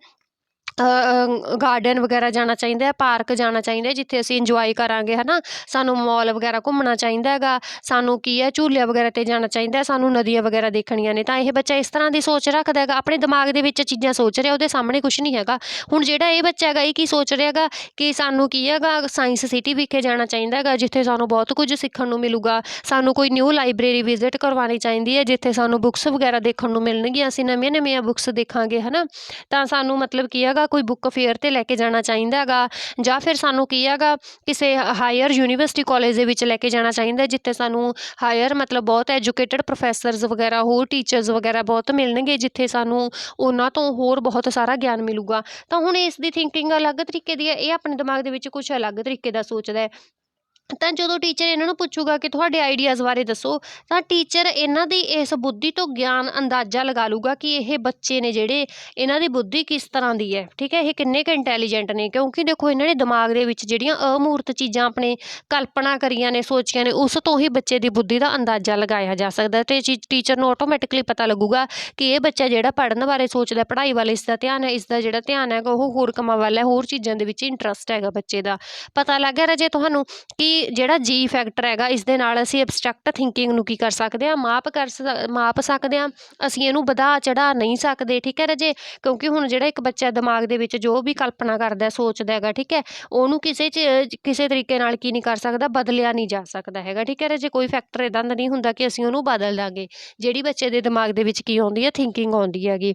ਗਾਰਡਨ ਵਗੈਰਾ ਜਾਣਾ ਚਾਹੀਦਾ ਹੈ, ਪਾਰਕ ਜਾਣਾ ਚਾਹੀਦਾ ਜਿੱਥੇ ਅਸੀਂ ਇੰਜੋਏ ਕਰਾਂਗੇ ਹੈ ਨਾ, ਸਾਨੂੰ ਮੋਲ ਵਗੈਰਾ ਘੁੰਮਣਾ ਚਾਹੀਦਾ ਹੈਗਾ, ਸਾਨੂੰ ਕੀ ਹੈ ਝੂਲਿਆਂ ਵਗੈਰਾ 'ਤੇ ਜਾਣਾ ਚਾਹੀਦਾ, ਸਾਨੂੰ ਨਦੀਆਂ ਵਗੈਰਾ ਦੇਖਣੀਆਂ ਨੇ। ਤਾਂ ਇਹ ਬੱਚਾ ਇਸ ਤਰ੍ਹਾਂ ਦੀ ਸੋਚ ਰੱਖਦਾ ਹੈਗਾ, ਆਪਣੇ ਦਿਮਾਗ ਦੇ ਵਿੱਚ ਚੀਜ਼ਾਂ ਸੋਚ ਰਿਹਾ, ਉਹਦੇ ਸਾਹਮਣੇ ਕੁਛ ਨਹੀਂ ਹੈਗਾ। ਹੁਣ ਜਿਹੜਾ ਇਹ ਬੱਚਾ ਹੈਗਾ ਇਹ ਕੀ ਸੋਚ ਰਿਹਾ ਹੈਗਾ ਕਿ ਸਾਨੂੰ ਕੀ ਹੈਗਾ ਸਾਇੰਸ ਸਿਟੀ ਵਿਖੇ ਜਾਣਾ ਚਾਹੀਦਾ ਹੈਗਾ, ਜਿੱਥੇ ਸਾਨੂੰ ਬਹੁਤ ਕੁਝ ਸਿੱਖਣ ਨੂੰ ਮਿਲੂਗਾ। ਸਾਨੂੰ ਕੋਈ ਨਿਊ ਲਾਇਬ੍ਰੇਰੀ ਵਿਜ਼ਿਟ ਕਰਵਾਉਣੀ ਚਾਹੀਦੀ ਹੈ ਜਿੱਥੇ ਸਾਨੂੰ ਬੁੱਕਸ ਵਗੈਰਾ ਦੇਖਣ ਨੂੰ ਮਿਲਣਗੀਆਂ, ਅਸੀਂ ਨਵੀਆਂ ਨਵੀਆਂ ਬੁੱਕਸ ਦੇਖਾਂਗੇ ਹੈ ਨਾ। ਤਾਂ ਸਾਨੂੰ ਮਤਲਬ ਕੀ ਹੈਗਾ ਕੋਈ ਬੁੱਕ ਫੇਅਰ 'ਤੇ ਲੈ ਕੇ ਜਾਣਾ ਚਾਹੀਦਾ ਹੈਗਾ, ਜਾਂ ਫਿਰ ਸਾਨੂੰ ਕੀ ਹੈਗਾ ਕਿਸੇ ਹਾਇਰ ਯੂਨੀਵਰਸਿਟੀ ਕਾਲਜ ਦੇ ਵਿੱਚ ਲੈ ਕੇ ਜਾਣਾ ਚਾਹੀਦਾ ਜਿੱਥੇ ਸਾਨੂੰ ਹਾਇਰ ਮਤਲਬ ਬਹੁਤ ਐਜੂਕੇਟਡ ਪ੍ਰੋਫੈਸਰਸ ਵਗੈਰਾ, ਹੋਰ ਟੀਚਰਸ ਵਗੈਰਾ ਬਹੁਤ ਮਿਲਣਗੇ, ਜਿੱਥੇ ਸਾਨੂੰ ਉਹਨਾਂ ਤੋਂ ਹੋਰ ਬਹੁਤ ਸਾਰਾ ਗਿਆਨ ਮਿਲੂਗਾ। ਤਾਂ ਹੁਣ ਇਸ ਦੀ ਥਿੰਕਿੰਗ ਅਲੱਗ ਤਰੀਕੇ ਦੀ ਹੈ, ਇਹ ਆਪਣੇ ਦਿਮਾਗ ਦੇ ਵਿੱਚ ਕੁਛ ਅਲੱਗ ਤਰੀਕੇ ਦਾ ਸੋਚਦਾ ਹੈ। ਤਾਂ ਜਦੋਂ ਟੀਚਰ ਇਹਨਾਂ ਨੂੰ ਪੁੱਛੂਗਾ ਕਿ ਤੁਹਾਡੇ ਆਈਡੀਆਜ਼ ਬਾਰੇ ਦੱਸੋ, ਤਾਂ ਟੀਚਰ ਇਹਨਾਂ ਦੀ ਇਸ ਬੁੱਧੀ ਤੋਂ ਗਿਆਨ ਅੰਦਾਜ਼ਾ ਲਗਾ ਲੂਗਾ ਕਿ ਇਹ ਬੱਚੇ ਨੇ ਜਿਹੜੇ, ਇਹਨਾਂ ਦੀ ਬੁੱਧੀ ਕਿਸ ਤਰ੍ਹਾਂ ਦੀ ਹੈ, ਠੀਕ ਹੈ, ਇਹ ਕਿੰਨੇ ਕੁ ਇੰਟੈਲੀਜੈਂਟ ਨੇ। ਕਿਉਂਕਿ ਦੇਖੋ ਇਹਨਾਂ ਨੇ ਦਿਮਾਗ ਦੇ ਵਿੱਚ ਜਿਹੜੀਆਂ ਅਮੂਰਤ ਚੀਜ਼ਾਂ ਆਪਣੇ ਕਲਪਨਾ ਕਰੀਆਂ ਨੇ, ਸੋਚੀਆਂ ਨੇ, ਉਸ ਤੋਂ ਹੀ ਬੱਚੇ ਦੀ ਬੁੱਧੀ ਦਾ ਅੰਦਾਜ਼ਾ ਲਗਾਇਆ ਜਾ ਸਕਦਾ। ਅਤੇ ਟੀਚਰ ਨੂੰ ਆਟੋਮੈਟਿਕਲੀ ਪਤਾ ਲੱਗੂਗਾ ਕਿ ਇਹ ਬੱਚਾ ਜਿਹੜਾ ਪੜ੍ਹਨ ਬਾਰੇ ਸੋਚਦਾ, ਪੜ੍ਹਾਈ ਵੱਲ ਇਸ ਦਾ ਧਿਆਨ ਹੈ, ਇਸ ਦਾ ਜਿਹੜਾ ਧਿਆਨ ਹੈਗਾ ਉਹ ਹੋਰ ਕੰਮਾਂ ਵੱਲ ਹੈ, ਹੋਰ ਚੀਜ਼ਾਂ ਦੇ ਵਿੱਚ ਇੰਟਰਸਟ ਹੈਗਾ ਬੱਚੇ ਦਾ। ਪਤਾ ਲੱਗ ਗਿਆ ਰਾਜੇ ਤੁਹਾਨੂੰ ਕਿ ਜਿਹੜਾ ਜੀ ਫੈਕਟਰ ਹੈਗਾ ਇਸ ਦੇ ਨਾਲ ਅਸੀਂ ਐਬਸਟਰੈਕਟ ਥਿੰਕਿੰਗ ਨੂੰ ਕੀ ਕਰ ਸਕਦੇ ਹਾਂ, ਮਾਪ ਸਕਦੇ ਹਾਂ। ਅਸੀਂ ਇਹਨੂੰ ਵਧਾ ਚੜਾ ਨਹੀਂ ਸਕਦੇ, ਠੀਕ ਹੈ ਰਾਜੇ, ਕਿਉਂਕਿ ਹੁਣ ਜਿਹੜਾ ਇੱਕ ਬੱਚਾ ਦਿਮਾਗ ਦੇ ਵਿੱਚ ਜੋ ਵੀ ਕਲਪਨਾ ਕਰਦਾ ਸੋਚਦਾ ਹੈਗਾ, ਠੀਕ ਹੈ, ਉਹਨੂੰ ਕਿਸੇ ਤਰੀਕੇ ਨਾਲ ਕੀ ਨਹੀਂ ਕਰ ਸਕਦਾ, ਬਦਲਿਆ ਨਹੀਂ ਜਾ ਸਕਦਾ ਹੈਗਾ, ਠੀਕ ਹੈ ਰਾਜੇ। ਕੋਈ ਫੈਕਟਰ ਇੱਦਾਂ ਦਾ ਨਹੀਂ ਹੁੰਦਾ ਕਿ ਅਸੀਂ ਉਹਨੂੰ ਬਦਲ ਦਾਂਗੇ। ਜਿਹੜੀ ਬੱਚੇ ਦੇ ਦਿਮਾਗ ਦੇ ਵਿੱਚ ਕੀ ਆਉਂਦੀ ਹੈ, ਥਿੰਕਿੰਗ ਆਉਂਦੀ ਹੈਗੀ,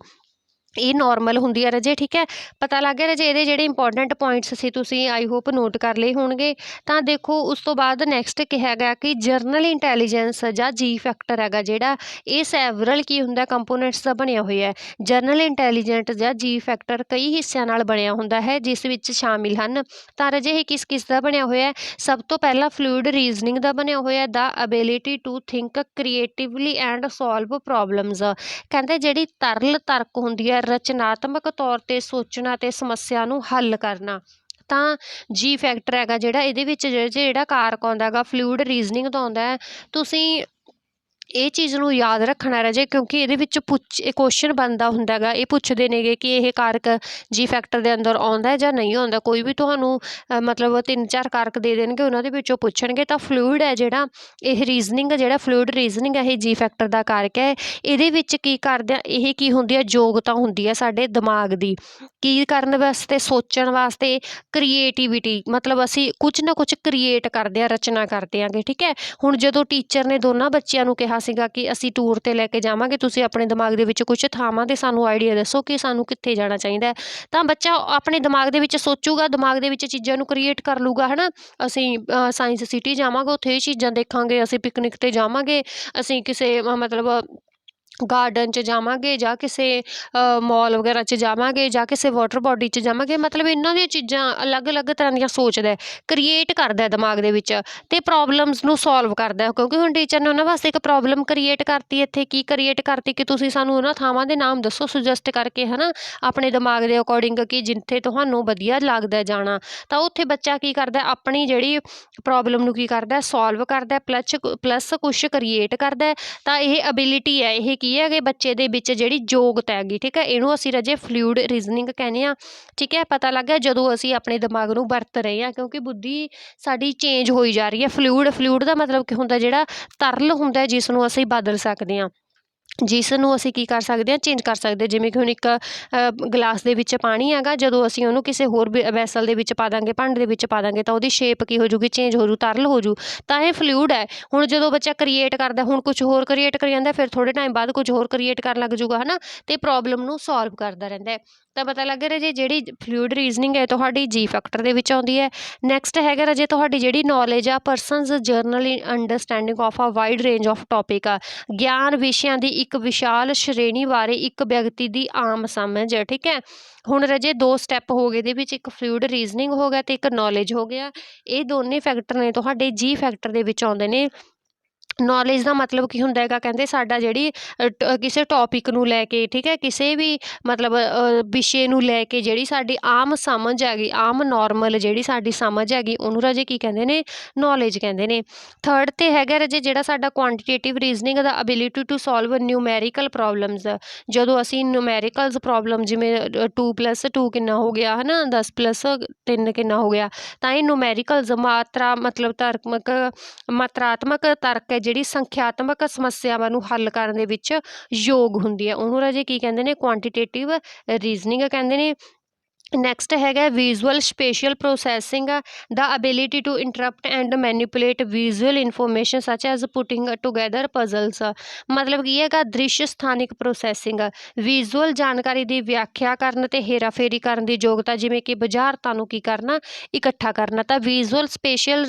ਇਹ ਨੋਰਮਲ ਹੁੰਦੀ ਹੈ ਰਾਜੇ, ਠੀਕ ਹੈ। ਪਤਾ ਲੱਗ ਗਿਆ ਰਾਜੇ, ਇਹਦੇ ਜਿਹੜੇ ਇੰਪੋਰਟੈਂਟ ਪੁਆਇੰਟਸ ਸੀ ਤੁਸੀਂ ਆਈ ਹੋਪ ਨੋਟ ਕਰ ਲਏ ਹੋਣਗੇ। ਤਾਂ ਦੇਖੋ ਉਸ ਤੋਂ ਬਾਅਦ ਨੈਕਸਟ ਕਿਹਾ ਗਿਆ ਕਿ ਜਰਨਲ ਇੰਟੈਲੀਜੈਂਸ ਜਾਂ ਜੀ ਫੈਕਟਰ ਹੈਗਾ ਜਿਹੜਾ, ਇਹ ਸੈਵਰਲ ਕੀ ਹੁੰਦਾ ਕੰਪੋਨੈਂਟਸ ਦਾ ਬਣਿਆ ਹੋਇਆ ਹੈ। ਜਰਨਲ ਇੰਟੈਲੀਜੈਂਟ ਜਾਂ ਜੀ ਫੈਕਟਰ ਕਈ ਹਿੱਸਿਆਂ ਨਾਲ ਬਣਿਆ ਹੁੰਦਾ ਹੈ, ਜਿਸ ਵਿੱਚ ਸ਼ਾਮਿਲ ਹਨ। ਤਾਂ ਰਾਜੇ ਇਹ ਕਿਸ ਕਿਸ ਦਾ ਬਣਿਆ ਹੋਇਆ ਹੈ? ਸਭ ਤੋਂ ਪਹਿਲਾਂ ਫਲੂਇਡ ਰੀਜ਼ਨਿੰਗ ਦਾ ਬਣਿਆ ਹੋਇਆ, the ability to think creatively and solve problems. ਕਹਿੰਦੇ ਜਿਹੜੀ ਤਰਲ ਤਰਕ ਹੁੰਦੀ ਹੈ, ਰਚਨਾਤਮਕ ਤੌਰ 'ਤੇ ਸੋਚਣਾ ਅਤੇ ਸਮੱਸਿਆ ਨੂੰ ਹੱਲ ਕਰਨਾ। ਤਾਂ ਜੀ ਫੈਕਟਰ ਹੈਗਾ ਜਿਹੜਾ, ਇਹਦੇ ਵਿੱਚ ਜਿਹੜਾ ਕਾਰਕ ਆਉਂਦਾ ਹੈਗਾ ਫਲੂਇਡ ਰੀਜ਼ਨਿੰਗ ਤੋਂ ਆਉਂਦਾ ਹੈ। ਤੁਸੀਂ ਇਹ ਚੀਜ਼ ਨੂੰ ਯਾਦ ਰੱਖਣਾ ਰਾਜੇ, ਕਿਉਂਕਿ ਇਹਦੇ ਵਿੱਚ ਕੁਐਸਚਨ ਬਣਦਾ ਹੁੰਦਾ ਹੈਗਾ, ਇਹ ਪੁੱਛਦੇ ਨੇਗੇ ਕਿ ਇਹ ਕਾਰਕ ਜੀ ਫੈਕਟਰ ਦੇ ਅੰਦਰ ਆਉਂਦਾ ਜਾਂ ਨਹੀਂ ਆਉਂਦਾ। ਕੋਈ ਵੀ ਤੁਹਾਨੂੰ ਮਤਲਬ 3-4 ਕਾਰਕ ਦੇ ਦੇਣਗੇ, ਉਹਨਾਂ ਦੇ ਵਿੱਚੋਂ ਪੁੱਛਣਗੇ। ਤਾਂ ਫਲੂਇਡ ਹੈ ਜਿਹੜਾ, ਇਹ ਰੀਜ਼ਨਿੰਗ ਜਿਹੜਾ ਫਲੂਇਡ ਰੀਜ਼ਨਿੰਗ ਹੈ, ਇਹ ਜੀ ਫੈਕਟਰ ਦਾ ਕਾਰਕ ਹੈ। ਇਹਦੇ ਵਿੱਚ ਕੀ ਕਰਦੇ ਆ, ਇਹ ਕੀ ਹੁੰਦੀ ਹੈ, ਯੋਗਤਾ ਹੁੰਦੀ ਹੈ ਸਾਡੇ ਦਿਮਾਗ ਦੀ ਕੀ ਕਰਨ ਵਾਸਤੇ, ਸੋਚਣ ਵਾਸਤੇ, ਕ੍ਰੀਏਟੀਵਿਟੀ, ਮਤਲਬ ਅਸੀਂ ਕੁਝ ਨਾ ਕੁਝ ਕ੍ਰੀਏਟ ਕਰਦੇ ਹਾਂ, ਰਚਨਾ ਕਰਦੇ ਆਂਗੇ, ਠੀਕ ਹੈ। ਹੁਣ ਜਦੋਂ ਟੀਚਰ ਨੇ ਦੋਨਾਂ ਬੱਚਿਆਂ ਨੂੰ ਕਿਹਾ ਸੀਗਾ ਕਿ ਅਸੀਂ ਟੂਰ 'ਤੇ ਲੈ ਕੇ ਜਾਵਾਂਗੇ, ਤੁਸੀਂ ਆਪਣੇ ਦਿਮਾਗ ਦੇ ਵਿੱਚ ਕੁਝ ਥਾਵਾਂ 'ਤੇ ਸਾਨੂੰ ਆਈਡੀਆ ਦੱਸੋ ਕਿ ਸਾਨੂੰ ਕਿੱਥੇ ਜਾਣਾ ਚਾਹੀਦਾ ਹੈ। ਤਾਂ ਬੱਚਾ ਆਪਣੇ ਦਿਮਾਗ ਦੇ ਵਿੱਚ ਸੋਚੂਗਾ, ਦਿਮਾਗ ਦੇ ਵਿੱਚ ਚੀਜ਼ਾਂ ਨੂੰ ਕ੍ਰੀਏਟ ਕਰ ਲੂਗਾ, ਹੈ ਨਾ। ਅਸੀਂ ਸਾਇੰਸ ਸਿਟੀ ਜਾਵਾਂਗੇ, ਉੱਥੇ ਇਹ ਚੀਜ਼ਾਂ ਦੇਖਾਂਗੇ, ਅਸੀਂ ਪਿਕਨਿਕ 'ਤੇ ਜਾਵਾਂਗੇ, ਅਸੀਂ ਕਿਸੇ ਮਤਲਬ ਗਾਰਡਨ 'ਚ ਜਾਵਾਂਗੇ, ਜਾਂ ਕਿਸੇ ਮੋਲ ਵਗੈਰਾ 'ਚ ਜਾਵਾਂਗੇ, ਜਾਂ ਕਿਸੇ ਵਾਟਰ ਬੋਡੀ 'ਚ ਜਾਵਾਂਗੇ। ਮਤਲਬ ਇਹਨਾਂ ਦੀਆਂ ਚੀਜ਼ਾਂ ਅਲੱਗ-ਅਲੱਗ ਤਰ੍ਹਾਂ ਦੀਆਂ ਸੋਚਦਾ, ਕ੍ਰੀਏਟ ਕਰਦਾ ਦਿਮਾਗ ਦੇ ਵਿੱਚ, ਅਤੇ ਪ੍ਰੋਬਲਮਸ ਨੂੰ ਸੋਲਵ ਕਰਦਾ। ਕਿਉਂਕਿ ਹੁਣ ਟੀਚਰ ਨੇ ਉਹਨਾਂ ਵਾਸਤੇ ਇੱਕ ਪ੍ਰੋਬਲਮ ਕ੍ਰੀਏਟ ਕਰਤੀ, ਇੱਥੇ ਕੀ ਕ੍ਰੀਏਟ ਕਰਤੀ ਕਿ ਤੁਸੀਂ ਸਾਨੂੰ ਉਹਨਾਂ ਥਾਵਾਂ ਦੇ ਨਾਮ ਦੱਸੋ ਸੁਜੈਸਟ ਕਰਕੇ, ਹੈ ਨਾ, ਆਪਣੇ ਦਿਮਾਗ ਦੇ ਅਕੋਰਡਿੰਗ, ਕਿ ਜਿੱਥੇ ਤੁਹਾਨੂੰ ਵਧੀਆ ਲੱਗਦਾ ਜਾਣਾ। ਤਾਂ ਉੱਥੇ ਬੱਚਾ ਕੀ ਕਰਦਾ, ਆਪਣੀ ਜਿਹੜੀ ਪ੍ਰੋਬਲਮ ਨੂੰ ਕੀ ਕਰਦਾ, ਸੋਲਵ ਕਰਦਾ, ਪਲੱਸ ਕੁਛ ਕ੍ਰੀਏਟ ਕਰਦਾ। ਤਾਂ ਇਹ ਅਬਿਲਿਟੀ ਹੈ, ਇਹ ਕੀ ਹੈਗੇ ਬੱਚੇ ਦੇ ਵਿੱਚ ਜਿਹੜੀ ਯੋਗਤਾ ਹੈਗੀ, ਠੀਕ ਹੈ। ਇਹਨੂੰ ਅਸੀਂ ਰਾਜੇ ਫਲੂਇਡ ਰੀਜ਼ਨਿੰਗ ਕਹਿੰਦੇ ਹਾਂ, ਠੀਕ ਹੈ। ਪਤਾ ਲੱਗ ਗਿਆ ਜਦੋਂ ਅਸੀਂ ਆਪਣੇ ਦਿਮਾਗ ਨੂੰ ਵਰਤ ਰਹੇ ਹਾਂ, ਕਿਉਂਕਿ ਬੁੱਧੀ ਸਾਡੀ ਚੇਂਜ ਹੋਈ ਜਾ ਰਹੀ ਹੈ। ਫਲੂਇਡ ਦਾ ਮਤਲਬ ਕੀ ਹੁੰਦਾ, ਜਿਹੜਾ ਤਰਲ ਹੁੰਦਾ ਜਿਸ ਨੂੰ ਅਸੀਂ ਬਦਲ ਸਕਦੇ ਹਾਂ, ਜਿਸ ਨੂੰ ਅਸੀਂ ਕੀ ਕਰ ਸਕਦੇ ਹਾਂ, ਚੇਂਜ ਕਰ ਸਕਦੇ। ਜਿਵੇਂ ਕਿ ਹੁਣ ਇੱਕ ਗਲਾਸ ਦੇ ਵਿੱਚ ਪਾਣੀ ਹੈਗਾ, ਜਦੋਂ ਅਸੀਂ ਉਹਨੂੰ ਕਿਸੇ ਹੋਰ ਵੈਸਲ ਦੇ ਵਿੱਚ ਪਾ ਦਾਂਗੇ, ਭਾਂਡੇ ਦੇ ਵਿੱਚ ਪਾ ਦਾਂਗੇ, ਤਾਂ ਉਹਦੀ ਸ਼ੇਪ ਕੀ ਹੋ ਜੂਗੀ, ਚੇਂਜ ਹੋ ਜੂ, ਤਰਲ ਹੋ ਜੂ। ਤਾਂ ਇਹ ਫਲੂਇਡ ਹੈ। ਹੁਣ ਜਦੋਂ ਬੱਚਾ ਕ੍ਰੀਏਟ ਕਰਦਾ, ਹੁਣ ਕੁਝ ਹੋਰ ਕ੍ਰੀਏਟ ਕਰੀ ਜਾਂਦਾ, ਫਿਰ ਥੋੜ੍ਹੇ ਟਾਈਮ ਬਾਅਦ ਕੁਝ ਹੋਰ ਕ੍ਰੀਏਟ ਕਰਨ ਲੱਗ ਜੂਗਾ, ਹੈ ਨਾ, ਅਤੇ ਪ੍ਰੋਬਲਮ ਨੂੰ ਸੋਲਵ ਕਰਦਾ ਰਹਿੰਦਾ ਹੈ। ਤਾਂ ਪਤਾ ਲੱਗ ਰਿਹਾ ਰਾਜੇ, ਜਿਹੜੀ ਫਲੂਇਡ ਰੀਜ਼ਨਿੰਗ ਹੈ ਤੁਹਾਡੀ ਜੀ ਫੈਕਟਰ ਦੇ ਵਿੱਚ ਆਉਂਦੀ ਹੈ। ਨੈਕਸਟ ਹੈਗਾ ਰਾਜੇ ਤੁਹਾਡੀ ਜਿਹੜੀ ਨੌਲੇਜ ਆ, ਪਰਸਨਜ਼ ਜਰਨਲ ਅੰਡਰਸਟੈਂਡਿੰਗ ਆਫ ਆ ਵਾਈਡ ਰੇਂਜ ਆਫ ਟੋਪਿਕ ਆ, ਗਿਆਨ ਵਿਸ਼ਿਆਂ ਦੀ ਇੱਕ ਵਿਸ਼ਾਲ ਸ਼੍ਰੇਣੀ ਬਾਰੇ ਇੱਕ ਵਿਅਕਤੀ ਦੀ ਆਮ ਸਮਝ ਹੈ, ਠੀਕ ਹੈ। ਹੁਣ ਰਾਜੇ 2 ਸਟੈਪ ਹੋ ਗਏ ਇਹਦੇ ਵਿੱਚ, ਇੱਕ ਫਲੂਇਡ ਰੀਜ਼ਨਿੰਗ ਹੋ ਗਿਆ ਅਤੇ ਇੱਕ ਨੌਲੇਜ ਹੋ ਗਿਆ। ਇਹ ਦੋਨੇ ਫੈਕਟਰ ਨੇ ਤੁਹਾਡੇ ਜੀ ਫੈਕਟਰ ਦੇ ਵਿੱਚ ਆਉਂਦੇ ਨੇ। ਨੌਲੇਜ ਦਾ ਮਤਲਬ ਕੀ ਹੁੰਦਾ ਹੈਗਾ, ਕਹਿੰਦੇ ਸਾਡਾ ਜਿਹੜੀ ਕਿਸੇ ਟੋਪਿਕ ਨੂੰ ਲੈ ਕੇ, ਠੀਕ ਹੈ, ਕਿਸੇ ਵੀ ਮਤਲਬ ਵਿਸ਼ੇ ਨੂੰ ਲੈ ਕੇ ਜਿਹੜੀ ਸਾਡੀ ਆਮ ਸਮਝ ਹੈਗੀ, ਆਮ ਨੋਰਮਲ ਜਿਹੜੀ ਸਾਡੀ ਸਮਝ ਹੈਗੀ, ਉਹਨੂੰ ਰਾਜੇ ਕੀ ਕਹਿੰਦੇ ਨੇ, ਨੌਲੇਜ ਕਹਿੰਦੇ ਨੇ। ਥਰਡ 'ਤੇ ਹੈਗਾ ਰਾਜੇ ਜਿਹੜਾ ਸਾਡਾ quantitative reasoning the ability to solve numerical problems. ਜਦੋਂ ਅਸੀਂ ਨਿਊਮੈਰੀਕਲਸ ਪ੍ਰੋਬਲਮ, ਜਿਵੇਂ 2+2 ਕਿੰਨਾ ਹੋ ਗਿਆ, ਹੈ ਨਾ, 10+3 ਕਿੰਨਾ ਹੋ ਗਿਆ, ਤਾਂ ਇਹ ਨਿਊਮੈਰੀਕਲਸ ਮਾਤਰਾਤਮਕ ਤਰਕ ਹੈ, ਜਿਹੜੀ ਸੰਖਿਆਤਮਕ ਸਮੱਸਿਆਵਾਂ ਨੂੰ ਹੱਲ ਕਰਨ ਦੇ ਵਿੱਚ ਯੋਗ ਹੁੰਦੀ ਹੈ, ਉਹਨੂੰ ਰਾਜੇ ਕੀ ਕਹਿੰਦੇ ਨੇ, ਕੁਆਂਟੀਟੇਟਿਵ ਰੀਜ਼ਨਿੰਗ ਕਹਿੰਦੇ ਨੇ। ਨੈਕਸਟ ਹੈਗਾ visual spatial processing, the ability to interpret and manipulate visual information such as putting together puzzles. ਮਤਲਬ ਕੀ ਹੈਗਾ, ਦ੍ਰਿਸ਼ ਸਥਾਨਿਕ ਪ੍ਰੋਸੈਸਿੰਗ, ਵਿਜ਼ੂਅਲ ਜਾਣਕਾਰੀ ਦੀ ਵਿਆਖਿਆ ਕਰਨ ਅਤੇ ਹੇਰਾਫੇਰੀ ਕਰਨ ਦੀ ਯੋਗਤਾ, ਜਿਵੇਂ ਕਿ ਬੁਝਾਰਤਾਂ ਨੂੰ ਕੀ ਕਰਨਾ, ਇਕੱਠਾ ਕਰਨਾ। ਤਾਂ ਵਿਜ਼ੂਅਲ ਸਪੇਸ਼ੀਅਲ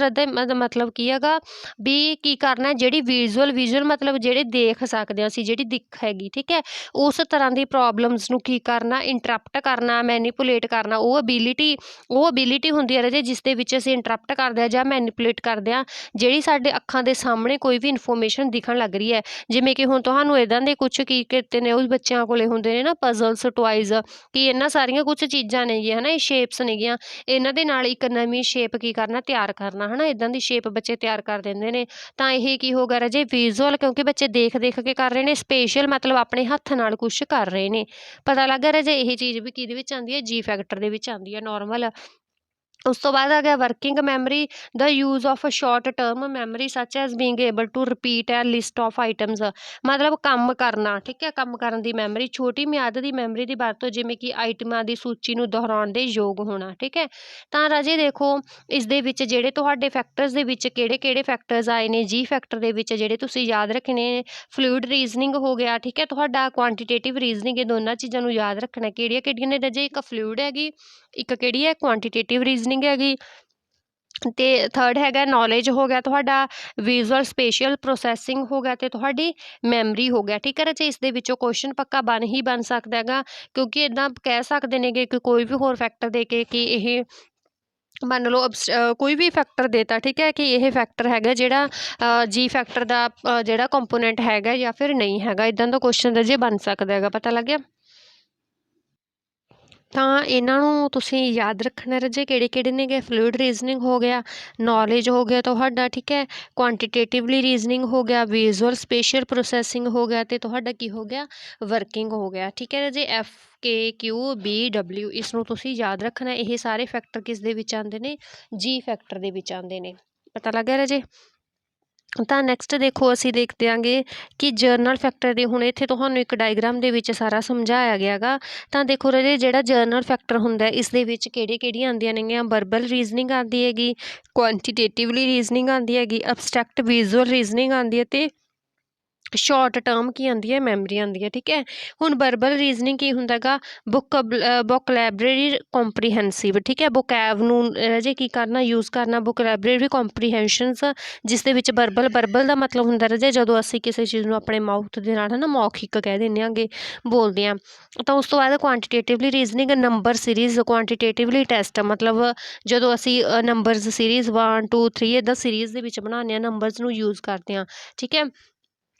ਮਤਲਬ ਕੀ ਹੈਗਾ ਵੀ ਕੀ ਕਰਨਾ, ਜਿਹੜੀ ਵਿਜ਼ੂਅਲ ਮਤਲਬ ਜਿਹੜੇ ਦੇਖ ਸਕਦੇ ਹਾਂ ਅਸੀਂ, ਜਿਹੜੀ ਦਿੱਖ ਹੈਗੀ, ਠੀਕ ਹੈ, ਉਸ ਤਰ੍ਹਾਂ ਦੀ ਪ੍ਰੋਬਲਮਸ ਨੂੰ ਕੀ ਕਰਨਾ, ਇੰਟਰਪਟ ਕਰਨਾ, ਮੈਨੀਪੂਲੇਟ ਕਰਨਾ। ਉਹ ਅਬਿਲਿਟੀ ਹੁੰਦੀ ਹੈ ਰਾਜੇ ਜਿਸ ਦੇ ਵਿੱਚ ਅਸੀਂ ਇੰਟਰਪਟ ਕਰਦੇ ਹਾਂ ਜਾਂ ਮੈਨੀਪੂਲੇਟ ਕਰਦੇ ਹਾਂ, ਜਿਹੜੀ ਸਾਡੇ ਅੱਖਾਂ ਦੇ ਸਾਹਮਣੇ ਕੋਈ ਵੀ ਇਨਫੋਰਮੇਸ਼ਨ ਦਿਖਣ ਲੱਗ ਰਹੀ ਹੈ। ਜਿਵੇਂ ਕਿ ਹੁਣ ਤੁਹਾਨੂੰ ਇੱਦਾਂ ਦੇ ਕੁਝ ਕੀ ਕੀਤੇ ਨੇ, ਉਹ ਬੱਚਿਆਂ ਕੋਲੇ ਹੁੰਦੇ ਨੇ ਨਾ ਪਜ਼ਲਸ, ਟੋਇਜ਼, ਕਿ ਇਹਨਾਂ ਸਾਰੀਆਂ ਕੁਝ ਚੀਜ਼ਾਂ ਨੇਗੀਆਂ, ਹੈ ਨਾ, ਇਹ ਸ਼ੇਪਸ ਨੇਗੀਆਂ, ਇਹਨਾਂ ਦੇ ਨਾਲ ਇੱਕ ਨਵੀਂ ਸ਼ੇਪ ਕੀ ਕਰਨਾ, ਤਿਆਰ ਕਰਨਾ, ਹੈ ਨਾ, ਇੱਦਾਂ ਦੀ ਸ਼ੇਪ ਬੱਚੇ ਤਿਆਰ ਕਰ ਦਿੰਦੇ ਨੇ। ਤਾਂ ਇਹ ਕੀ ਹੋਗਾ ਰਾਜੇ, ਵਿਜ਼ੂਅਲ, ਕਿਉਂਕਿ ਬੱਚੇ ਦੇਖ ਕੇ ਕਰ ਰਹੇ ਨੇ। ਸਪੇਸ਼ੀਅਲ ਮਤਲਬ ਆਪਣੇ ਹੱਥ ਨਾਲ ਕੁਛ ਕਰ ਰਹੇ ਨੇ। ਪਤਾ ਲੱਗ ਰਿਹਾ ਰਾਜੇ, ਇਹ ਚੀਜ਼ ਵੀ ਕਿਹਦੇ ਵਿੱਚ ਆਉਂਦੀ ਹੈ, ਜੀ ਫੈਕਟਰ ਦੇ ਵਿੱਚ ਆਉਂਦੀ ਹੈ, ਨੋਰਮਲ। ਉਸ ਤੋਂ ਬਾਅਦ ਆ ਗਿਆ working memory, the use of a short term memory such as being able to repeat a list of items, ਮਤਲਬ ਕੰਮ ਕਰਨਾ, ਠੀਕ ਹੈ, ਕੰਮ ਕਰਨ ਦੀ ਮੈਮਰੀ। ਛੋਟੀ ਮਿਆਦ ਦੀ ਮੈਮਰੀ ਦੀ ਵਰਤੋਂ, ਜਿਵੇਂ ਕਿ ਆਈਟਮਾਂ ਦੀ ਸੂਚੀ ਨੂੰ ਦੁਹਰਾਉਣ ਦੇ ਯੋਗ ਹੋਣਾ, ਠੀਕ ਹੈ। ਤਾਂ ਰਾਜੇ ਦੇਖੋ ਇਸ ਦੇ ਵਿੱਚ ਜਿਹੜੇ ਤੁਹਾਡੇ ਫੈਕਟਰਸ ਦੇ ਵਿੱਚ ਕਿਹੜੇ ਕਿਹੜੇ ਫੈਕਟਰਸ ਆਏ ਨੇ, ਜੀ ਫੈਕਟਰ ਦੇ ਵਿੱਚ ਜਿਹੜੇ ਤੁਸੀਂ ਯਾਦ ਰੱਖਣੇ, ਫਲੂਇਡ ਰੀਜ਼ਨਿੰਗ ਹੋ ਗਿਆ, ਠੀਕ ਹੈ, ਤੁਹਾਡਾ ਕੁਆਂਟੀਟੇਟਿਵ ਰੀਜ਼ਨਿੰਗ, ਇਹ ਦੋਨਾਂ ਚੀਜ਼ਾਂ ਨੂੰ ਯਾਦ ਰੱਖਣਾ। ਕਿਹੜੀਆਂ ਕਿਹੜੀਆਂ ਨੇ ਰਾਜੇ, ਇੱਕ ਫਲੂਇਡ ਹੈਗੀ, ਇੱਕ ਕਿਹੜੀ ਹੈ ਕੁਆਂਟੀਟੇਟਿਵ ਰੀਜ਼ਨਿੰਗ ਹੈਗੀ, ਅਤੇ ਥਰਡ ਹੈਗਾ ਨੌਲੇਜ ਹੋ ਗਿਆ ਤੁਹਾਡਾ, ਵਿਜ਼ੂਅਲ ਸਪੇਸ਼ੀਅਲ ਪ੍ਰੋਸੈਸਿੰਗ ਹੋ ਗਿਆ, ਅਤੇ ਤੁਹਾਡੀ ਮੈਮਰੀ ਹੋ ਗਿਆ, ਠੀਕ ਹੈ ਰਾਜੇ। ਇਸ ਦੇ ਵਿੱਚੋਂ ਕੁਐਸਚਨ ਪੱਕਾ ਬਣ ਸਕਦਾ ਹੈਗਾ, ਕਿਉਂਕਿ ਇੱਦਾਂ ਕਹਿ ਸਕਦੇ ਨੇਗੇ ਕਿ ਕੋਈ ਵੀ ਹੋਰ ਫੈਕਟਰ ਦੇ ਕੇ ਕਿ ਇਹ ਮੰਨ ਲਓ ਕੋਈ ਵੀ ਫੈਕਟਰ ਦੇਤਾ, ਠੀਕ ਹੈ, ਕਿ ਇਹ ਫੈਕਟਰ ਹੈਗਾ ਜਿਹੜਾ ਜੀ ਫੈਕਟਰ ਦਾ ਜਿਹੜਾ ਕੰਪੋਨੈਂਟ ਹੈਗਾ ਜਾਂ ਫਿਰ ਨਹੀਂ ਹੈਗਾ, ਇੱਦਾਂ ਦਾ ਕੁਐਸਚਨ ਰਾਜੇ ਬਣ ਸਕਦਾ ਹੈਗਾ। ਪਤਾ ਲੱਗਿਆ? ਤਾਂ ਇਹਨਾਂ ਨੂੰ ਤੁਸੀਂ ਯਾਦ ਰੱਖਣਾ ਰਾਜੇ, ਕਿਹੜੇ ਕਿਹੜੇ ਨੇਗੇ, ਫਲੂਇਡ ਰੀਜ਼ਨਿੰਗ ਹੋ ਗਿਆ, ਨੌਲੇਜ ਹੋ ਗਿਆ ਤੁਹਾਡਾ, ਠੀਕ ਹੈ, ਕੁਆਂਟੀਟੇਟਿਵਲੀ ਰੀਜ਼ਨਿੰਗ ਹੋ ਗਿਆ, ਵਿਜ਼ੂਅਲ ਸਪੇਸ਼ੀਅਲ ਪ੍ਰੋਸੈਸਿੰਗ ਹੋ ਗਿਆ, ਅਤੇ ਤੁਹਾਡਾ ਕੀ ਹੋ ਗਿਆ, ਵਰਕਿੰਗ ਹੋ ਗਿਆ, ਠੀਕ ਹੈ ਰਾਜੇ। FKQBW ਇਸ ਨੂੰ ਤੁਸੀਂ ਯਾਦ ਰੱਖਣਾ। ਇਹ ਸਾਰੇ ਫੈਕਟਰ ਕਿਸ ਦੇ ਵਿੱਚ ਆਉਂਦੇ ਨੇ, ਜੀ ਫੈਕਟਰ ਦੇ ਵਿੱਚ ਆਉਂਦੇ ਨੇ। ਪਤਾ ਲੱਗ ਗਿਆ ਰਾਜੇ? ਤਾਂ ਨੈਕਸਟ ਦੇਖੋ ਅਸੀਂ ਦੇਖਦੇ ਆਂਗੇ ਕਿ ਜਰਨਲ ਫੈਕਟਰ ਦੇ, ਹੁਣ ਇੱਥੇ ਤੁਹਾਨੂੰ ਇੱਕ ਡਾਇਗਰਾਮ ਦੇ ਵਿੱਚ ਸਾਰਾ ਸਮਝਾਇਆ ਗਿਆ ਗਾ। ਤਾਂ ਦੇਖੋ ਰਾਜੇ ਜਿਹੜਾ ਜਰਨਲ ਫੈਕਟਰ ਹੁੰਦਾ ਇਸ ਦੇ ਵਿੱਚ ਕਿਹੜੀਆਂ ਆਉਂਦੀਆਂ ਨੇਗੀਆਂ, ਵਰਬਲ ਰੀਜ਼ਨਿੰਗ ਆਉਂਦੀ ਹੈਗੀ, ਕੁਆਂਟੀਟੇਟਿਵਲੀ ਰੀਜ਼ਨਿੰਗ ਆਉਂਦੀ ਹੈਗੀ, ਅਬਸਟਰੈਕਟ ਵਿਜ਼ੂਅਲ ਰੀਜ਼ਨਿੰਗ ਆਉਂਦੀ ਹੈ, ਅਤੇ ਸ਼ਾਰਟ ਟਰਮ ਕੀ ਆਉਂਦੀ ਹੈ, ਮੈਮਰੀ ਆਉਂਦੀ ਹੈ, ਠੀਕ ਹੈ। ਹੁਣ ਵਰਬਲ ਰੀਜ਼ਨਿੰਗ ਕੀ ਹੁੰਦਾ ਗਾ, ਵੋਕੈਬਲਰੀ ਕੰਪਰੀਹੈਂਸਿਵ, ਠੀਕ ਹੈ, ਵੋਕੈਬ ਨੂੰ ਰਾਜੇ ਕੀ ਕਰਨਾ, ਯੂਜ਼ ਕਰਨਾ, ਵੋਕੈਬਲਰੀ ਕੰਪਰੀਹੈਂਸ਼ਨਸ, ਜਿਸ ਦੇ ਵਿੱਚ ਵਰਬਲ ਦਾ ਮਤਲਬ ਹੁੰਦਾ ਰਾਜੇ ਜਦੋਂ ਅਸੀਂ ਕਿਸੇ ਚੀਜ਼ ਨੂੰ ਆਪਣੇ ਮਾਊਥ ਦੇ ਨਾਲ ਹੈ ਨਾ ਮੌਖਿਕ ਕਹਿ ਦਿੰਦੇ ਆਂਗੇ, ਬੋਲਦੇ ਹਾਂ। ਤਾਂ ਉਸ ਤੋਂ ਬਾਅਦ ਕੁਆਂਟੀਟੇਟਿਵਲੀ ਰੀਜ਼ਨਿੰਗ, ਨੰਬਰ ਸੀਰੀਜ਼, ਕੁਆਂਟੀਟੇਟਿਵਲੀ ਟੈਸਟ, ਮਤਲਬ ਜਦੋਂ ਅਸੀਂ ਨੰਬਰਸ ਸੀਰੀਜ਼ 1 2 3 ਇੱਦਾਂ ਸੀਰੀਜ਼ ਦੇ ਵਿੱਚ ਬਣਾਉਂਦੇ ਹਾਂ, ਨੰਬਰਸ ਨੂੰ ਯੂਜ਼ ਕਰਦੇ ਹਾਂ, ਠੀਕ ਹੈ।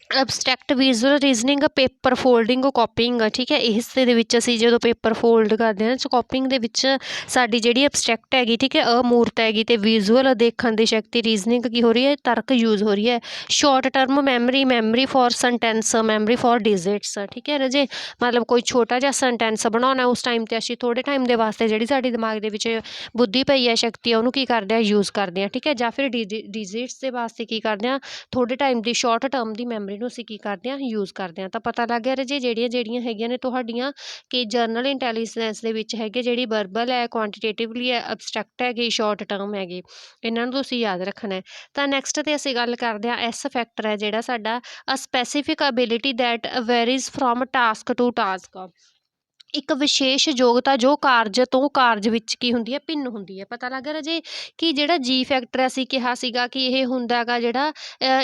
Abstract visual reasoning, paper folding, copying, ਠੀਕ ਹੈ। ਇਸ ਦੇ ਵਿੱਚ ਅਸੀਂ ਜਦੋਂ ਪੇਪਰ ਫੋਲਡ ਕਰਦੇ ਹਾਂ ਕਾਪਿੰਗ ਦੇ ਵਿੱਚ ਸਾਡੀ ਜਿਹੜੀ ਅਬਸਟਰੈਕਟ ਹੈਗੀ, ਠੀਕ ਹੈ, ਅਮੂਰਤ ਹੈਗੀ, ਅਤੇ ਵਿਜ਼ੂਅਲ ਦੇਖਣ ਦੀ ਸ਼ਕਤੀ, ਰੀਜ਼ਨਿੰਗ ਕੀ ਹੋ ਰਹੀ ਹੈ, ਤਰਕ ਯੂਜ਼ ਹੋ ਰਹੀ ਹੈ। Short term memory, memory for sentence, memory for digits, ਠੀਕ ਹੈ ਰਾਜੇ, ਮਤਲਬ ਕੋਈ ਛੋਟਾ ਜਿਹਾ ਸੈਂਟੈਂਸ ਬਣਾਉਣਾ ਉਸ ਟਾਈਮ 'ਤੇ ਅਸੀਂ ਥੋੜ੍ਹੇ ਟਾਈਮ ਦੇ ਵਾਸਤੇ ਜਿਹੜੀ ਸਾਡੀ ਦਿਮਾਗ ਦੇ ਵਿੱਚ ਬੁੱਧੀ ਪਈ ਹੈ, ਸ਼ਕਤੀ ਹੈ, ਉਹਨੂੰ ਕੀ ਕਰਦੇ ਹਾਂ, ਯੂਜ਼ ਕਰਦੇ ਹਾਂ, ਠੀਕ ਹੈ। ਜਾਂ ਫਿਰ ਡਿਜਿਟਸ ਦੇ ਵਾਸਤੇ ਕੀ ਕਰਦੇ ਹਾਂ, ਥੋੜ੍ਹੇ ਟਾਈਮ ਦੀ ਸ਼ਾਰਟ ਟਰਮ ਦੀ ਮੈਮਰੀ ਨੂੰ ਅਸੀਂ ਕੀ ਕਰਦੇ ਹਾਂ, ਯੂਜ਼ ਕਰਦੇ ਹਾਂ। ਤਾਂ ਪਤਾ ਲੱਗ ਗਿਆ ਰਾਜੇ ਜਿਹੜੀਆਂ ਹੈਗੀਆਂ ਨੇ ਤੁਹਾਡੀਆਂ ਕਿ ਜਰਨਲ ਇੰਟੈਲੀਜੈਂਸ ਦੇ ਵਿੱਚ ਹੈਗੇ, ਜਿਹੜੀ ਵਰਬਲ ਹੈ, ਕੁਆਂਟੀਟੇਟਿਵਲੀ ਹੈ, ਅਬਸਟਰੈਕਟ ਹੈਗੀ, ਸ਼ਾਰਟ ਟਰਮ ਹੈਗੀ, ਇਹਨਾਂ ਨੂੰ ਤੁਸੀਂ ਯਾਦ ਰੱਖਣਾ ਹੈ। ਤਾਂ ਨੈਕਸਟ 'ਤੇ ਅਸੀਂ ਗੱਲ ਕਰਦੇ ਹਾਂ, ਐਸ ਫੈਕਟਰ ਹੈ ਜਿਹੜਾ ਸਾਡਾ, a specific ability that varies from task to task, ਇੱਕ ਵਿਸ਼ੇਸ਼ ਯੋਗਤਾ ਜੋ ਕਾਰਜ ਤੋਂ ਕਾਰਜ ਵਿੱਚ ਕੀ ਹੁੰਦੀ ਹੈ, ਭਿੰਨ ਹੁੰਦੀ ਹੈ। ਪਤਾ ਲੱਗ ਰਿਹਾ ਰਾਜੇ ਕਿ ਜਿਹੜਾ ਜੀ ਫੈਕਟਰ ਅਸੀਂ ਕਿਹਾ ਸੀਗਾ ਕਿ ਇਹ ਹੁੰਦਾ ਗਾ ਜਿਹੜਾ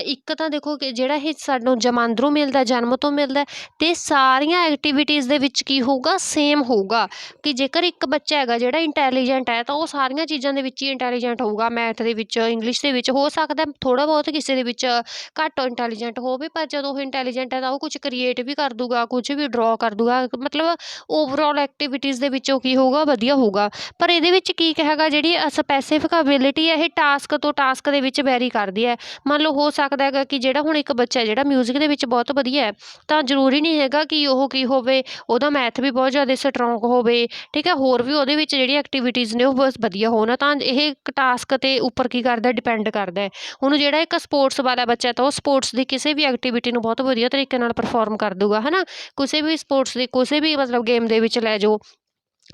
ਇੱਕ ਤਾਂ ਦੇਖੋ ਕਿ ਜਿਹੜਾ ਇਹ ਸਾਨੂੰ ਜਮਾਂਦਰੂ ਮਿਲਦਾ, ਜਨਮ ਤੋਂ ਮਿਲਦਾ, ਅਤੇ ਸਾਰੀਆਂ ਐਕਟੀਵਿਟੀਜ਼ ਦੇ ਵਿੱਚ ਕੀ ਹੋਊਗਾ, ਸੇਮ ਹੋਊਗਾ। ਕਿ ਜੇਕਰ ਇੱਕ ਬੱਚਾ ਹੈਗਾ ਜਿਹੜਾ ਇੰਟੈਲੀਜੈਂਟ ਹੈ ਤਾਂ ਉਹ ਸਾਰੀਆਂ ਚੀਜ਼ਾਂ ਦੇ ਵਿੱਚ ਹੀ ਇੰਟੈਲੀਜੈਂਟ ਹੋਊਗਾ, ਮੈਥ ਦੇ ਵਿੱਚ, ਇੰਗਲਿਸ਼ ਦੇ ਵਿੱਚ, ਹੋ ਸਕਦਾ ਥੋੜ੍ਹਾ ਬਹੁਤ ਕਿਸੇ ਦੇ ਵਿੱਚ ਘੱਟ ਇੰਟੈਲੀਜੈਂਟ ਹੋਵੇ, ਪਰ ਜਦੋਂ ਉਹ ਇੰਟੈਲੀਜੈਂਟ ਹੈ ਤਾਂ ਉਹ ਕੁਝ ਕ੍ਰੀਏਟ ਵੀ ਕਰ ਦੂਗਾ, ਕੁਝ ਵੀ ਡਰੋ ਕਰ ਦੂਗਾ, ਮਤਲਬ ਓਵਰਆਲ ਐਕਟੀਵਿਟੀਜ਼ ਦੇ ਵਿੱਚੋਂ ਕੀ ਹੋਊਗਾ, ਵਧੀਆ ਹੋਊਗਾ। ਪਰ ਇਹਦੇ ਵਿੱਚ ਕੀ ਹੈਗਾ, ਜਿਹੜੀ ਸਪੈਸੀਫਿਕ ਅਬਿਲਿਟੀ ਹੈ ਇਹ ਟਾਸਕ ਤੋਂ ਟਾਸਕ ਦੇ ਵਿੱਚ ਵੈਰੀ ਕਰਦੀ ਹੈ। ਮੰਨ ਲਓ ਹੋ ਸਕਦਾ ਹੈਗਾ ਕਿ ਜਿਹੜਾ ਹੁਣ ਇੱਕ ਬੱਚਾ ਜਿਹੜਾ ਮਿਊਜ਼ਿਕ ਦੇ ਵਿੱਚ ਬਹੁਤ ਵਧੀਆ ਹੈ, ਤਾਂ ਜ਼ਰੂਰੀ ਨਹੀਂ ਹੈਗਾ ਕਿ ਉਹ ਕੀ ਹੋਵੇ, ਉਹਦਾ ਮੈਥ ਵੀ ਬਹੁਤ ਜ਼ਿਆਦਾ ਸਟਰੋਂਗ ਹੋਵੇ, ਠੀਕ ਹੈ, ਹੋਰ ਵੀ ਉਹਦੇ ਵਿੱਚ ਜਿਹੜੀ ਐਕਟੀਵਿਟੀਜ਼ ਨੇ ਉਹ ਬਹੁਤ ਵਧੀਆ ਹੋਣ। ਤਾਂ ਇਹ ਇੱਕ ਟਾਸਕ ਦੇ ਉੱਪਰ ਕੀ ਕਰਦਾ, ਡਿਪੈਂਡ ਕਰਦਾ ਹੈ। ਹੁਣ ਜਿਹੜਾ ਇੱਕ ਸਪੋਰਟਸ ਵਾਲਾ ਬੱਚਾ ਤਾਂ ਉਹ ਸਪੋਰਟਸ ਦੀ ਕਿਸੇ ਵੀ ਐਕਟੀਵਿਟੀ ਨੂੰ ਬਹੁਤ ਵਧੀਆ ਤਰੀਕੇ ਨਾਲ ਪਰਫੋਰਮ ਕਰ ਦੂਗਾ, ਹੈ ਨਾ, ਕਿਸੇ ਵੀ ਸਪੋਰਟਸ ਦੀ ਕਿਸੇ ਵੀ ਮਤਲਬ ਗੇਮ ਦੇ ਵਿੱਚ ਲੈ ਜਾਓ,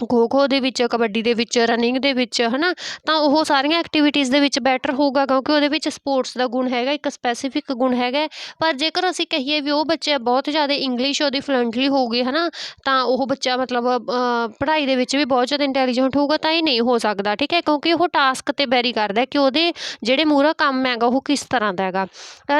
ਖੋ ਖੋ ਦੇ ਵਿੱਚ, ਕਬੱਡੀ ਦੇ ਵਿੱਚ, ਰਨਿੰਗ ਦੇ ਵਿੱਚ, ਹੈ ਨਾ, ਤਾਂ ਉਹ ਸਾਰੀਆਂ ਐਕਟੀਵਿਟੀਜ਼ ਦੇ ਵਿੱਚ ਬੈਟਰ ਹੋਊਗਾ, ਕਿਉਂਕਿ ਉਹਦੇ ਵਿੱਚ ਸਪੋਰਟਸ ਦਾ ਗੁਣ ਹੈਗਾ, ਇੱਕ ਸਪੈਸੀਫਿਕ ਗੁਣ ਹੈਗਾ। ਪਰ ਜੇਕਰ ਅਸੀਂ ਕਹੀਏ ਵੀ ਉਹ ਬੱਚਾ ਬਹੁਤ ਜ਼ਿਆਦਾ ਇੰਗਲਿਸ਼ ਉਹਦੀ ਫਲੂਐਂਟਲੀ ਹੋਊਗੀ, ਹੈ ਨਾ, ਤਾਂ ਉਹ ਬੱਚਾ ਮਤਲਬ ਪੜ੍ਹਾਈ ਦੇ ਵਿੱਚ ਵੀ ਬਹੁਤ ਜ਼ਿਆਦਾ ਇੰਟੈਲੀਜੈਂਟ ਹੋਊਗਾ, ਤਾਂ ਇਹ ਨਹੀਂ ਹੋ ਸਕਦਾ, ਠੀਕ ਹੈ, ਕਿਉਂਕਿ ਉਹ ਟਾਸਕ 'ਤੇ ਵੈਰੀ ਕਰਦਾ ਕਿ ਉਹਦੇ ਜਿਹੜੇ ਮੂਹਰਾ ਕੰਮ ਹੈਗਾ ਉਹ ਕਿਸ ਤਰ੍ਹਾਂ ਦਾ ਹੈਗਾ।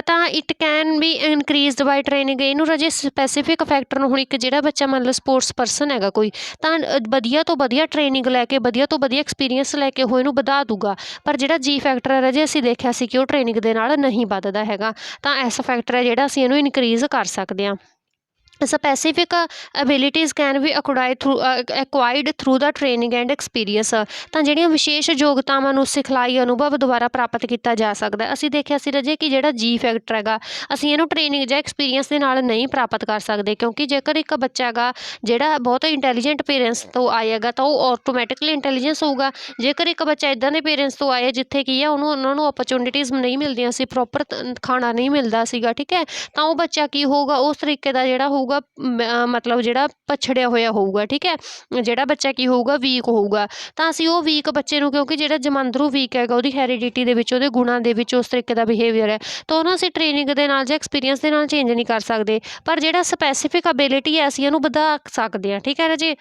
ਤਾਂ it can be increased by training, ਇਹਨੂੰ ਰਾਜੇ ਸਪੈਸੀਫਿਕ ਫੈਕਟਰ ਨੂੰ, ਹੁਣ ਇੱਕ ਜਿਹੜਾ ਬੱਚਾ ਮੰਨ ਲਓ ਸਪੋਰਟਸ ਪਰਸਨ ਹੈਗਾ ਕੋਈ, ਤਾਂ ਵਧੀਆ ਤੋਂ ਵਧੀਆ ਟ੍ਰੇਨਿੰਗ ਲੈ ਕੇ, ਵਧੀਆ ਤੋਂ ਵਧੀਆ ਐਕਸਪੀਰੀਅੰਸ ਲੈ ਕੇ ਉਹ ਇਹਨੂੰ ਵਧਾ ਦੂਗਾ। ਪਰ ਜਿਹੜਾ ਜੀ ਫੈਕਟਰ ਹੈ ਰਾਜੇ ਅਸੀਂ ਦੇਖਿਆ ਸੀ ਕਿ ਉਹ ਟ੍ਰੇਨਿੰਗ ਦੇ ਨਾਲ ਨਹੀਂ ਵੱਧਦਾ ਹੈਗਾ। ਤਾਂ ਐਸ ਫੈਕਟਰ ਹੈ ਜਿਹੜਾ ਅਸੀਂ ਇਹਨੂੰ ਇਨਕਰੀਜ਼ ਕਰ ਸਕਦੇ ਹਾਂ। Specific abilities can be acquired through the training and experience. ਤਾਂ ਜਿਹੜੀਆਂ ਵਿਸ਼ੇਸ਼ ਯੋਗਤਾਵਾਂ ਨੂੰ ਸਿਖਲਾਈ ਅਨੁਭਵ ਦੁਆਰਾ ਪ੍ਰਾਪਤ ਕੀਤਾ ਜਾ ਸਕਦਾ। ਅਸੀਂ ਦੇਖਿਆ ਸੀ ਰਾਜੇ ਕਿ ਜਿਹੜਾ ਜੀ ਫੈਕਟਰ ਹੈਗਾ, ਅਸੀਂ ਇਹਨੂੰ ਟ੍ਰੇਨਿੰਗ ਜਾਂ ਐਕਸਪੀਰੀਅੰਸ ਦੇ ਨਾਲ ਨਹੀਂ ਪ੍ਰਾਪਤ ਕਰ ਸਕਦੇ, ਕਿਉਂਕਿ ਜੇਕਰ ਇੱਕ ਬੱਚਾ ਹੈਗਾ ਜਿਹੜਾ ਬਹੁਤ ਇੰਟੈਲੀਜੈਂਟ ਪੇਰੈਂਟਸ ਤੋਂ ਆਏਗਾ ਤਾਂ ਉਹ ਆਟੋਮੈਟਿਕਲੀ ਇੰਟੈਲੀਜੈਂਸ ਹੋਊਗਾ। ਜੇਕਰ ਇੱਕ ਬੱਚਾ ਇੱਦਾਂ ਦੇ ਪੇਰੈਂਟਸ ਤੋਂ ਆਇਆ ਜਿੱਥੇ ਕੀ ਆ ਉਹਨਾਂ ਨੂੰ ਓਪਰਚੁਨਿਟੀਜ਼ ਨਹੀਂ ਮਿਲਦੀਆਂ ਸੀ, ਪ੍ਰੋਪਰ ਖਾਣਾ ਨਹੀਂ ਮਿਲਦਾ ਸੀਗਾ, ਠੀਕ ਹੈ, ਤਾਂ ਉਹ ਬੱਚਾ ਕੀ ਹੋਊਗਾ, ਉਸ ਤਰੀਕੇ ਦਾ ਜਿਹੜਾ ਹੋਊਗਾ ਮਤਲਬ ਜਿਹੜਾ ਪਛੜਿਆ ਹੋਇਆ ਹੋਊਗਾ, ਠੀਕ ਹੈ, ਜਿਹੜਾ ਬੱਚਾ ਕੀ ਹੋਊਗਾ, ਵੀਕ ਹੋਊਗਾ। ਤਾਂ ਅਸੀਂ ਉਹ ਵੀਕ ਬੱਚੇ ਨੂੰ, ਕਿਉਂਕਿ ਜਿਹੜਾ ਜਮਾਂਦਰੂ ਵੀਕ ਹੈਗਾ ਉਹਦੀ ਹੈਰੀਡਿਟੀ ਦੇ ਵਿੱਚ, ਉਹਦੇ ਗੁਣਾਂ ਦੇ ਵਿੱਚ ਉਸ ਤਰੀਕੇ ਦਾ ਬਿਹੇਵੀਅਰ ਹੈ, ਤਾਂ ਉਹਨੂੰ ਅਸੀਂ ਟ੍ਰੇਨਿੰਗ ਦੇ ਨਾਲ ਜਾਂ ਐਕਸਪੀਰੀਅੰਸ ਦੇ ਨਾਲ ਚੇਂਜ ਨਹੀਂ ਕਰ ਸਕਦੇ। ਪਰ ਜਿਹੜਾ ਸਪੈਸੀਫਿਕ ਅਬਿਲਿਟੀ ਹੈ ਅਸੀਂ ਇਹਨੂੰ ਵਧਾ ਸਕਦੇ ਹਾਂ, ਠੀਕ ਹੈ ਰਾਜੇ।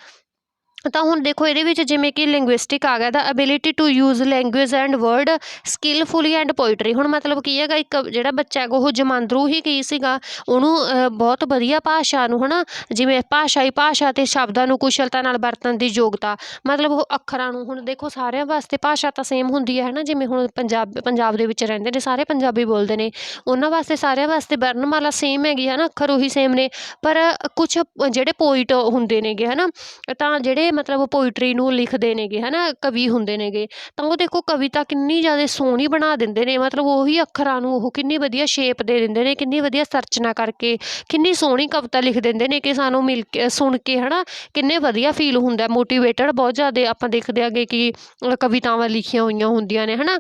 ਤਾਂ ਹੁਣ ਦੇਖੋ ਇਹਦੇ ਵਿੱਚ ਜਿਵੇਂ ਕਿ ਲਿੰਗੁਇਸਟਿਕ ਆ ਗਿਆ, the ability to use language and word skilfully and poetry. ਹੁਣ ਮਤਲਬ ਕੀ ਹੈਗਾ, ਇੱਕ ਜਿਹੜਾ ਬੱਚਾ ਹੈਗਾ ਉਹ ਜਮਾਂਦਰੂ ਹੀ ਕੀ ਸੀਗਾ, ਉਹਨੂੰ ਬਹੁਤ ਵਧੀਆ ਭਾਸ਼ਾ ਨੂੰ, ਹੈ ਨਾ, ਜਿਵੇਂ ਭਾਸ਼ਾ ਅਤੇ ਸ਼ਬਦਾਂ ਨੂੰ ਕੁਸ਼ਲਤਾ ਨਾਲ ਵਰਤਣ ਦੀ ਯੋਗਤਾ। ਮਤਲਬ ਉਹ ਅੱਖਰਾਂ ਨੂੰ, ਹੁਣ ਦੇਖੋ ਸਾਰਿਆਂ ਵਾਸਤੇ ਭਾਸ਼ਾ ਤਾਂ ਸੇਮ ਹੁੰਦੀ ਹੈ ਨਾ, ਜਿਵੇਂ ਹੁਣ ਪੰਜਾਬ ਦੇ ਵਿੱਚ ਰਹਿੰਦੇ ਨੇ ਸਾਰੇ ਪੰਜਾਬੀ ਬੋਲਦੇ ਨੇ, ਉਹਨਾਂ ਵਾਸਤੇ ਸਾਰਿਆਂ ਵਾਸਤੇ ਵਰਨਮਾਲਾ ਸੇਮ ਹੈਗੀ ਹੈ ਨਾ, ਅੱਖਰ ਉਹੀ ਸੇਮ ਨੇ। ਪਰ ਕੁਛ ਜਿਹੜੇ ਪੋਇਟ ਹੁੰਦੇ ਨੇਗੇ, ਹੈ ਨਾ, ਤਾਂ ਜਿਹੜੇ ਮਤਲਬ ਪੋਇਟਰੀ ਨੂੰ ਲਿਖਦੇ ਨੇਗੇ, ਹੈ ਨਾ, ਕਵੀ ਹੁੰਦੇ ਨੇਗੇ, ਤਾਂ ਉਹ ਦੇਖੋ ਕਵਿਤਾ ਕਿੰਨੀ ਜ਼ਿਆਦਾ ਸੋਹਣੀ ਬਣਾ ਦਿੰਦੇ ਨੇ, ਮਤਲਬ ਉਹੀ ਅੱਖਰਾਂ ਨੂੰ ਉਹ ਕਿੰਨੀ ਵਧੀਆ ਸ਼ੇਪ ਦੇ ਦਿੰਦੇ ਨੇ, ਕਿੰਨੀ ਵਧੀਆ ਸਰਚਨਾ ਕਰਕੇ ਕਿੰਨੀ ਸੋਹਣੀ ਕਵਿਤਾ ਲਿਖ ਦਿੰਦੇ ਨੇ ਕਿ ਸਾਨੂੰ ਮਿਲ ਕੇ ਸੁਣ ਕੇ, ਹੈ ਨਾ, ਕਿੰਨੇ ਵਧੀਆ ਫੀਲ ਹੁੰਦਾ, ਮੋਟੀਵੇਟਡ ਬਹੁਤ ਜ਼ਿਆਦਾ ਆਪਾਂ ਦੇਖਦੇ ਆਂਗੇ ਕਿ ਕਵਿਤਾਵਾਂ ਲਿਖੀਆਂ ਹੋਈਆਂ ਹੁੰਦੀਆਂ ਨੇ, ਹੈ ਨਾ।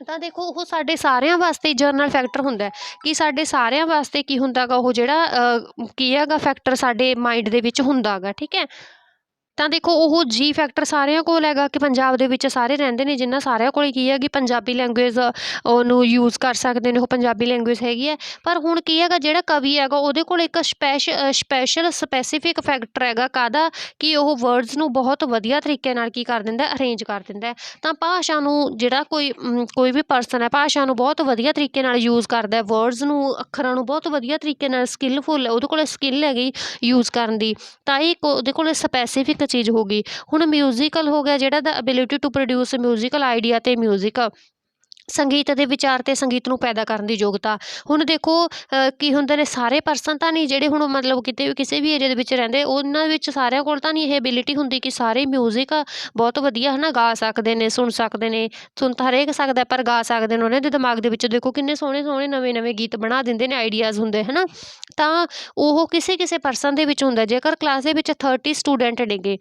ਤਾਂ ਦੇਖੋ ਉਹ ਸਾਡੇ ਸਾਰਿਆਂ ਵਾਸਤੇ ਜਰਨਲ ਫੈਕਟਰ ਹੁੰਦਾ ਕਿ ਸਾਡੇ ਸਾਰਿਆਂ ਵਾਸਤੇ ਕੀ ਹੁੰਦਾ ਗਾ, ਉਹ ਜਿਹੜਾ ਕੀ ਹੈਗਾ ਫੈਕਟਰ ਸਾਡੇ ਮਾਈਂਡ ਦੇ ਵਿੱਚ ਹੁੰਦਾ ਗਾ, ਠੀਕ ਹੈ। ਤਾਂ ਦੇਖੋ ਉਹ ਜੀ ਫੈਕਟਰ ਸਾਰਿਆਂ ਕੋਲ ਹੈਗਾ ਕਿ ਪੰਜਾਬ ਦੇ ਵਿੱਚ ਸਾਰੇ ਰਹਿੰਦੇ ਨੇ, ਜਿਨ੍ਹਾਂ ਸਾਰਿਆਂ ਕੋਲ ਕੀ ਹੈ ਕਿ ਪੰਜਾਬੀ ਲੈਂਗੁਏਜ ਉਹਨੂੰ ਯੂਜ਼ ਕਰ ਸਕਦੇ ਨੇ, ਉਹ ਪੰਜਾਬੀ ਲੈਂਗੁਏਜ ਹੈਗੀ ਹੈ। ਪਰ ਹੁਣ ਕੀ ਹੈਗਾ, ਜਿਹੜਾ ਕਵੀ ਹੈਗਾ ਉਹਦੇ ਕੋਲ ਇੱਕ ਸਪੈਸ਼ਲ ਸਪੈਸੀਫਿਕ ਫੈਕਟਰ ਹੈਗਾ, ਕਾਹਦਾ, ਕਿ ਉਹ ਵਰਡਸ ਨੂੰ ਬਹੁਤ ਵਧੀਆ ਤਰੀਕੇ ਨਾਲ ਕੀ ਕਰ ਦਿੰਦਾ, ਅਰੇਂਜ ਕਰ ਦਿੰਦਾ। ਤਾਂ ਭਾਸ਼ਾ ਨੂੰ ਜਿਹੜਾ ਕੋਈ ਵੀ ਪਰਸਨ ਹੈ, ਭਾਸ਼ਾ ਨੂੰ ਬਹੁਤ ਵਧੀਆ ਤਰੀਕੇ ਨਾਲ ਯੂਜ਼ ਕਰਦਾ, ਵਰਡਸ ਨੂੰ, ਅੱਖਰਾਂ ਨੂੰ ਬਹੁਤ ਵਧੀਆ ਤਰੀਕੇ ਨਾਲ ਸਕਿੱਲਫੁੱਲ, ਉਹਦੇ ਕੋਲ ਸਕਿੱਲ ਹੈਗੀ ਯੂਜ਼ ਕਰਨ ਦੀ, ਤਾਂ ਇਹ ਉਹਦੇ ਕੋਲ ਸਪੈਸੀਫਿਕ ਚੀਜ਼ ਹੋ ਗਈ। ਹੁਣ ਮਿਊਜ਼ੀਕਲ ਹੋ ਗਿਆ ਜਿਹੜਾ, the ability to produce musical idea ਅਤੇ ਮਿਊਜ਼ਿਕ, ਸੰਗੀਤ ਦੇ ਵਿਚਾਰ ਅਤੇ ਸੰਗੀਤ ਨੂੰ ਪੈਦਾ ਕਰਨ ਦੀ ਯੋਗਤਾ। ਹੁਣ ਦੇਖੋ ਕੀ ਹੁੰਦੇ ਨੇ, ਸਾਰੇ ਪਰਸਨ ਤਾਂ ਨਹੀਂ ਜਿਹੜੇ ਹੁਣ ਮਤਲਬ ਕਿਤੇ ਵੀ ਕਿਸੇ ਵੀ ਏਰੀਆ ਦੇ ਵਿੱਚ ਰਹਿੰਦੇ, ਉਹਨਾਂ ਵਿੱਚ ਸਾਰਿਆਂ ਕੋਲ ਤਾਂ ਨਹੀਂ ਇਹ ਐਬਿਲਿਟੀ ਹੁੰਦੀ ਕਿ ਸਾਰੇ ਮਿਊਜ਼ਿਕ ਬਹੁਤ ਵਧੀਆ, ਹੈ ਨਾ, ਗਾ ਸਕਦੇ ਨੇ, ਸੁਣ ਸਕਦੇ ਨੇ, ਸੁਣ ਤਾਂ ਹਰੇਕ ਸਕਦਾ ਪਰ ਗਾ ਸਕਦੇ ਨੇ। ਉਹਨਾਂ ਦੇ ਦਿਮਾਗ ਦੇ ਵਿੱਚ ਦੇਖੋ ਕਿੰਨੇ ਸੋਹਣੇ ਸੋਹਣੇ ਨਵੇਂ ਨਵੇਂ ਗੀਤ ਬਣਾ ਦਿੰਦੇ ਨੇ, ਆਈਡੀਆਜ਼ ਹੁੰਦੇ, ਹੈ ਨਾ। ਤਾਂ ਉਹ ਕਿਸੇ ਕਿਸੇ ਪਰਸਨ ਦੇ ਵਿੱਚ ਹੁੰਦਾ। ਜੇਕਰ ਕਲਾਸ ਦੇ ਵਿੱਚ 30 ਸਟੂਡੈਂਟ ਨੇਗੇ,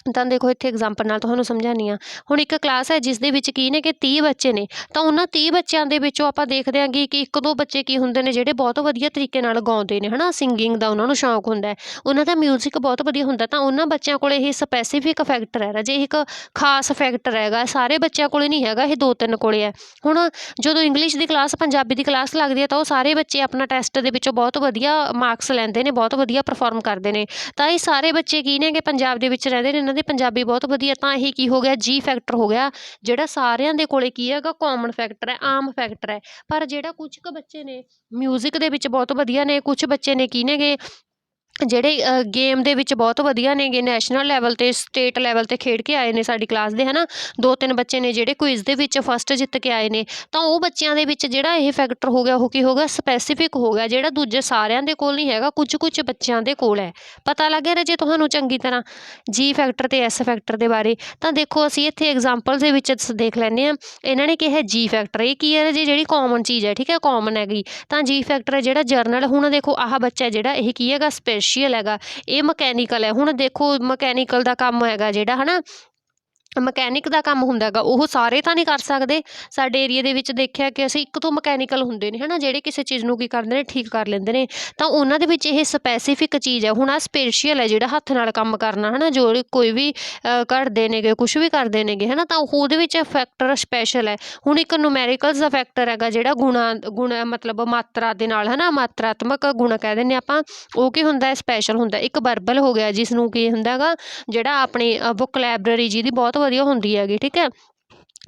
ਤਾਂ ਦੇਖੋ ਇੱਥੇ ਐਗਜ਼ਾਮਪਲ ਨਾਲ ਤੁਹਾਨੂੰ ਸਮਝਾਉਂਦੀ ਹਾਂ। ਹੁਣ ਇੱਕ ਕਲਾਸ ਹੈ ਜਿਸ ਦੇ ਵਿੱਚ ਕੀ ਨੇ ਕਿ 30 ਬੱਚੇ ਨੇ, ਤਾਂ ਉਹਨਾਂ 30 ਬੱਚਿਆਂ ਦੇ ਵਿੱਚੋਂ ਆਪਾਂ ਦੇਖਦੇ ਹਾਂਗੇ ਕਿ ਇੱਕ ਦੋ ਬੱਚੇ ਕੀ ਹੁੰਦੇ ਨੇ ਜਿਹੜੇ ਬਹੁਤ ਵਧੀਆ ਤਰੀਕੇ ਨਾਲ ਗਾਉਂਦੇ ਨੇ, ਹੈ ਨਾ, ਸਿੰਗਿੰਗ ਦਾ ਉਹਨਾਂ ਨੂੰ ਸ਼ੌਂਕ ਹੁੰਦਾ, ਉਹਨਾਂ ਦਾ ਮਿਊਜ਼ਿਕ ਬਹੁਤ ਵਧੀਆ ਹੁੰਦਾ। ਤਾਂ ਉਹਨਾਂ ਬੱਚਿਆਂ ਕੋਲ ਇਹ ਸਪੈਸੀਫਿਕ ਫੈਕਟਰ ਹੈ ਰਾਜੇ, ਇੱਕ ਖਾਸ ਫੈਕਟਰ ਹੈਗਾ, ਸਾਰੇ ਬੱਚਿਆਂ ਕੋਲ ਨਹੀਂ ਹੈਗਾ, ਇਹ 2-3 ਕੋਲੇ ਹੈ। ਹੁਣ ਜਦੋਂ ਇੰਗਲਿਸ਼ ਦੀ ਕਲਾਸ, ਪੰਜਾਬੀ ਦੀ ਕਲਾਸ ਲੱਗਦੀ ਹੈ, ਤਾਂ ਉਹ ਸਾਰੇ ਬੱਚੇ ਆਪਣਾ ਟੈਸਟ ਦੇ ਵਿੱਚੋਂ ਬਹੁਤ ਵਧੀਆ ਮਾਰਕਸ ਲੈਂਦੇ ਨੇ, ਬਹੁਤ ਵਧੀਆ ਪਰਫੋਰਮ ਕਰਦੇ ਨੇ। ਤਾਂ ਇਹ ਸਾਰੇ ਬੱਚੇ ਕੀ ਨੇ ਕਿ ਪੰਜਾਬ ਦੇ ਵਿੱਚ ਰਹਿੰਦੇ ਨੇ, ਇਹਨਾਂ ਦੀ ਪੰਜਾਬੀ ਬਹੁਤ ਵਧੀਆ। ਤਾਂ ਇਹ ਕੀ ਹੋ ਗਿਆ, ਜੀ ਫੈਕਟਰ ਹੋ ਗਿਆ, ਜਿਹੜਾ ਸਾਰਿਆਂ ਦੇ ਕੋਲੇ ਕੀ ਹੈਗਾ, ਕਾਮਨ ਫੈਕਟਰ ਹੈ, ਆਮ ਫੈਕਟਰ ਹੈ। ਪਰ ਜਿਹੜਾ ਕੁਝ ਕੁ ਬੱਚੇ ਨੇ ਮਿਊਜ਼ਿਕ ਦੇ ਵਿੱਚ ਬਹੁਤ ਵਧੀਆ ਨੇ, ਕੁਝ ਬੱਚੇ ਨੇ ਕੀ ਨੇਗੇ ਜਿਹੜੇ ਗੇਮ ਦੇ ਵਿੱਚ ਬਹੁਤ ਵਧੀਆ ਨੇਗੇ, ਨੈਸ਼ਨਲ ਲੈਵਲ 'ਤੇ, ਸਟੇਟ ਲੈਵਲ 'ਤੇ ਖੇਡ ਕੇ ਆਏ ਨੇ ਸਾਡੀ ਕਲਾਸ ਦੇ, ਹੈ ਨਾ, 2-3 ਬੱਚੇ ਨੇ ਜਿਹੜੇ ਕੁਇਜ਼ ਦੇ ਵਿੱਚ ਫਸਟ ਜਿੱਤ ਕੇ ਆਏ ਨੇ। ਤਾਂ ਉਹ ਬੱਚਿਆਂ ਦੇ ਵਿੱਚ ਜਿਹੜਾ ਇਹ ਫੈਕਟਰ ਹੋ ਗਿਆ, ਉਹ ਕੀ ਹੋ ਗਿਆ, ਸਪੈਸੀਫਿਕ ਹੋ ਗਿਆ, ਜਿਹੜਾ ਦੂਜੇ ਸਾਰਿਆਂ ਦੇ ਕੋਲ ਨਹੀਂ ਹੈਗਾ, ਕੁਝ ਬੱਚਿਆਂ ਦੇ ਕੋਲ ਹੈ। ਪਤਾ ਲੱਗ ਗਿਆ ਰਾਜੇ ਤੁਹਾਨੂੰ ਚੰਗੀ ਤਰ੍ਹਾਂ ਜੀ ਫੈਕਟਰ ਅਤੇ ਐਸ ਫੈਕਟਰ ਦੇ ਬਾਰੇ। ਤਾਂ ਦੇਖੋ ਅਸੀਂ ਇੱਥੇ ਐਗਜ਼ਾਮਪਲ ਦੇ ਵਿੱਚ ਦੇਖ ਲੈਂਦੇ ਹਾਂ। ਇਹਨਾਂ ਨੇ ਕਿਹਾ ਜੀ ਫੈਕਟਰ, ਇਹ ਕੀ ਹੈ ਰਾਜੇ, ਜਿਹੜੀ ਕਾਮਨ ਚੀਜ਼ ਹੈ, ਠੀਕ ਹੈ, ਕਾਮਨ ਹੈਗੀ। ਤਾਂ ਜੀ ਫੈਕਟਰ ਹੈ ਜਿਹੜਾ ਜਰਨਲ। ਹੁਣ ਦੇਖੋ ਆਹ ਬੱਚਾ ਜਿਹੜਾ, ਇਹ ਕੀ ਹੈਗਾ, ਸਪੈਸ਼ੀਅਲ ਹੈਗਾ, ਇਹ ਮਕੈਨੀਕਲ ਹੈ। ਹੁਣ ਦੇਖੋ ਮਕੈਨੀਕਲ ਦਾ ਕੰਮ ਹੈਗਾ ਜਿਹੜਾ, ਹੈ ਨਾ, ਮਕੈਨਿਕ ਦਾ ਕੰਮ ਹੁੰਦਾ ਹੈਗਾ, ਉਹ ਸਾਰੇ ਤਾਂ ਨਹੀਂ ਕਰ ਸਕਦੇ। ਸਾਡੇ ਏਰੀਏ ਦੇ ਵਿੱਚ ਦੇਖਿਆ ਕਿ ਅਸੀਂ ਇੱਕ ਤੋਂ ਮਕੈਨੀਕਲ ਹੁੰਦੇ ਨੇ, ਹੈ ਨਾ, ਜਿਹੜੇ ਕਿਸੇ ਚੀਜ਼ ਨੂੰ ਕੀ ਕਰਦੇ ਨੇ, ਠੀਕ ਕਰ ਲੈਂਦੇ ਨੇ। ਤਾਂ ਉਹਨਾਂ ਦੇ ਵਿੱਚ ਇਹ ਸਪੈਸੀਫਿਕ ਚੀਜ਼ ਹੈ। ਹੁਣ ਆਹ ਸਪੇਸ਼ੀਅਲ ਹੈ ਜਿਹੜਾ ਹੱਥ ਨਾਲ ਕੰਮ ਕਰਨਾ, ਹੈ ਨਾ, ਜੋ ਕੋਈ ਵੀ ਘੜਦੇ ਨੇਗੇ, ਕੁਛ ਵੀ ਕਰਦੇ ਨੇਗੇ, ਹੈ ਨਾ, ਤਾਂ ਉਹਦੇ ਵਿੱਚ ਫੈਕਟਰ ਸਪੈਸ਼ਲ ਹੈ। ਹੁਣ ਇੱਕ ਨੂਮੈਰੀਕਲਸ ਦਾ ਫੈਕਟਰ ਹੈਗਾ ਜਿਹੜਾ ਗੁਣ ਮਤਲਬ ਮਾਤਰਾ ਦੇ ਨਾਲ, ਹੈ ਨਾ, ਮਾਤਰਾਤਮਕ ਗੁਣ ਕਹਿ ਦਿੰਦੇ ਆਪਾਂ, ਉਹ ਕੀ ਹੁੰਦਾ, ਸਪੈਸ਼ਲ ਹੁੰਦਾ। ਇੱਕ ਵਰਬਲ ਹੋ ਗਿਆ ਜਿਸ ਨੂੰ ਕੀ ਹੁੰਦਾ ਹੈਗਾ, ਜਿਹੜਾ ਆਪਣੀ ਬੁੱਕ ਲਾਇਬ੍ਰੇਰੀ ਜਿਹਦੀ ਬਹੁਤ ਵਧੀਆ ਹੁੰਦੀ ਹੈਗੀ, ਠੀਕ ਹੈ।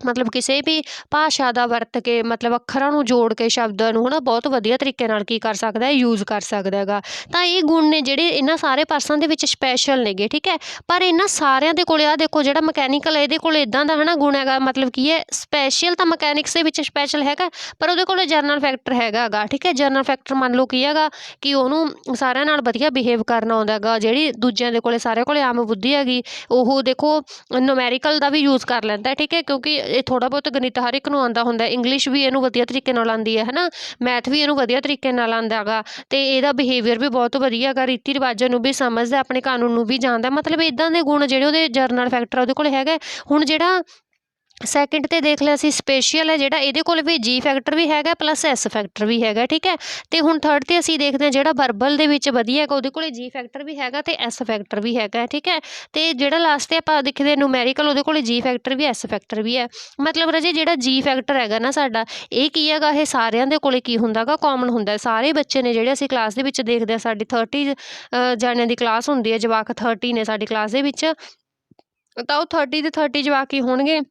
ਮਤਲਬ ਕਿਸੇ ਵੀ ਭਾਸ਼ਾ ਦਾ ਵਰਤ ਕੇ ਮਤਲਬ ਅੱਖਰਾਂ ਨੂੰ ਜੋੜ ਕੇ ਸ਼ਬਦਾਂ ਨੂੰ ਹੈ ਨਾ ਬਹੁਤ ਵਧੀਆ ਤਰੀਕੇ ਨਾਲ ਕੀ ਕਰ ਸਕਦਾ ਹੈ, ਯੂਜ਼ ਕਰ ਸਕਦਾ ਹੈਗਾ। ਤਾਂ ਇਹ ਗੁਣ ਨੇ ਜਿਹੜੇ ਇਹਨਾਂ ਸਾਰੇ ਪਰਸਨ ਦੇ ਵਿੱਚ ਸਪੈਸ਼ਲ ਨੇਗੇ, ਠੀਕ ਹੈ। ਪਰ ਇਹਨਾਂ ਸਾਰਿਆਂ ਦੇ ਕੋਲੇ ਆਹ ਦੇਖੋ ਜਿਹੜਾ ਮਕੈਨੀਕਲ ਇਹਦੇ ਕੋਲ ਇੱਦਾਂ ਦਾ ਹੈ ਨਾ ਗੁਣ ਹੈਗਾ, ਮਤਲਬ ਕੀ ਹੈ ਸਪੈਸ਼ਲ ਤਾਂ ਮਕੈਨਿਕਸ ਦੇ ਵਿੱਚ ਸਪੈਸ਼ਲ ਹੈਗਾ, ਪਰ ਉਹਦੇ ਕੋਲ ਜਰਨਲ ਫੈਕਟਰ ਹੈਗਾ ਗਾ, ਠੀਕ ਹੈ। ਜਰਨਲ ਫੈਕਟਰ ਮੰਨ ਲਓ ਕੀ ਹੈਗਾ ਕਿ ਉਹਨੂੰ ਸਾਰਿਆਂ ਨਾਲ ਵਧੀਆ ਬਿਹੇਵ ਕਰਨਾ ਆਉਂਦਾ ਹੈਗਾ। ਜਿਹੜੀ ਦੂਜਿਆਂ ਦੇ ਕੋਲੇ ਸਾਰਿਆਂ ਕੋਲੇ ਆਮ ਬੁੱਧੀ ਹੈਗੀ, ਉਹ ਦੇਖੋ ਨੂਮੈਰੀਕਲ ਦਾ ਵੀ ਯੂਜ਼ ਕਰ ਲੈਂਦਾ, ਠੀਕ ਹੈ, ਕਿਉਂਕਿ ਇਹ ਥੋੜ੍ਹਾ ਬਹੁਤ ਗਣਿਤ ਹਰ ਇੱਕ ਨੂੰ ਆਉਂਦਾ ਹੁੰਦਾ। ਇੰਗਲਿਸ਼ ਵੀ ਇਹਨੂੰ ਵਧੀਆ ਤਰੀਕੇ ਨਾਲ ਆਉਂਦੀ ਹੈ ਨਾ, ਮੈਥ ਵੀ ਇਹਨੂੰ ਵਧੀਆ ਤਰੀਕੇ ਨਾਲ ਆਉਂਦਾ ਹੈਗਾ, ਅਤੇ ਇਹਦਾ ਬਿਹੇਵੀਅਰ ਵੀ ਬਹੁਤ ਵਧੀਆ ਹੈਗਾ, ਰੀਤੀ ਰਿਵਾਜ਼ਾਂ ਨੂੰ ਵੀ ਸਮਝਦਾ, ਆਪਣੇ ਕਾਨੂੰਨ ਨੂੰ ਵੀ ਜਾਣਦਾ। ਮਤਲਬ ਇੱਦਾਂ ਦੇ ਗੁਣ ਜਿਹੜੇ ਉਹਦੇ ਜਰਨਲ ਫੈਕਟਰ ਉਹਦੇ ਕੋਲ ਹੈਗਾ। ਹੁਣ ਜਿਹੜਾ ਸੈਕਿੰਡ 'ਤੇ ਦੇਖ ਲਿਆ ਅਸੀਂ ਸਪੇਸ਼ੀਅਲ ਹੈ ਜਿਹੜਾ, ਇਹਦੇ ਕੋਲ ਵੀ ਜੀ ਫੈਕਟਰ ਵੀ ਹੈਗਾ ਪਲੱਸ ਐਸ ਫੈਕਟਰ ਵੀ ਹੈਗਾ, ਠੀਕ ਹੈ। ਅਤੇ ਹੁਣ ਥਰਡ 'ਤੇ ਅਸੀਂ ਦੇਖਦੇ ਹਾਂ ਜਿਹੜਾ ਵਰਬਲ ਦੇ ਵਿੱਚ ਵਧੀਆ ਹੈਗਾ, ਉਹਦੇ ਕੋਲ ਜੀ ਫੈਕਟਰ ਵੀ ਹੈਗਾ ਅਤੇ ਐਸ ਫੈਕਟਰ ਵੀ ਹੈਗਾ, ਠੀਕ ਹੈ। ਅਤੇ ਜਿਹੜਾ ਲਾਸਟ 'ਤੇ ਆਪਾਂ ਦੇਖਦੇ ਨੂਮੈਰੀਕਲ, ਉਹਦੇ ਕੋਲ ਜੀ ਫੈਕਟਰ ਵੀ ਐਸ ਫੈਕਟਰ ਵੀ ਹੈ। ਮਤਲਬ ਰਾਜੇ ਜਿਹੜਾ ਜੀ ਫੈਕਟਰ ਹੈਗਾ ਨਾ ਸਾਡਾ, ਇਹ ਕੀ ਹੈਗਾ, ਇਹ ਸਾਰਿਆਂ ਦੇ ਕੋਲੇ ਕੀ ਹੁੰਦਾ ਗਾ, ਕਾਮਨ ਹੁੰਦਾ। ਸਾਰੇ ਬੱਚੇ ਨੇ ਜਿਹੜੇ ਅਸੀਂ ਕਲਾਸ ਦੇ ਵਿੱਚ ਦੇਖਦੇ ਹਾਂ, ਸਾਡੀ 30 ਜਾਣਿਆਂ ਦੀ ਕਲਾਸ ਹੁੰਦੀ ਹੈ, ਜਵਾਕ 30 ਨੇ ਸਾਡੀ ਕਲਾਸ ਦੇ ਵਿੱਚ, ਤਾਂ ਉਹ 30 ਦੇ 30 ਜਵਾਕ ਹੀ ਹੋਣਗੇ।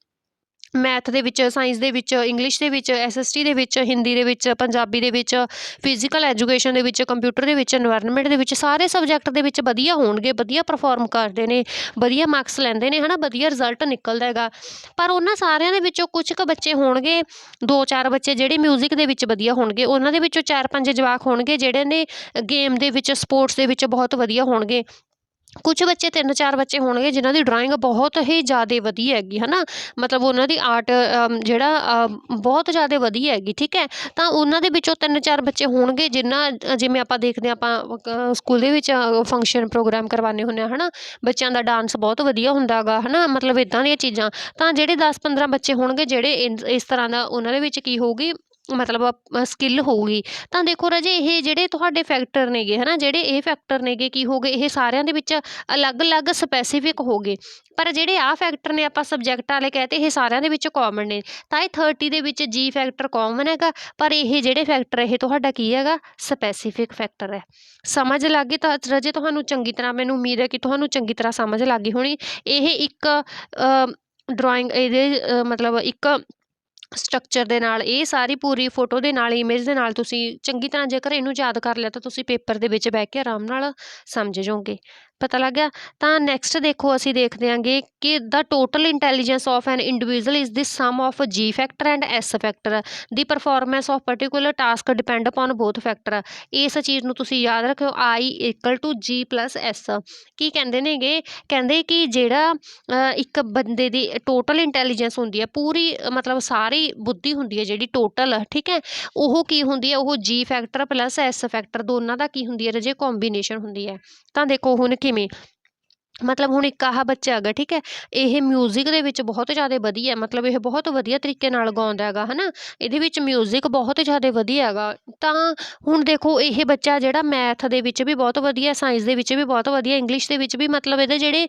ਮੈਥ ਦੇ ਵਿੱਚ, ਸਾਇੰਸ ਦੇ ਵਿੱਚ, ਇੰਗਲਿਸ਼ ਦੇ ਵਿੱਚ, SST ਦੇ ਵਿੱਚ, ਹਿੰਦੀ ਦੇ ਵਿੱਚ, ਪੰਜਾਬੀ ਦੇ ਵਿੱਚ, ਫਿਜ਼ੀਕਲ ਐਜੂਕੇਸ਼ਨ ਦੇ ਵਿੱਚ, ਕੰਪਿਊਟਰ ਦੇ ਵਿੱਚ, ਇਨਵਾਇਰਨਮੈਂਟ ਦੇ ਵਿੱਚ, ਸਾਰੇ ਸਬਜੈਕਟ ਦੇ ਵਿੱਚ ਵਧੀਆ ਹੋਣਗੇ, ਵਧੀਆ ਪਰਫੋਰਮ ਕਰਦੇ ਨੇ, ਵਧੀਆ ਮਾਰਕਸ ਲੈਂਦੇ ਨੇ, ਹੈ ਨਾ, ਵਧੀਆ ਰਿਜ਼ਲਟ ਨਿਕਲਦਾ ਹੈਗਾ। ਪਰ ਉਹਨਾਂ ਸਾਰਿਆਂ ਦੇ ਵਿੱਚੋਂ ਕੁਝ ਕੁ ਬੱਚੇ ਹੋਣਗੇ, 2-4 ਬੱਚੇ ਜਿਹੜੇ ਮਿਊਜ਼ਿਕ ਦੇ ਵਿੱਚ ਵਧੀਆ ਹੋਣਗੇ, ਉਹਨਾਂ ਦੇ ਵਿੱਚੋਂ 4-5 ਜਵਾਕ ਹੋਣਗੇ ਜਿਹੜੇ ਨੇ ਗੇਮ ਦੇ ਵਿੱਚ, ਸਪੋਰਟਸ ਦੇ ਵਿੱਚ ਬਹੁਤ ਵਧੀਆ ਹੋਣਗੇ। ਕੁਛ ਬੱਚੇ 3-4 ਬੱਚੇ ਹੋਣਗੇ ਜਿਨ੍ਹਾਂ ਦੀ ਡਰਾਇੰਗ ਬਹੁਤ ਹੀ ਜ਼ਿਆਦਾ ਵਧੀਆ ਹੈਗੀ, ਹੈ ਨਾ, ਮਤਲਬ ਉਹਨਾਂ ਦੀ ਆਰਟ ਜਿਹੜਾ ਬਹੁਤ ਜ਼ਿਆਦਾ ਵਧੀਆ ਹੈਗੀ, ਠੀਕ ਹੈ। ਤਾਂ ਉਹਨਾਂ ਦੇ ਵਿੱਚੋਂ 3-4 ਬੱਚੇ ਹੋਣਗੇ ਜਿਨ੍ਹਾਂ ਜਿਵੇਂ ਆਪਾਂ ਦੇਖਦੇ ਹਾਂ, ਆਪਾਂ ਸਕੂਲ ਦੇ ਵਿੱਚ ਫੰਕਸ਼ਨ ਪ੍ਰੋਗਰਾਮ ਕਰਵਾਉਂਦੇ ਹੁੰਦੇ ਹਾਂ, ਹੈ ਨਾ, ਬੱਚਿਆਂ ਦਾ ਡਾਂਸ ਬਹੁਤ ਵਧੀਆ ਹੁੰਦਾ ਹੈਗਾ, ਹੈ ਨਾ, ਮਤਲਬ ਇੱਦਾਂ ਦੀਆਂ ਚੀਜ਼ਾਂ। ਤਾਂ ਜਿਹੜੇ 10-15 ਬੱਚੇ ਹੋਣਗੇ ਜਿਹੜੇ ਇਸ ਤਰ੍ਹਾਂ ਦਾ ਉਹਨਾਂ ਦੇ ਵਿੱਚ ਕੀ ਹੋਊਗੀ, ਮਤਲਬ ਸਕਿੱਲ ਹੋਊਗੀ। ਤਾਂ ਦੇਖੋ ਰਾਜੇ ਇਹ ਜਿਹੜੇ ਤੁਹਾਡੇ ਫੈਕਟਰ ਨੇਗੇ, ਹੈ ਨਾ, ਜਿਹੜੇ ਇਹ ਫੈਕਟਰ ਨੇਗੇ ਕੀ ਹੋ ਗਏ, ਇਹ ਸਾਰਿਆਂ ਦੇ ਵਿੱਚ ਅਲੱਗ-ਅਲੱਗ ਸਪੈਸੀਫਿਕ ਹੋ ਗਏ। ਪਰ ਜਿਹੜੇ ਆਹ ਫੈਕਟਰ ਨੇ ਆਪਾਂ ਸਬਜੈਕਟ ਵਾਲੇ ਕਹਤੇ, ਇਹ ਸਾਰਿਆਂ ਦੇ ਵਿੱਚ ਕਾਮਨ ਨੇ। ਤਾਂ ਇਹ 30 ਦੇ ਵਿੱਚ ਜੀ ਫੈਕਟਰ ਕਾਮਨ ਹੈਗਾ, ਪਰ ਇਹ ਜਿਹੜੇ ਫੈਕਟਰ ਇਹ ਤੁਹਾਡਾ ਕੀ ਹੈਗਾ, ਸਪੈਸੀਫਿਕ ਫੈਕਟਰ ਹੈ। ਸਮਝ ਲੱਗ ਗਈ ਤਾਂ ਰਾਜੇ ਤੁਹਾਨੂੰ ਚੰਗੀ ਤਰ੍ਹਾਂ, ਮੈਨੂੰ ਉਮੀਦ ਹੈ ਕਿ ਤੁਹਾਨੂੰ ਚੰਗੀ ਤਰ੍ਹਾਂ ਸਮਝ ਲੱਗ ਗਈ ਹੋਣੀ। ਇਹ ਇੱਕ ਡਰਾਇੰਗ ਇਹਦੇ ਮਤਲਬ ਇੱਕ ਸਟਰਕਚਰ ਦੇ ਨਾਲ, ਇਹ ਸਾਰੀ ਪੂਰੀ ਫੋਟੋ ਦੇ ਨਾਲ, ਇਮੇਜ ਦੇ ਨਾਲ ਤੁਸੀਂ ਚੰਗੀ ਤਰ੍ਹਾਂ ਜੇਕਰ ਇਹਨੂੰ ਯਾਦ ਕਰ ਲਿਆ ਤਾਂ ਤੁਸੀਂ ਪੇਪਰ ਦੇ ਵਿੱਚ ਬਹਿ ਕੇ ਆਰਾਮ ਨਾਲ ਸਮਝ ਜਾਓਗੇ। ਪਤਾ ਲੱਗ ਗਿਆ। ਤਾਂ ਨੈਕਸਟ ਦੇਖੋ ਅਸੀਂ ਦੇਖਦੇ ਹਾਂਗੇ ਕਿ the total intelligence of an individual is the sum of ਜੀ factor and S factor. The performance of particular task depend upon both factor. ਇਸ ਚੀਜ਼ ਨੂੰ ਤੁਸੀਂ ਯਾਦ ਰੱਖਿਓ, I=G+S। ਕੀ ਕਹਿੰਦੇ ਨੇਗੇ, ਕਹਿੰਦੇ ਕਿ ਜਿਹੜਾ ਇੱਕ ਬੰਦੇ ਦੀ ਟੋਟਲ ਇੰਟੈਲੀਜੈਂਸ ਹੁੰਦੀ ਹੈ, ਪੂਰੀ ਮਤਲਬ ਸਾਰੀ ਬੁੱਧੀ ਹੁੰਦੀ ਹੈ ਜਿਹੜੀ ਟੋਟਲ, ਠੀਕ ਹੈ, ਉਹ ਕੀ ਹੁੰਦੀ ਹੈ, ਉਹ ਜੀ ਫੈਕਟਰ ਪਲੱਸ ਐਸ ਫੈਕਟਰ ਦੋਨਾਂ ਦਾ ਕੀ ਹੁੰਦੀ ਹੈ ਰਾਜੇ, ਕੰਬੀਨੇਸ਼ਨ ਹੁੰਦੀ ਹੈ। ਤਾਂ ਦੇਖੋ ਹੁਣ ਕਿਵੇਂ, ਮਤਲਬ ਹੁਣ ਇੱਕ ਆਹ ਬੱਚਾ ਹੈਗਾ, ਠੀਕ ਹੈ, ਇਹ ਮਿਊਜ਼ਿਕ ਦੇ ਵਿੱਚ ਬਹੁਤ ਜ਼ਿਆਦਾ ਵਧੀਆ, ਮਤਲਬ ਇਹ ਬਹੁਤ ਵਧੀਆ ਤਰੀਕੇ ਨਾਲ ਗਾਉਂਦਾ ਹੈਗਾ, ਹੈ ਨਾ, ਇਹਦੇ ਵਿੱਚ ਮਿਊਜ਼ਿਕ ਬਹੁਤ ਜ਼ਿਆਦਾ ਵਧੀਆ ਹੈਗਾ। ਤਾਂ ਹੁਣ ਦੇਖੋ ਇਹ ਬੱਚਾ ਜਿਹੜਾ ਮੈਥ ਦੇ ਵਿੱਚ ਵੀ ਬਹੁਤ ਵਧੀਆ, ਸਾਇੰਸ ਦੇ ਵਿੱਚ ਵੀ ਬਹੁਤ ਵਧੀਆ, ਇੰਗਲਿਸ਼ ਦੇ ਵਿੱਚ ਵੀ, ਮਤਲਬ ਇਹਦੇ ਜਿਹੜੇ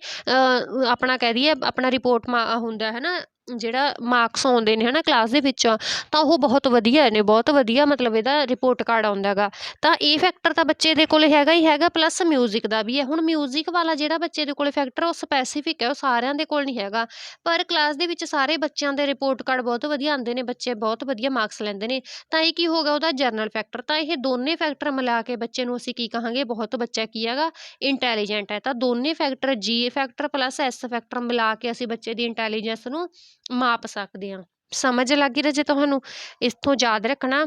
ਆਪਣਾ ਕਹਿ ਦਈਏ ਆਪਣਾ ਰਿਪੋਰਟ ਹੁੰਦਾ ਹੈ ਨਾ, ਜਿਹੜਾ ਮਾਰਕਸ ਆਉਂਦੇ ਨੇ, ਹੈ ਨਾ, ਕਲਾਸ ਦੇ ਵਿੱਚ, ਤਾਂ ਉਹ ਬਹੁਤ ਵਧੀਆ ਨੇ, ਬਹੁਤ ਵਧੀਆ, ਮਤਲਬ ਇਹਦਾ ਰਿਪੋਰਟ ਕਾਰਡ ਆਉਂਦਾ ਹੈਗਾ। ਤਾਂ ਇਹ ਫੈਕਟਰ ਤਾਂ ਬੱਚੇ ਦੇ ਕੋਲ ਹੈਗਾ ਹੀ ਹੈਗਾ, ਪਲੱਸ ਮਿਊਜ਼ਿਕ ਦਾ ਵੀ ਹੈ। ਹੁਣ ਮਿਊਜ਼ਿਕ ਵਾਲਾ ਜਿਹੜਾ ਬੱਚੇ ਦੇ ਕੋਲ ਫੈਕਟਰ, ਉਹ ਸਪੈਸੀਫਿਕ ਹੈ, ਉਹ ਸਾਰਿਆਂ ਦੇ ਕੋਲ ਨਹੀਂ ਹੈਗਾ। ਪਰ ਕਲਾਸ ਦੇ ਵਿੱਚ ਸਾਰੇ ਬੱਚਿਆਂ ਦੇ ਰਿਪੋਰਟ ਕਾਰਡ ਬਹੁਤ ਵਧੀਆ ਆਉਂਦੇ ਨੇ, ਬੱਚੇ ਬਹੁਤ ਵਧੀਆ ਮਾਰਕਸ ਲੈਂਦੇ ਨੇ, ਤਾਂ ਇਹ ਕੀ ਹੋਗਾ, ਉਹਦਾ ਜਰਨਲ ਫੈਕਟਰ। ਤਾਂ ਇਹ ਦੋਨੇ ਫੈਕਟਰ ਮਿਲਾ ਕੇ ਬੱਚੇ ਨੂੰ ਅਸੀਂ ਕੀ ਕਹਾਂਗੇ, ਬਹੁਤ ਬੱਚਾ ਕੀ ਹੈਗਾ, ਇੰਟੈਲੀਜੈਂਟ ਹੈ। ਤਾਂ ਦੋਨੇ ਫੈਕਟਰ ਜੀ ਫੈਕਟਰ ਪਲੱਸ ਐਸ ਫੈਕਟਰ ਮਿਲਾ ਕੇ ਅਸੀਂ ਬੱਚੇ ਦੀ ਇੰਟੈਲੀਜੈਂਸ ਨੂੰ ਮਾਪ ਸਕਦੇ ਹਾਂ। ਸਮਝ ਲੱਗ ਗਈ ਰਾਜੇ ਤੁਹਾਨੂੰ, ਇੱਥੋਂ ਯਾਦ ਰੱਖਣਾ।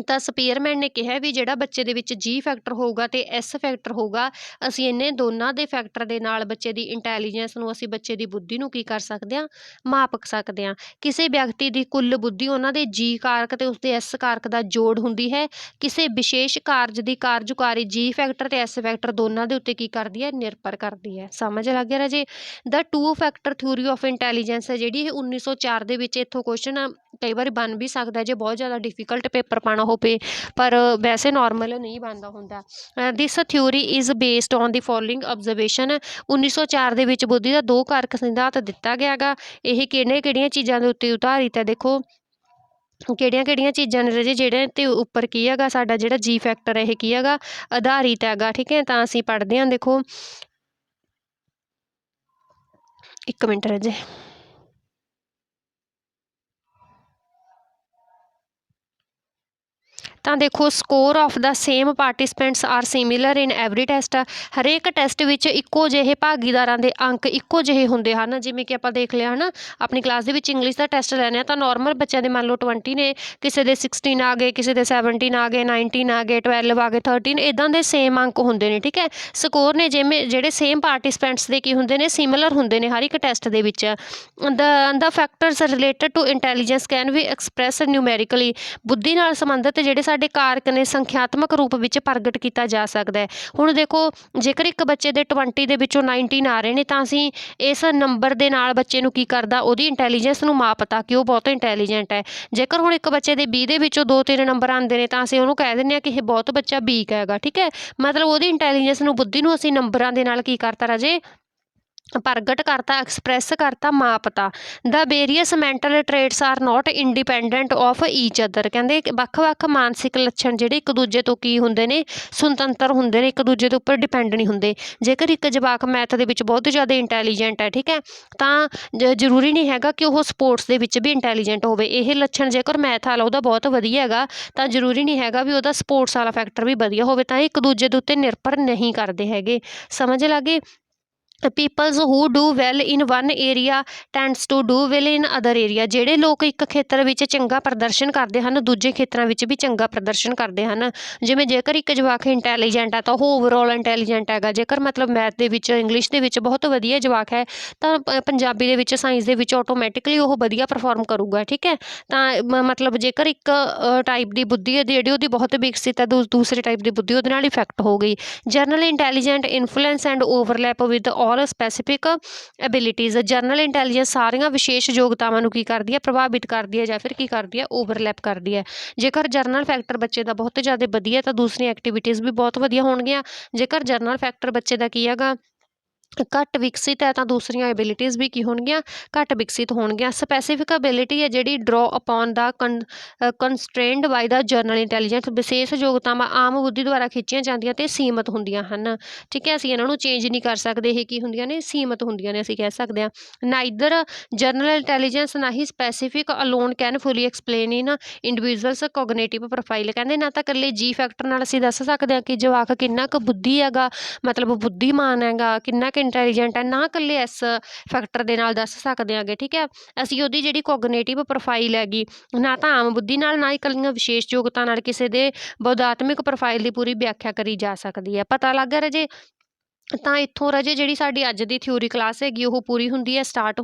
ਤਾਂ ਸਪੀਅਰਮੈਨ ਨੇ ਕਿਹਾ ਵੀ ਜਿਹੜਾ ਬੱਚੇ ਦੇ ਵਿੱਚ ਜੀ ਫੈਕਟਰ ਹੋਊਗਾ ਅਤੇ ਐਸ ਫੈਕਟਰ ਹੋਊਗਾ, ਅਸੀਂ ਇਹਨੇ ਦੋਨਾਂ ਦੇ ਫੈਕਟਰ ਦੇ ਨਾਲ ਬੱਚੇ ਦੀ ਇੰਟੈਲੀਜੈਂਸ ਨੂੰ, ਅਸੀਂ ਬੱਚੇ ਦੀ ਬੁੱਧੀ ਨੂੰ ਕੀ ਕਰ ਸਕਦੇ ਹਾਂ, ਮਾਪ ਸਕਦੇ ਹਾਂ। ਕਿਸੇ ਵਿਅਕਤੀ ਦੀ ਕੁੱਲ ਬੁੱਧੀ ਉਹਨਾਂ ਦੇ ਜੀ ਕਾਰਕ ਅਤੇ ਉਸਦੇ ਐਸ ਕਾਰਕ ਦਾ ਜੋੜ ਹੁੰਦੀ ਹੈ। ਕਿਸੇ ਵਿਸ਼ੇਸ਼ ਕਾਰਜ ਦੀ ਕਾਰਜਕਾਰੀ ਜੀ ਫੈਕਟਰ ਅਤੇ ਐਸ ਫੈਕਟਰ ਦੋਨਾਂ ਦੇ ਉੱਤੇ ਕੀ ਕਰਦੀ ਹੈ, ਨਿਰਭਰ ਕਰਦੀ ਹੈ। ਸਮਝ ਲੱਗ ਗਿਆ ਰਾਜੇ। ਦਾ 2 ਫੈਕਟਰ ਥਿਊਰੀ ਆਫ ਇੰਟੈਲੀਜੈਂਸ ਹੈ ਜਿਹੜੀ, ਇਹ 1904 ਦੇ ਵਿੱਚ, ਇੱਥੋਂ ਕੁਐਸਚਨ ਕਈ ਵਾਰੀ ਬਣ ਵੀ ਸਕਦਾ ਜੇ ਬਹੁਤ ਜ਼ਿਆਦਾ ਡਿਫੀਕਲਟ ਪੇਪਰ ਪਾਉਣਾ ਹੋਵੇ, ਪਰ ਵੈਸੇ ਨੋਰਮਲ ਨਹੀਂ ਬਣਦਾ ਹੁੰਦਾ। This theory is based on the following observation. 1904 ਦੇ ਵਿੱਚ ਬੁੱਧੀ ਦਾ 2 ਕਾਰਕ ਸਿਧਾਂਤ ਦਿੱਤਾ ਗਿਆ ਗਾ। ਇਹ ਕਿਹੜੀਆਂ ਚੀਜ਼ਾਂ ਦੇ ਉੱਤੇ ਉਧਾਰਿਤ ਹੈ, ਦੇਖੋ ਕਿਹੜੀਆਂ ਚੀਜ਼ਾਂ ਨੇ ਰਾਜੇ ਜਿਹੜੇ ਤੇ ਉੱਪਰ ਕੀ ਹੈਗਾ, ਸਾਡਾ ਜਿਹੜਾ ਜੀ ਫੈਕਟਰ ਇਹ ਕੀ ਹੈਗਾ, ਆਧਾਰਿਤ ਹੈਗਾ, ਠੀਕ ਹੈ। ਤਾਂ ਅਸੀਂ ਪੜ੍ਹਦੇ ਹਾਂ, ਦੇਖੋ 1 ਮਿੰਟ ਰਾਜੇ। ਤਾਂ ਦੇਖੋ score of the same participants are similar in every test. ਹਰੇਕ ਟੈਸਟ ਵਿੱਚ ਇੱਕੋ ਜਿਹੇ ਭਾਗੀਦਾਰਾਂ ਦੇ ਅੰਕ ਇੱਕੋ ਜਿਹੇ ਹੁੰਦੇ ਹਨ। ਜਿਵੇਂ ਕਿ ਆਪਾਂ ਦੇਖ ਲਿਆ ਹੈ ਨਾ, ਆਪਣੀ ਕਲਾਸ ਦੇ ਵਿੱਚ ਇੰਗਲਿਸ਼ ਦਾ ਟੈਸਟ ਲੈਣੇ ਆ ਤਾਂ ਨੋਰਮਲ ਬੱਚਿਆਂ ਦੇ ਮੰਨ ਲਓ 20 ਨੇ, ਕਿਸੇ ਦੇ 16 ਆ ਗਏ, ਕਿਸੇ ਦੇ 17 ਆ ਗਏ, 19 ਆ ਗਏ, 12 ਆ ਗਏ, 13 ਇੱਦਾਂ ਦੇ ਸੇਮ ਅੰਕ ਹੁੰਦੇ ਨੇ। ਠੀਕ ਹੈ, ਸਕੋਰ ਨੇ ਜਿਵੇਂ ਜਿਹੜੇ ਸੇਮ ਪਾਰਟਿਸਪੈਂਟਸ ਦੇ ਕੀ ਹੁੰਦੇ ਨੇ, ਸਿਮਿਲਰ ਹੁੰਦੇ ਨੇ ਹਰ ਇੱਕ ਟੈਸਟ ਦੇ ਵਿੱਚ। The factors related to intelligence can be express numerically. ਬੁੱਧੀ ਨਾਲ ਸੰਬੰਧਿਤ ਜਿਹੜੇ ਸਾਡੇ ਕਾਰਕ ਨੇ ਸੰਖਿਆਤਮਕ ਰੂਪ ਵਿੱਚ ਪ੍ਰਗਟ ਕੀਤਾ ਜਾ ਸਕਦਾ ਹੈ। ਹੁਣ ਦੇਖੋ, ਜੇਕਰ ਇੱਕ ਬੱਚੇ ਦੇ 20 ਦੇ ਵਿੱਚੋਂ 19 ਆ ਰਹੇ ਨੇ ਤਾਂ ਅਸੀਂ ਇਸ ਨੰਬਰ ਦੇ ਨਾਲ ਬੱਚੇ ਨੂੰ ਕੀ ਕਰਦਾ, ਉਹਦੀ ਇੰਟੈਲੀਜੈਂਸ ਨੂੰ ਮਾਪਤਾ ਕਿ ਉਹ ਬਹੁਤ ਇੰਟੈਲੀਜੈਂਟ ਹੈ। ਜੇਕਰ ਹੁਣ ਇੱਕ ਬੱਚੇ ਦੇ 20 ਦੇ ਵਿੱਚੋਂ 2-3 ਨੰਬਰ ਆਉਂਦੇ ਨੇ ਤਾਂ ਅਸੀਂ ਉਹਨੂੰ ਕਹਿ ਦਿੰਦੇ ਹਾਂ ਕਿ ਇਹ ਬਹੁਤ ਬੱਚਾ ਵੀਕ ਹੈਗਾ। ਠੀਕ ਹੈ, ਮਤਲਬ ਉਹਦੀ ਇੰਟੈਲੀਜੈਂਸ ਨੂੰ, ਬੁੱਧੀ ਨੂੰ ਅਸੀਂ ਨੰਬਰਾਂ ਦੇ ਨਾਲ ਕੀ ਕਰਤਾ ਰਾਜੇ, ਪ੍ਰਗਟ ਕਰਤਾ, ਐਕਸਪ੍ਰੈਸ ਕਰਤਾ, ਮਾਪਤਾ। The various mental traits are not independent of each other. ਕਹਿੰਦੇ ਵੱਖ-ਵੱਖ ਮਾਨਸਿਕ ਲੱਛਣ ਜਿਹੜੇ ਇੱਕ ਦੂਜੇ ਤੋਂ ਕੀ ਹੁੰਦੇ ਨੇ, ਸੁਤੰਤਰ ਹੁੰਦੇ ਨੇ, ਇੱਕ ਦੂਜੇ ਦੇ ਉੱਪਰ ਡਿਪੈਂਡ ਨਹੀਂ ਹੁੰਦੇ। ਜੇਕਰ ਇੱਕ ਜਵਾਕ ਮੈਥ ਦੇ ਵਿੱਚ ਬਹੁਤ ਜ਼ਿਆਦਾ ਇੰਟੈਲੀਜੈਂਟ ਹੈ, ਠੀਕ ਹੈ, ਤਾਂ ਜ਼ਰੂਰੀ ਨਹੀਂ ਹੈਗਾ ਕਿ ਉਹ ਸਪੋਰਟਸ ਦੇ ਵਿੱਚ ਵੀ ਇੰਟੈਲੀਜੈਂਟ ਹੋਵੇ। ਇਹ ਲੱਛਣ ਜੇਕਰ ਮੈਥ ਵਾਲਾ ਉਹਦਾ ਬਹੁਤ ਵਧੀਆ ਹੈਗਾ ਤਾਂ ਜ਼ਰੂਰੀ ਨਹੀਂ ਹੈਗਾ ਵੀ ਉਹਦਾ ਸਪੋਰਟਸ ਵਾਲਾ ਫੈਕਟਰ ਵੀ ਵਧੀਆ ਹੋਵੇ। ਤਾਂ ਇਹ ਇੱਕ ਦੂਜੇ ਦੇ ਉੱਤੇ ਨਿਰਭਰ ਨਹੀਂ ਕਰਦੇ ਹੈਗੇ। ਸਮਝ ਲੱਗੇ। Peoples who do well in one area tends to do well in other area. ਜਿਹੜੇ ਲੋਕ ਇੱਕ ਖੇਤਰ ਵਿੱਚ ਚੰਗਾ ਪ੍ਰਦਰਸ਼ਨ ਕਰਦੇ ਹਨ, ਦੂਜੇ ਖੇਤਰਾਂ ਵਿੱਚ ਵੀ ਚੰਗਾ ਪ੍ਰਦਰਸ਼ਨ ਕਰਦੇ ਹਨ। ਜਿਵੇਂ ਜੇਕਰ ਇੱਕ ਜਵਾਕ ਇੰਟੈਲੀਜੈਂਟ ਹੈ ਤਾਂ ਉਹ ਓਵਰਆਲ ਇੰਟੈਲੀਜੈਂਟ ਹੈਗਾ। ਜੇਕਰ ਮਤਲਬ ਮੈਥ ਦੇ ਵਿੱਚ, ਇੰਗਲਿਸ਼ ਦੇ ਵਿੱਚ ਬਹੁਤ ਵਧੀਆ ਜਵਾਕ ਹੈ ਤਾਂ ਪੰਜਾਬੀ ਦੇ ਵਿੱਚ, ਸਾਇੰਸ ਦੇ ਵਿੱਚ ਆਟੋਮੈਟਿਕਲੀ ਉਹ ਵਧੀਆ ਪਰਫੋਰਮ ਕਰੂਗਾ। ਠੀਕ ਹੈ, ਤਾਂ ਮਤਲਬ ਜੇਕਰ ਇੱਕ ਟਾਈਪ ਦੀ ਬੁੱਧੀ ਹੈ ਜਿਹੜੀ ਉਹਦੀ ਬਹੁਤ ਵਿਕਸਿਤ ਹੈ, ਦੂਸਰੇ ਟਾਈਪ ਦੀ ਬੁੱਧੀ ਉਹਦੇ ਨਾਲ ਇਫੈਕਟ ਹੋ ਗਈ। General intelligent influence and overlap with all specific ਐਬਿਲਿਟੀਜ਼। General intelligence ਸਾਰੀਆਂ ਵਿਸ਼ੇਸ਼ ਯੋਗਤਾਵਾਂ ਨੂੰ ਕੀ ਕਰਦੀ ਹੈ, ਪ੍ਰਭਾਵਿਤ ਕਰਦੀ ਹੈ ਜਾਂ ਫਿਰ ਕੀ ਕਰਦੀ ਹੈ, ਓਵਰਲੈਪ ਕਰਦੀ ਹੈ। ਜੇਕਰ ਜਰਨਲ ਫੈਕਟਰ ਬੱਚੇ ਦਾ ਬਹੁਤ ਜ਼ਿਆਦਾ ਵਧੀਆ ਤਾਂ ਦੂਸਰੀਆਂ ਐਕਟੀਵਿਟੀਜ਼ ਵੀ ਬਹੁਤ ਵਧੀਆ ਹੋਣਗੀਆਂ। ਜੇਕਰ ਜਰਨਲ ਫੈਕਟਰ ਬੱਚੇ ਦਾ ਕੀ ਹੈਗਾ, ਘੱਟ ਵਿਕਸਿਤ ਹੈ ਤਾਂ ਦੂਸਰੀਆਂ ਐਬਿਲਿਟੀਜ਼ ਵੀ ਕੀ ਹੋਣਗੀਆਂ, ਘੱਟ ਵਿਕਸਿਤ ਹੋਣਗੀਆਂ। ਸਪੈਸੀਫਿਕ ਐਬਿਲਿਟੀ ਹੈ ਜਿਹੜੀ ਡਰੋ ਅਪੋਨ ਦਾ ਕੰਸਟ੍ਰੇਨਡ ਬਾਈ ਦਾ ਜਰਨਲ ਇੰਟੈਲੀਜੈਂਸ। ਵਿਸ਼ੇਸ਼ ਯੋਗਤਾਵਾਂ ਆਮ ਬੁੱਧੀ ਦੁਆਰਾ ਖਿੱਚੀਆਂ ਜਾਂਦੀਆਂ ਤੇ ਸੀਮਤ ਹੁੰਦੀਆਂ ਹਨ। ਠੀਕ ਹੈ, ਅਸੀਂ ਇਹਨਾਂ ਨੂੰ ਚੇਂਜ ਨਹੀਂ ਕਰ ਸਕਦੇ, ਇਹ ਕੀ ਹੁੰਦੀਆਂ ਨੇ, ਸੀਮਤ ਹੁੰਦੀਆਂ ਨੇ, ਅਸੀਂ ਕਹਿ ਸਕਦੇ ਹਾਂ। ਨਾਈਦਰ ਜਰਨਲ ਇੰਟੈਲੀਜੈਂਸ ਨਾ ਹੀ specific alone can fully explain in individual's cognitive profile. ਕਹਿੰਦੇ ਨਾ ਤਾਂ ਇਕੱਲੇ ਜੀ ਫੈਕਟਰ ਨਾਲ ਅਸੀਂ ਦੱਸ ਸਕਦੇ ਹਾਂ ਕਿ ਜਵਾਕ ਕਿੰਨਾ ਕੁ ਬੁੱਧੀ ਹੈਗਾ, ਮਤਲਬ ਬੁੱਧੀਮਾਨ ਹੈਗਾ, ਕਿੰਨਾ ਕੁ ਇੰਟੈਲੀਜੈਂਟ ਹੈ, ਨਾ ਇਕੱਲੇ ਇਸ ਫੈਕਟਰ ਦੇ ਨਾਲ ਦੱਸ ਸਕਦੇ ਹੈਗੇ। ਠੀਕ ਹੈ, ਅਸੀਂ ਉਹਦੀ ਜਿਹੜੀ ਕੋਗਨੇਟਿਵ ਪ੍ਰੋਫਾਈਲ ਹੈਗੀ, ਨਾ ਤਾਂ ਆਮ ਬੁੱਧੀ ਨਾਲ, ਨਾ ਇਕੱਲੀਆਂ ਵਿਸ਼ੇਸ਼ ਯੋਗਤਾ ਨਾਲ ਕਿਸੇ ਦੇ ਬੌਧਾਤਮਿਕ ਪ੍ਰੋਫਾਈਲ ਦੀ ਪੂਰੀ ਵਿਆਖਿਆ ਕਰੀ ਜਾ ਸਕਦੀ ਹੈ। ਪਤਾ ਲੱਗ ਗਿਆ ਰਾਜੇ। ਤਾਂ ਇੱਥੋਂ ਰਾਜੇ ਜਿਹੜੀ ਸਾਡੀ ਅੱਜ ਦੀ ਥਿਊਰੀ ਕਲਾਸ ਹੈਗੀ ਉਹ ਪੂਰੀ ਹੁੰਦੀ ਹੈ,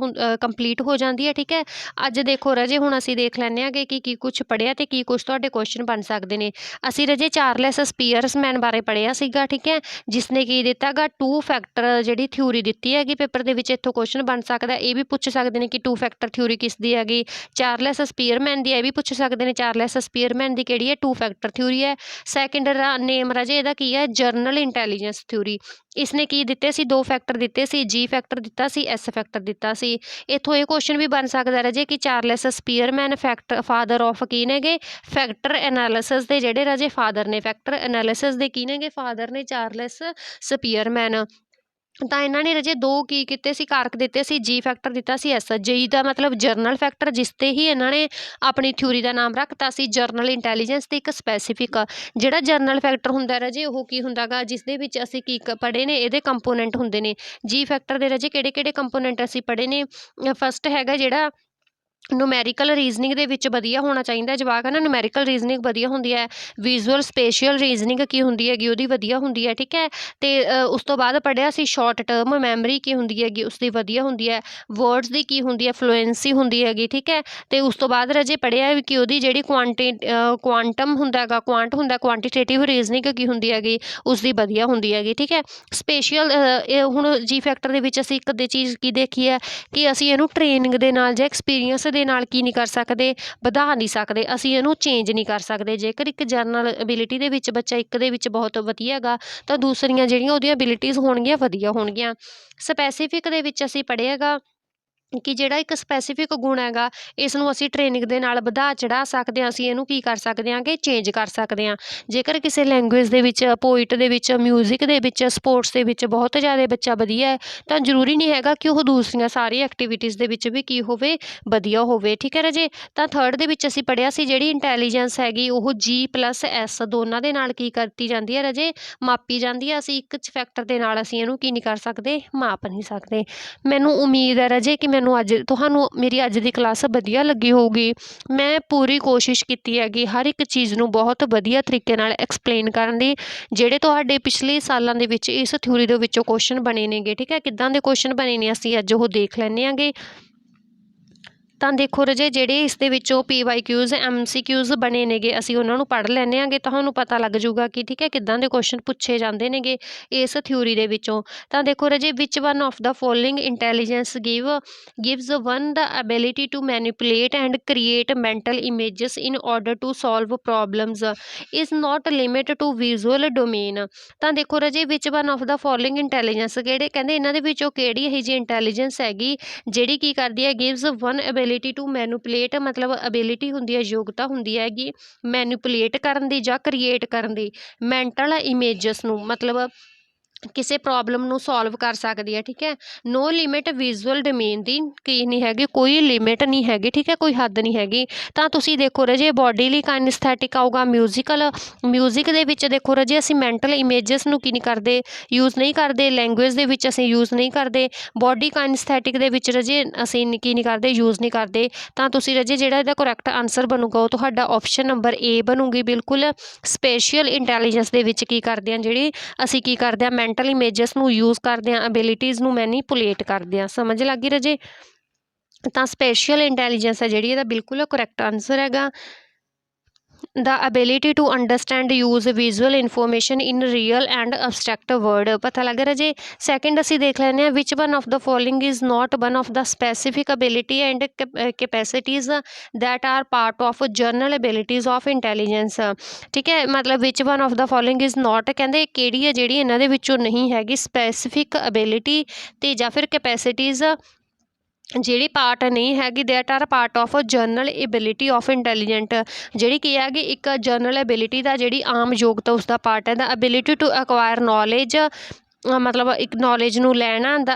ਕੰਪਲੀਟ ਹੋ ਜਾਂਦੀ ਹੈ। ਠੀਕ ਹੈ, ਅੱਜ ਦੇਖੋ ਰਾਜੇ, ਹੁਣ ਅਸੀਂ ਦੇਖ ਲੈਂਦੇ ਹਾਂ ਕਿ ਕੀ ਕੁਛ ਪੜ੍ਹਿਆ ਤੇ ਕੀ ਕੁਛ ਤੁਹਾਡੇ ਕੁਐਸਚਨ ਬਣ ਸਕਦੇ ਨੇ। ਅਸੀਂ ਰਾਜੇ ਚਾਰਲਸ ਸਪੀਅਰਸਮੈਨ ਬਾਰੇ ਪੜ੍ਹਿਆ ਸੀਗਾ। ਠੀਕ ਹੈ, ਜਿਸ ਨੇ ਕੀ ਦਿੱਤਾ ਗਾ, 2 ਫੈਕਟਰ ਜਿਹੜੀ ਥਿਊਰੀ ਦਿੱਤੀ ਹੈਗੀ ਪੇਪਰ ਦੇ ਵਿੱਚ। ਇੱਥੋਂ ਕੁਐਸਚਨ ਬਣ ਸਕਦਾ, ਇਹ ਵੀ ਪੁੱਛ ਸਕਦੇ ਨੇ ਕਿ 2 ਫੈਕਟਰ ਥਿਊਰੀ ਕਿਸ ਦੀ ਹੈਗੀ, ਚਾਰਲਸ ਸਪੀਅਰਮੈਨ ਦੀ। ਇਹ ਵੀ ਪੁੱਛ ਸਕਦੇ ਨੇ ਚਾਰਲਸ ਸਪੀਅਰਮੈਨ ਦੀ ਕਿਹੜੀ ਹੈ, 2 ਫੈਕਟਰ ਥਿਊਰੀ ਹੈ। ਸੈਕਿੰਡ ਨੇਮ ਰਾਜੇ ਇਹਦਾ ਕੀ ਹੈ, ਜਰਨਲ ਇੰਟੈਲੀਜੈਂਸ ਥਿਊਰੀ। ਇਸਨੇ ਕੀ ਦਿੱਤੇ ਸੀ, 2 ਫੈਕਟਰ ਦਿੱਤੇ ਸੀ, ਜੀ ਫੈਕਟਰ ਦਿੱਤਾ ਸੀ, ਐਸ ਫੈਕਟਰ ਦਿੱਤਾ ਸੀ। ਇੱਥੋਂ ਇਹ ਕੁਐਸਚਨ ਵੀ ਬਣ ਸਕਦਾ ਰਾਜੇ ਕਿ ਚਾਰਲਸ ਸਪੀਅਰਮੈਨ ਫਾਦਰ ਆਫ ਕੀ ਨੇਗੇ, ਫੈਕਟਰ ਐਨਾਲਿਸਿਸ ਦੇ ਜਿਹੜੇ ਰਾਜੇ ਫਾਦਰ ਨੇ, ਫੈਕਟਰ ਐਨਾਲਿਸਿਸ ਦੇ ਕੀ ਨੇਗੇ, ਫਾਦਰ ਨੇ ਚਾਰਲਸ ਸਪੀਅਰਮੈਨ। ਤਾਂ ਇਹਨਾਂ ਨੇ ਰਾਜੇ 2 ਕੀ ਕੀਤੇ ਸੀ, ਕਾਰਕ ਦਿੱਤੇ ਸੀ, ਜੀ ਫੈਕਟਰ ਦਿੱਤਾ ਸੀ, ਐਸ। ਜੀ ਦਾ ਮਤਲਬ ਜਰਨਲ ਫੈਕਟਰ, ਜਿਸ ਤੇ ਹੀ ਇਹਨਾਂ ਨੇ ਆਪਣੀ ਥਿਊਰੀ ਦਾ ਨਾਮ ਰੱਖਤਾ ਸੀ। ਜਰਨਲ ਇੰਟੈਲੀਜੈਂਸ ਤੇ ਇੱਕ ਸਪੈਸੀਫਿਕ। ਜਿਹੜਾ ਜਰਨਲ ਫੈਕਟਰ ਹੁੰਦਾ ਰਾਜੇ ਉਹ ਕੀ ਹੁੰਦਾ ਗਾ, ਜਿਸ ਦੇ ਵਿੱਚ ਅਸੀਂ ਕੀ ਪੜ੍ਹੇ ਨੇ, ਇਹਦੇ ਕੰਪੋਨੈਂਟ ਹੁੰਦੇ ਨੇ। ਜੀ ਫੈਕਟਰ ਦੇ ਰਾਜੇ ਕਿਹੜੇ ਕਿਹੜੇ ਕੰਪੋਨੈਂਟ ਅਸੀਂ ਪੜ੍ਹੇ ਨੇ। ਫਸਟ ਹੈਗਾ ਜਿਹੜਾ ਨੂਮੈਰੀਕਲ ਰੀਜ਼ਨਿੰਗ ਦੇ ਵਿੱਚ ਵਧੀਆ ਹੋਣਾ ਚਾਹੀਦਾ ਜਵਾਕ, ਹੈ ਨਾ, ਨੂਮੈਰੀਕਲ ਰੀਜ਼ਨਿੰਗ ਵਧੀਆ ਹੁੰਦੀ ਹੈ। ਵਿਜ਼ੂਅਲ ਸਪੇਸ਼ੀਅਲ ਰੀਜ਼ਨਿੰਗ ਕੀ ਹੁੰਦੀ ਹੈਗੀ, ਉਹਦੀ ਵਧੀਆ ਹੁੰਦੀ ਹੈ। ਠੀਕ ਹੈ, ਅਤੇ ਉਸ ਤੋਂ ਬਾਅਦ ਪੜ੍ਹਿਆ ਸੀ ਸ਼ਾਰਟ ਟਰਮ ਮੈਮਰੀ ਕੀ ਹੁੰਦੀ ਹੈਗੀ, ਉਸਦੀ ਵਧੀਆ ਹੁੰਦੀ ਹੈ। ਵਰਡਸ ਦੀ ਕੀ ਹੁੰਦੀ ਹੈ, ਫਲੂਐਂਸੀ ਹੁੰਦੀ ਹੈਗੀ। ਠੀਕ ਹੈ, ਅਤੇ ਉਸ ਤੋਂ ਬਾਅਦ ਰਾਜੇ ਪੜ੍ਹਿਆ ਕਿ ਉਹਦੀ ਜਿਹੜੀ ਕੁਆਂਟਮ ਹੁੰਦਾ ਹੈਗਾ, ਕੁਆਂਟੀਟੇਟਿਵ ਰੀਜ਼ਨਿੰਗ ਕੀ ਹੁੰਦੀ ਹੈਗੀ, ਉਸਦੀ ਵਧੀਆ ਹੁੰਦੀ ਹੈਗੀ। ਠੀਕ ਹੈ, ਸਪੇਸ਼ੀਅਲ ਹੁਣ ਜੀ ਫੈਕਟਰ ਦੇ ਵਿੱਚ ਅਸੀਂ ਇੱਕ ਦੇ ਚੀਜ਼ ਕੀ ਦੇਖੀ ਹੈ ਕਿ ਅਸੀਂ ਇਹਨੂੰ ਟ੍ਰੇਨਿੰਗ ਦੇ ਨਾਲ ਜਾਂ ਐਕਸਪੀਰੀਅੰਸ ਦੇ ਨਾਲ ਕੀ ਨਹੀਂ ਕਰ ਸਕਦੇ, ਵਧਾ ਨਹੀਂ ਸਕਦੇ, ਅਸੀਂ ਇਹਨੂੰ ਚੇਂਜ ਨਹੀਂ ਕਰ ਸਕਦੇ। ਜੇਕਰ ਇੱਕ ਜਰਨਲ ਐਬਿਲਿਟੀ ਦੇ ਵਿੱਚ ਬੱਚਾ ਇੱਕ ਦੇ ਵਿੱਚ ਬਹੁਤ ਵਧੀਆ ਹੈਗਾ ਤਾਂ ਦੂਸਰੀਆਂ ਜਿਹੜੀਆਂ ਉਹਦੀਆਂ ਐਬਿਲਿਟੀਜ਼ ਹੋਣਗੀਆਂ ਵਧੀਆ ਹੋਣਗੀਆਂ। ਸਪੈਸੀਫਿਕ ਦੇ ਵਿੱਚ ਅਸੀਂ ਪੜ੍ਹਿਆ ਹੈਗਾ ਕਿ ਜਿਹੜਾ ਇੱਕ ਸਪੈਸੀਫਿਕ ਗੁਣ ਹੈਗਾ, ਇਸ ਨੂੰ ਅਸੀਂ ਟ੍ਰੇਨਿੰਗ ਦੇ ਨਾਲ ਵਧਾ ਚੜ੍ਹਾ ਸਕਦੇ ਹਾਂ। ਅਸੀਂ ਇਹਨੂੰ ਕੀ ਕਰ ਸਕਦੇ ਹਾਂ ਕਿ ਚੇਂਜ ਕਰ ਸਕਦੇ ਹਾਂ। ਜੇਕਰ ਕਿਸੇ ਲੈਂਗੁਏਜ ਦੇ ਵਿੱਚ, ਪੋਇਟ ਦੇ ਵਿੱਚ, ਮਿਊਜ਼ਿਕ ਦੇ ਵਿੱਚ, ਸਪੋਰਟਸ ਦੇ ਵਿੱਚ ਬਹੁਤ ਜ਼ਿਆਦਾ ਬੱਚਾ ਵਧੀਆ ਹੈ, ਤਾਂ ਜ਼ਰੂਰੀ ਨਹੀਂ ਹੈਗਾ ਕਿ ਉਹ ਦੂਸਰੀਆਂ ਸਾਰੀ ਐਕਟੀਵਿਟੀਜ਼ ਦੇ ਵਿੱਚ ਵੀ ਕੀ ਹੋਵੇ, ਵਧੀਆ ਹੋਵੇ। ਠੀਕ ਹੈ ਰਾਜੇ। ਤਾਂ ਥਰਡ ਦੇ ਵਿੱਚ ਅਸੀਂ ਪੜ੍ਹਿਆ ਸੀ ਜਿਹੜੀ ਇੰਟੈਲੀਜੈਂਸ ਹੈਗੀ ਉਹ G+S ਦੋਨਾਂ ਦੇ ਨਾਲ ਕੀ ਕਰਤੀ ਜਾਂਦੀ ਹੈ ਰਾਜੇ, ਮਾਪੀ ਜਾਂਦੀ ਹੈ। ਅਸੀਂ ਇੱਕ ਫੈਕਟਰ ਦੇ ਨਾਲ ਅਸੀਂ ਇਹਨੂੰ ਕੀ ਨਹੀਂ ਕਰ ਸਕਦੇ, ਮਾਪ ਨਹੀਂ ਸਕਦੇ। ਮੈਨੂੰ ਉਮੀਦ ਹੈ ਰਾਜੇ ਕਿ ਮੈਨੂੰ ਤੁਹਾਨੂੰ ਮੇਰੀ ਅੱਜ ਦੀ ਕਲਾਸ ਵਧੀਆ ਲੱਗੀ ਹੋਊਗੀ। ਮੈਂ ਪੂਰੀ ਕੋਸ਼ਿਸ਼ ਕੀਤੀ ਹੈਗੀ ਹਰ ਇੱਕ ਚੀਜ਼ ਨੂੰ ਬਹੁਤ ਵਧੀਆ ਤਰੀਕੇ ਨਾਲ ਐਕਸਪਲੇਨ ਕਰਨ ਦੀ। ਜਿਹੜੇ ਤੁਹਾਡੇ ਪਿਛਲੇ ਸਾਲਾਂ ਦੇ ਵਿੱਚ ਇਸ ਥਿਊਰੀ ਦੇ ਵਿੱਚੋਂ ਕੁਐਸਚਨ ਬਣੇ ਨੇਗੇ, ਠੀਕ ਹੈ, ਕਿੱਦਾਂ ਦੇ ਕੁਐਸਚਨ ਬਣੇ ਨੇ ਅਸੀਂ ਅੱਜ ਉਹ ਦੇਖ ਲੈਂਦੇ ਆਂਗੇ। ਤਾਂ ਦੇਖੋ ਰਾਜੇ, ਜਿਹੜੇ ਇਸ ਦੇ ਵਿੱਚੋਂ PYQs MCQs ਬਣੇ ਨੇਗੇ, ਅਸੀਂ ਉਹਨਾਂ ਨੂੰ ਪੜ੍ਹ ਲੈਂਦੇ ਆਂਗੇ। ਤੁਹਾਨੂੰ ਪਤਾ ਲੱਗ ਜੂਗਾ ਕਿ ਠੀਕ ਹੈ ਕਿੱਦਾਂ ਦੇ ਕੁਐਸਚਨ ਪੁੱਛੇ ਜਾਂਦੇ ਨੇਗੇ ਇਸ ਥਿਊਰੀ ਦੇ ਵਿੱਚੋਂ। ਤਾਂ ਦੇਖੋ ਰਾਜੇ, which one of the following intelligence gives one the ability to manipulate and create mental images in order to solve problems is not limited to visual domain। ਤਾਂ ਦੇਖੋ ਰਾਜੇ, which one of the following intelligence ਕਿਹੜੇ ਕਹਿੰਦੇ, ਇਹਨਾਂ ਦੇ ਵਿੱਚੋਂ ਕਿਹੜੀ ਇਹੋ ਜਿਹੀ ਇੰਟੈਲੀਜੈਂਸ ਹੈਗੀ ਜਿਹੜੀ ਕੀ ਕਰਦੀ ਹੈ, gives one ability to manipulate, ਮਤਲਬ ਐਬਿਲਿਟੀ ਹੁੰਦੀ ਹੈ, ਯੋਗਤਾ ਹੁੰਦੀ ਹੈਗੀ ਮੈਨੂਪਲੇਟ ਕਰਨ ਦੀ ਜਾਂ ਕ੍ਰੀਏਟ ਕਰਨ ਦੀ, ਮੈਂਟਲ ਇਮੇਜਸ ਨੂੰ, ਮਤਲਬ ਕਿਸੇ ਪ੍ਰੋਬਲਮ ਨੂੰ ਸੋਲਵ ਕਰ ਸਕਦੀ ਹੈ। ਠੀਕ ਹੈ। ਨੋ ਲਿਮਿਟ ਵਿਜ਼ੂਅਲ ਡੋਮੇਨ ਦੀ ਕੀ ਨਹੀਂ ਹੈਗੀ, ਕੋਈ ਲਿਮਿਟ ਨਹੀਂ ਹੈਗੀ। ਠੀਕ ਹੈ, ਕੋਈ ਹੱਦ ਨਹੀਂ ਹੈਗੀ। ਤਾਂ ਤੁਸੀਂ ਦੇਖੋ ਰਾਜੇ, ਬੋਡੀ ਲਈ ਕਾਈਨੈਸਥੈਟਿਕ ਆਊਗਾ, ਮਿਊਜ਼ਿਕ ਦੇ ਵਿੱਚ ਦੇਖੋ ਰਾਜੇ ਅਸੀਂ ਮੈਂਟਲ ਇਮੇਜਸ ਨੂੰ ਕੀ ਨਹੀਂ ਕਰਦੇ, ਯੂਜ਼ ਨਹੀਂ ਕਰਦੇ। ਲੈਂਗੁਏਜ ਦੇ ਵਿੱਚ ਅਸੀਂ ਯੂਜ਼ ਨਹੀਂ ਕਰਦੇ। ਬੋਡੀ ਕਾਈਨੈਸਥੈਟਿਕ ਦੇ ਵਿੱਚ ਰਾਜੇ ਅਸੀਂ ਕੀ ਨਹੀਂ ਕਰਦੇ, ਯੂਜ਼ ਨਹੀਂ ਕਰਦੇ। ਤਾਂ ਤੁਸੀਂ ਰਾਜੇ ਜਿਹੜਾ ਇਹਦਾ ਕਰੈਕਟ ਆਨਸਰ ਬਣੂਗਾ ਉਹ ਤੁਹਾਡਾ ਆਪਸ਼ਨ ਨੰਬਰ A ਬਣੂਗੀ ਬਿਲਕੁਲ। ਸਪੇਸ਼ੀਅਲ ਇੰਟੈਲੀਜੈਂਸ ਦੇ ਵਿੱਚ ਕੀ ਕਰਦੇ ਹਾਂ, ਜਿਹੜੀ ਅਸੀਂ ਕੀ ਕਰਦੇ ਹਾਂ, ਮੈਂਟਲ ਇਮੇਜਸ ਨੂੰ ਯੂਜ਼ ਕਰਦੇ ਹਾਂ, ਐਬਿਲਿਟੀਜ਼ ਨੂੰ ਮੈਨੀਪੂਲੇਟ ਕਰਦੇ ਹਾਂ। ਸਮਝ ਲੱਗ ਗਈ ਰਾਜੇ। ਤਾਂ ਸਪੈਸ਼ੀਅਲ ਇੰਟੈਲੀਜੈਂਸ ਹੈ ਜਿਹੜੀ ਇਹਦਾ ਬਿਲਕੁਲ ਕਰੈਕਟ ਆਨਸਰ ਹੈਗਾ। the ability to understand use visual information in real and abstract word। ਪਤਾ ਲੱਗ ਰਿਹਾ ਜੀ। ਸੈਕਿੰਡ ਅਸੀਂ ਦੇਖ ਲੈਂਦੇ ਹਾਂ, which one of the following is not one of the specific ability and capacities that are part of general abilities of intelligence। ਠੀਕ ਹੈ, ਮਤਲਬ which one of the following is not, ਕਹਿੰਦੇ ਕਿਹੜੀ ਹੈ ਜਿਹੜੀ ਇਹਨਾਂ ਦੇ ਵਿੱਚੋਂ ਨਹੀਂ ਹੈਗੀ specific ability ਤੇ ਜਾਂ ਫਿਰ capacities ਜਿਹੜੀ ਪਾਰਟ ਨਹੀਂ ਹੈਗੀ, that are part of general ability of intelligent. ਜਿਹੜੀ ਕੀ ਹੈਗੀ ਇੱਕ ਜਨਰਲ ਐਬਿਲਿਟੀ ਦਾ ਜਿਹੜੀ ਆਮ ਯੋਗਤਾ ਉਸਦਾ ਪਾਰਟ ਹੈ। The ability to acquire knowledge, ਮਤਲਬ ਇੱਕ ਨੌਲੇਜ ਨੂੰ ਲੈਣਾ। The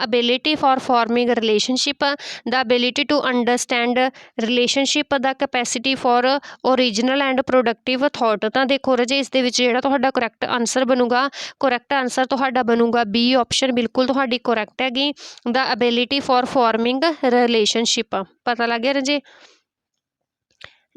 ability for forming relationship. The ability to understand relationship. The capacity for original and productive thought. ਤਾਂ ਦੇਖੋ ਰਾਜੇ, ਇਸ ਦੇ ਵਿੱਚ ਜਿਹੜਾ ਤੁਹਾਡਾ ਕਰੈਕਟ ਆਨਸਰ ਬਣੂਗਾ, ਕਰੈਕਟ ਆਨਸਰ ਤੁਹਾਡਾ ਬਣੂਗਾ B ਆਪਸ਼ਨ, ਬਿਲਕੁਲ ਤੁਹਾਡੀ ਕਰੈਕਟ ਹੈਗੀ। The ability for forming relationship. ਪਤਾ ਲੱਗ ਗਿਆ ਰਾਜੇ।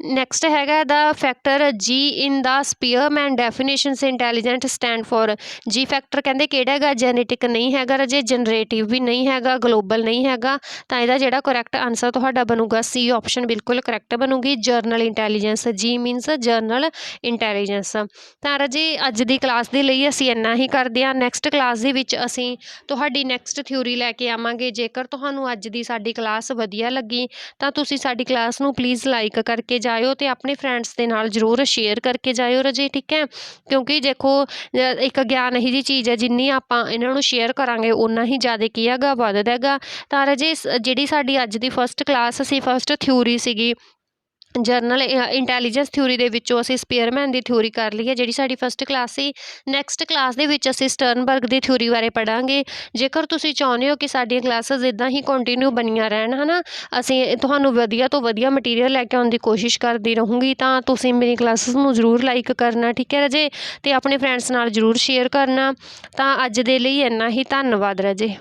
ਨੈਕਸਟ ਹੈਗਾ the factor G in the Spearman definitions intelligent stand for. G factor ਕਹਿੰਦੇ ਕਿਹੜਾ ਹੈਗਾ, ਜੈਨੇਟਿਕ ਨਹੀਂ ਹੈਗਾ ਰਾਜੇ, ਜਨਰੇਟਿਵ ਵੀ ਨਹੀਂ ਹੈਗਾ, ਗਲੋਬਲ ਨਹੀਂ ਹੈਗਾ। ਤਾਂ ਇਹਦਾ ਜਿਹੜਾ ਕਰੈਕਟ ਆਨਸਰ ਤੁਹਾਡਾ ਬਣੂਗਾ C ਆਪਸ਼ਨ, ਬਿਲਕੁਲ ਕਰੈਕਟ ਬਣੂਗੀ। General intelligence, G means general intelligence. ਤਾਂ ਰਾਜੇ ਅੱਜ ਦੀ ਕਲਾਸ ਦੇ ਲਈ ਅਸੀਂ ਇੰਨਾ ਹੀ ਕਰਦੇ ਹਾਂ। ਨੈਕਸਟ ਕਲਾਸ ਦੇ ਵਿੱਚ ਅਸੀਂ ਤੁਹਾਡੀ ਨੈਕਸਟ ਥਿਊਰੀ ਲੈ ਕੇ ਆਵਾਂਗੇ। ਜੇਕਰ ਤੁਹਾਨੂੰ ਅੱਜ ਦੀ ਸਾਡੀ ਕਲਾਸ ਵਧੀਆ ਲੱਗੀ ਤਾਂ ਤੁਸੀਂ ਸਾਡੀ ਕਲਾਸ ਨੂੰ ਪਲੀਜ਼ ਲਾਈਕ ਕਰਕੇ ਜਾਇਓ ਤੇ ਆਪਣੇ ਫਰੈਂਡਸ ਦੇ ਨਾਲ ਜ਼ਰੂਰ ਸ਼ੇਅਰ ਕਰਕੇ ਜਾਇਓ ਰਾਜੇ। ਠੀਕ ਹੈ, ਕਿਉਂਕਿ ਦੇਖੋ ਇੱਕ ਗਿਆਨ ਇਹੀ ਜਿਹੀ ਚੀਜ਼ ਹੈ, ਜਿੰਨੀ ਆਪਾਂ ਇਹਨਾਂ ਨੂੰ ਸ਼ੇਅਰ ਕਰਾਂਗੇ ਓਨਾ ਹੀ ਜ਼ਿਆਦਾ ਕੀ ਹੈਗਾ, ਵੱਧਦਾ ਹੈਗਾ। ਤਾਂ ਰਾਜੇ ਜਿਹੜੀ ਸਾਡੀ ਅੱਜ ਦੀ ਫਸਟ ਕਲਾਸ ਸੀ, ਫਸਟ ਥਿਊਰੀ ਸੀਗੀ ਜਰਨਲ ਇੰਟੈਲੀਜੈਂਸ ਥਿਊਰੀ ਦੇ ਵਿੱਚੋਂ ਅਸੀਂ ਸਪੀਅਰਮੈਨ ਦੀ ਥਿਊਰੀ ਕਰ ਲਈ ਹੈ, ਜਿਹੜੀ ਸਾਡੀ ਫਸਟ ਕਲਾਸ ਸੀ। ਨੈਕਸਟ ਕਲਾਸ ਦੇ ਵਿੱਚ ਅਸੀਂ ਸਟਰਨਬਰਗ ਦੀ ਥਿਊਰੀ ਬਾਰੇ ਪੜ੍ਹਾਂਗੇ। ਜੇਕਰ ਤੁਸੀਂ ਚਾਹੁੰਦੇ ਹੋ ਕਿ ਸਾਡੀਆਂ ਕਲਾਸਿਸ ਇੱਦਾਂ ਹੀ ਕੰਟੀਨਿਊ ਬਣੀਆਂ ਰਹਿਣ, ਹੈ ਨਾ, ਅਸੀਂ ਤੁਹਾਨੂੰ ਵਧੀਆ ਤੋਂ ਵਧੀਆ ਮਟੀਰੀਅਲ ਲੈ ਕੇ ਆਉਣ ਦੀ ਕੋਸ਼ਿਸ਼ ਕਰਦੀ ਰਹੂੰਗੀ, ਤਾਂ ਤੁਸੀਂ ਮੇਰੀ ਕਲਾਸਿਸ ਨੂੰ ਜ਼ਰੂਰ ਲਾਈਕ ਕਰਨਾ। ਠੀਕ ਹੈ ਰਾਜੇ, ਅਤੇ ਆਪਣੇ ਫਰੈਂਡਸ ਨਾਲ ਜ਼ਰੂਰ ਸ਼ੇਅਰ ਕਰਨਾ। ਤਾਂ ਅੱਜ ਦੇ ਲਈ ਇੰਨਾ ਹੀ, ਧੰਨਵਾਦ ਰਾਜੇ।